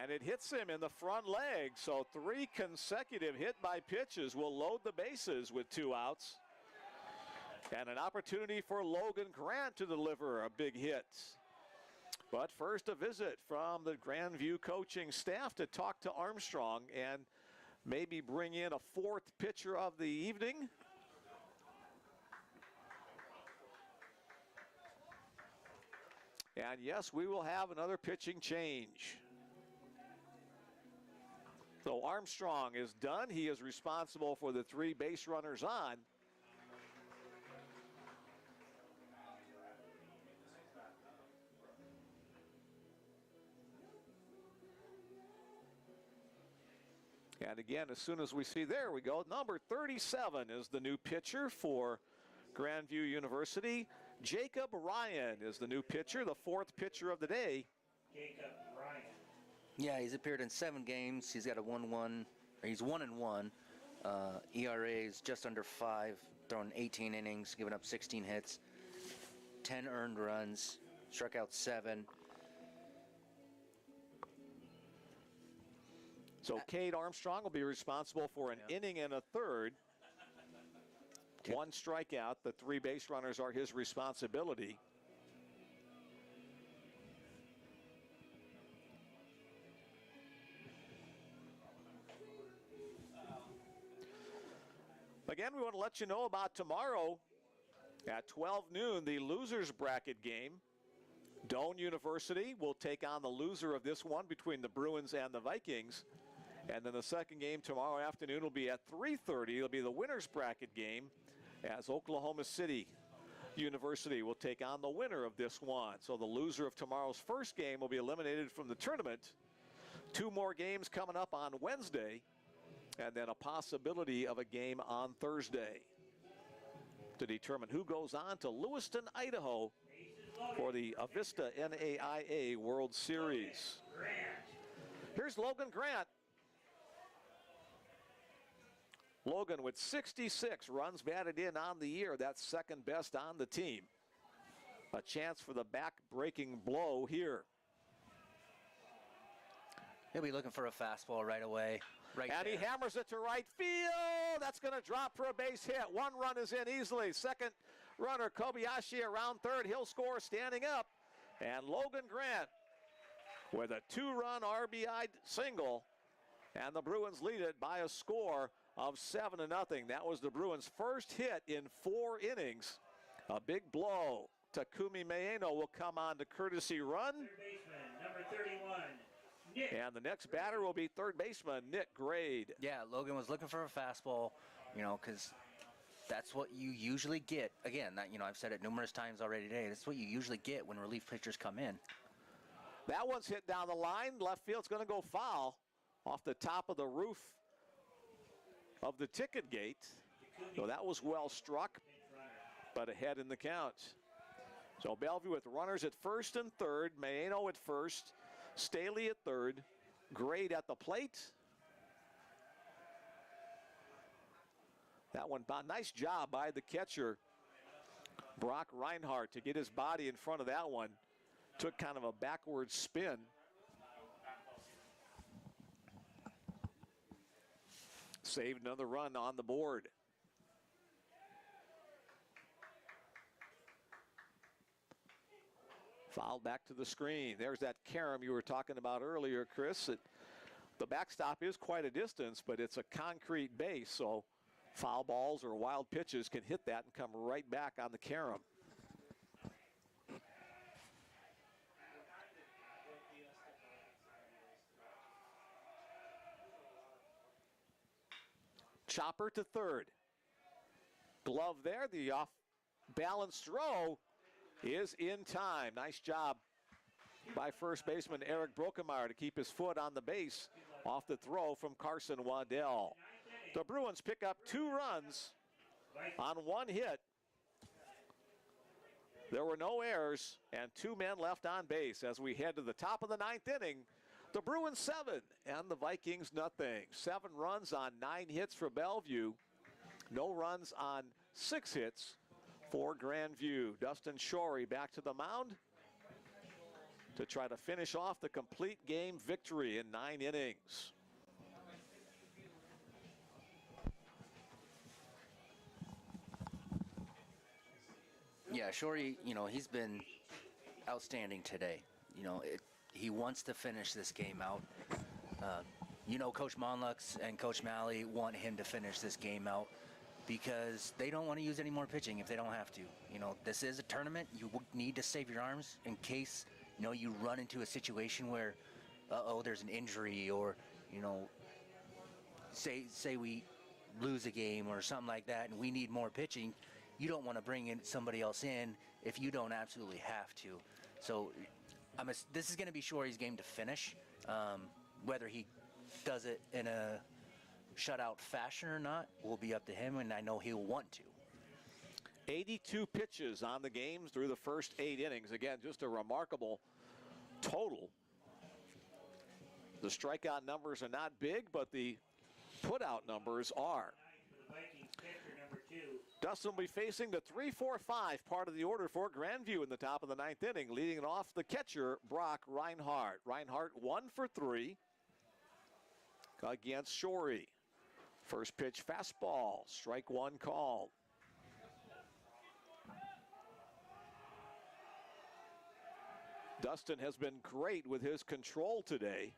And it hits him in the front leg, so 3 consecutive hit by pitches will load the bases with 2 outs. And an opportunity for Logan Grant to deliver a big hit. But first, a visit from the Grandview coaching staff to talk to Armstrong and maybe bring in a 4th pitcher of the evening. And yes, we will have another pitching change. So Armstrong is done. He is responsible for the 3 base runners on. And again, as soon as we see, there we go, number 37 is the new pitcher for Grandview University. Jacob Ryan is the new pitcher, the 4th pitcher of the day. Jacob Ryan. Yeah, he's appeared in 7 games. He's got a 1-1, or he's 1-1. ERA is just under 5, thrown 18 innings, given up 16 hits, 10 earned runs, struck out 7. So Cade Armstrong will be responsible for an inning and a third. 1 strikeout. The 3 base runners are his responsibility. Again, we want to let you know about tomorrow at 12 noon, the losers bracket game. Doane University will take on the loser of this one between the Bruins and the Vikings. And then the second game tomorrow afternoon will be at 3:30. It'll be the winners bracket game as Oklahoma City University will take on the winner of this one. So the loser of tomorrow's first game will be eliminated from the tournament. 2 more games coming up on Wednesday, and then a possibility of a game on Thursday to determine who goes on to Lewiston, Idaho for the Avista NAIA World Series. Here's Logan Grant. Logan with 66 runs batted in on the year. That's second best on the team. A chance for the back-breaking blow here. He'll be looking for a fastball right away. And he hammers it to right field. That's going to drop for a base hit. 1 run is in easily. Second runner, Kobayashi, around third. He'll score standing up. And Logan Grant with a 2-run RBI single. And the Bruins lead it by a score of 7-0. That was the Bruins' first hit in 4 innings. A big blow. Takumi Maeno will come on to courtesy run. Third baseman, number 31, Nick. And the next batter will be third baseman Nick Grade. Yeah, Logan was looking for a fastball, because that's what you usually get. Again, I've said it numerous times already today. That's what you usually get when relief pitchers come in. That one's hit down the line. Left field's going to go foul off the top of the roof of the ticket gate. So that was well struck, but ahead in the count. So Bellevue with runners at first and third. Maeno at first. Staley at third. Grade at the plate. That one, nice job by the catcher, Brock Reinhardt, to get his body in front of that one. Took kind of a backward spin. Saved another run on the board. Foul back to the screen. There's that carom you were talking about earlier, Chris. The backstop is quite a distance, but it's a concrete base, so foul balls or wild pitches can hit that and come right back on the carom. Chopper to third. Glove there. The off-balance throw is in time. Nice job by first baseman Eric Brokemeyer to keep his foot on the base off the throw from Carson Waddell. The Bruins pick up 2 runs on 1 hit. There were no errors and 2 men left on base as we head to the top of the 9th inning. The Bruins 7 and the Vikings nothing. 7 runs on 9 hits for Bellevue. No runs on 6 hits for Grandview. Dustin Shorey back to the mound to try to finish off the complete game victory in 9 innings. Yeah, Shorey, he's been outstanding today. He wants to finish this game out. Coach Monlux and Coach Malley want him to finish this game out because they don't want to use any more pitching if they don't have to. This is a tournament. You need to save your arms in case, you run into a situation where, there's an injury or, say we lose a game or something like that and we need more pitching. You don't want to bring in somebody else in if you don't absolutely have to. So this is going to be Shorey's game to finish. Whether he does it in a shutout fashion or not will be up to him, and I know he'll want to. 82 pitches on the games through the first 8 innings. Again, just a remarkable total. The strikeout numbers are not big, but the put-out numbers are. Dustin will be facing the 3-4-5 part of the order for Grandview in the top of the 9th inning. Leading it off, the catcher, Brock Reinhardt. Reinhardt 1 for 3 against Shorey. First pitch fastball, strike 1 called. Dustin has been great with his control today.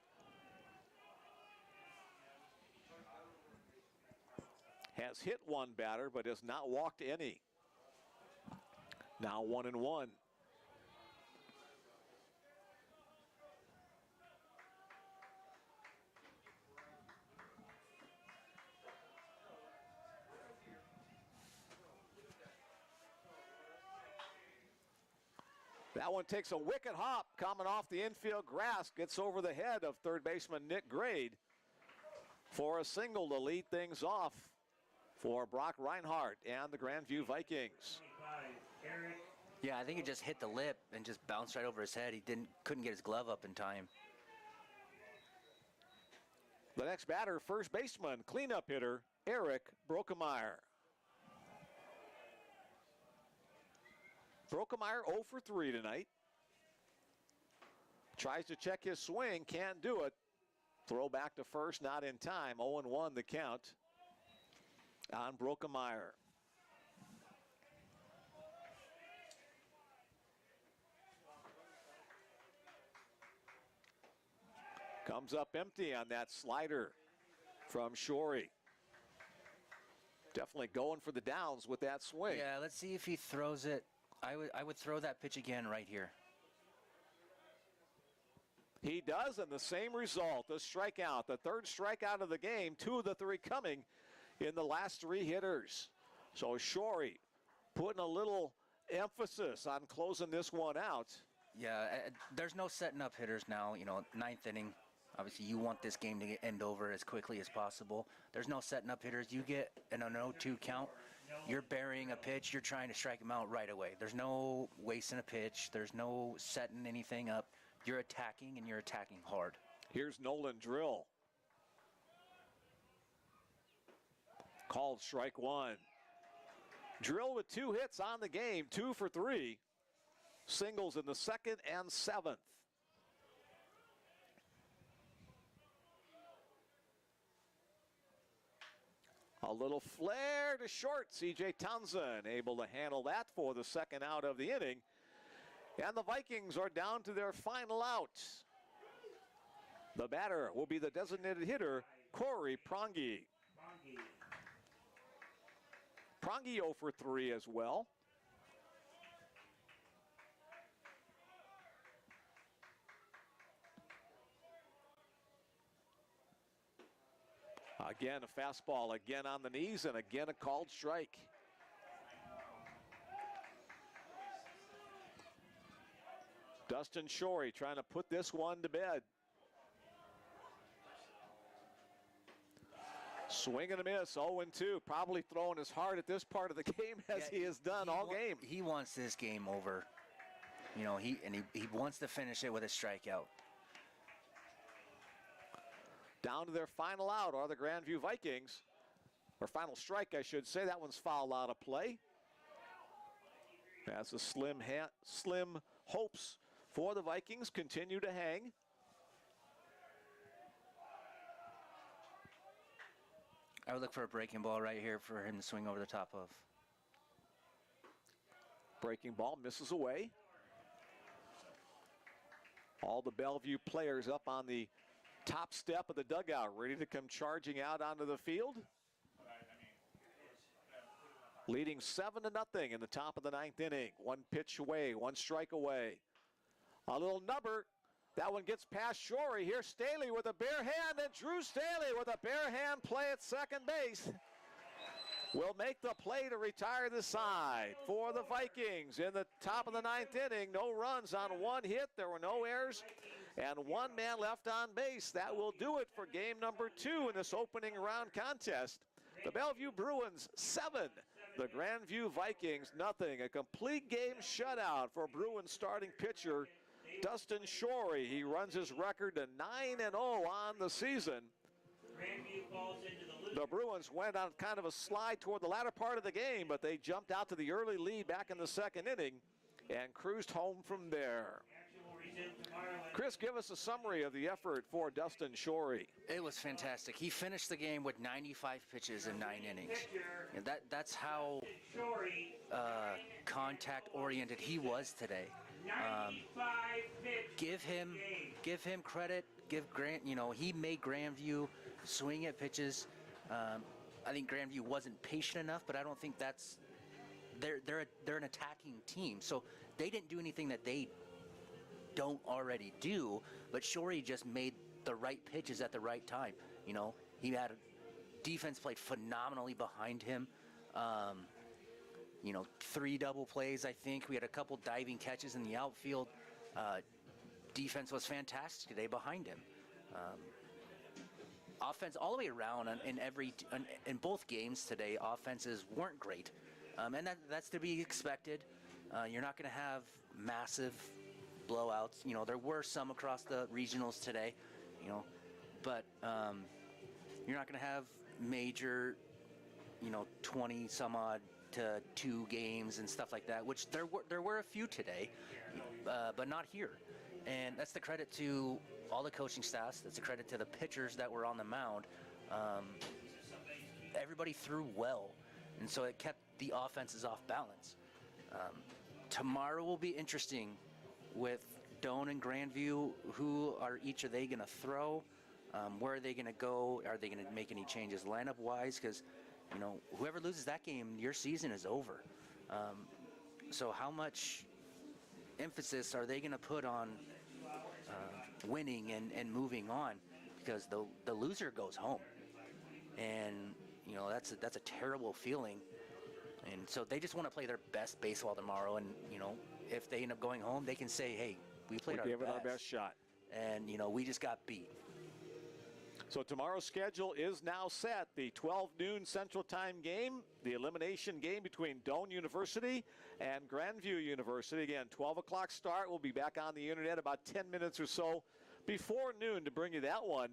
Has hit 1 batter, but has not walked any. Now 1-1. That one takes a wicked hop coming off the infield grass, gets over the head of third baseman Nick Grade for a single to lead things off for Brock Reinhardt and the Grandview Vikings. Yeah, I think it just hit the lip and just bounced right over his head. He couldn't get his glove up in time. The next batter, first baseman, cleanup hitter, Eric Brokemeyer. Brokemeyer 0 for 3 tonight. Tries to check his swing, can't do it. Throw back to first, not in time. 0-1 the count on Brokemeyer. Comes up empty on that slider from Shorey. Definitely going for the downs with that swing. Yeah, let's see if he throws it. I would throw that pitch again right here. He does, and the same result, a strikeout. The third strikeout of the game, 2 of the 3 coming in the last 3 hitters. So Shorey putting a little emphasis on closing this one out. Yeah, there's no setting up hitters now. 9th inning. Obviously, you want this game to end over as quickly as possible. There's no setting up hitters. You get an 0-2 count, you're burying a pitch, you're trying to strike him out right away. There's no wasting a pitch. There's no setting anything up. You're attacking, and you're attacking hard. Here's Nolan Drill. Called strike one. Drill with 2 hits on the game, 2 for 3. Singles in the 2nd and 7th. A little flare to short. C.J. Townsend able to handle that for the 2nd out of the inning. And the Vikings are down to their final out. The batter will be the designated hitter, Corey Prongi. Prongi 0 for 3 as well. Again, a fastball, again on the knees, and again a called strike. Dustin Shorey trying to put this one to bed. Swing and a miss, 0-2. Probably throwing as hard at this part of the game as he has done all game. He wants this game over. You know, he wants to finish it with a strikeout. Down to their final out are the Grandview Vikings. Or final strike, I should say. That one's fouled out of play. As the slim hopes for the Vikings continue to hang. I would look for a breaking ball right here for him to swing over the top of. Breaking ball misses away. All the Bellevue players up on the top step of the dugout, ready to come charging out onto the field. Leading 7-0 in the top of the 9th inning. 1 pitch away, 1 strike away. A little nubber. That one gets past Shorey. Here's Staley with a bare hand, and Drew Staley with a bare hand play at second base will make the play to retire the side for the Vikings in the top of the 9th inning. No runs on 1 hit. There were no errors and 1 man left on base. That will do it for game number 2 in this opening round contest. The Bellevue Bruins 7, the Grandview Vikings nothing. A complete game shutout for Bruins starting pitcher Dustin Shorey. He runs his record to 9-0 on the season. The Bruins went on kind of a slide toward the latter part of the game, but they jumped out to the early lead back in the 2nd inning and cruised home from there. Chris, give us a summary of the effort for Dustin Shorey. It was fantastic. He finished the game with 95 pitches in 9 innings. And that's how contact-oriented he was today. Give him credit. Give Grant. You know, he made Grandview swing at pitches. I think Grandview wasn't patient enough, but I don't think that's. They're an attacking team, so they didn't do anything that they don't already do. But Shorey just made the right pitches at the right time. You know, he had defense played phenomenally behind him. You know, 3 double plays, I think. We had a couple diving catches in the outfield. Defense was fantastic today behind him. Offense all the way around in both games today, offenses weren't great. And that's to be expected. You're not going to have massive blowouts. You know, there were some across the regionals today, you know, but you're not going to have major, 20 some odd to 2 games and stuff like that, which there were a few today, but not here. And that's the credit to all the coaching staffs. That's a credit to the pitchers that were on the mound. Everybody threw well, and so it kept the offenses off balance. Tomorrow will be interesting with Doane and Grandview. Who are they going to throw? Where are they going to go? Are they going to make any changes lineup-wise? Because, whoever loses that game, your season is over. So how much emphasis are they going to put on winning and moving on? Because the loser goes home. And, that's a terrible feeling. And so they just want to play their best baseball tomorrow. And, if they end up going home, they can say, hey, we gave it our best shot. And, we just got beat. So tomorrow's schedule is now set. The 12 noon Central Time game, the elimination game between Doane University and Grandview University. Again, 12 o'clock start. We'll be back on the internet about 10 minutes or so before noon to bring you that one.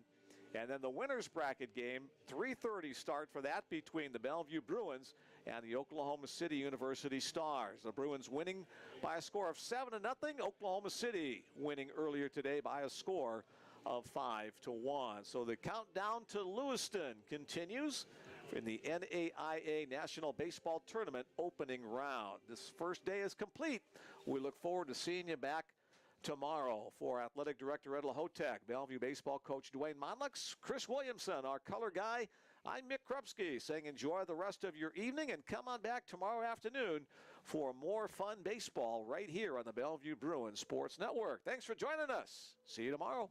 And then the winners bracket game, 3:30 start for that between the Bellevue Bruins and the Oklahoma City University Stars. The Bruins winning by a score of 7-0. Oklahoma City winning earlier today by a score of 5-1. So the countdown to Lewiston continues in the NAIA National Baseball Tournament opening round. This first day is complete. We look forward to seeing you back tomorrow. For Athletic Director Ed Lahotek, Bellevue Baseball Coach Dwayne Monlux, Chris Williamson, our color guy, I'm Mick Krupski saying enjoy the rest of your evening and come on back tomorrow afternoon for more fun baseball right here on the Bellevue Bruins Sports Network. Thanks for joining us. See you tomorrow.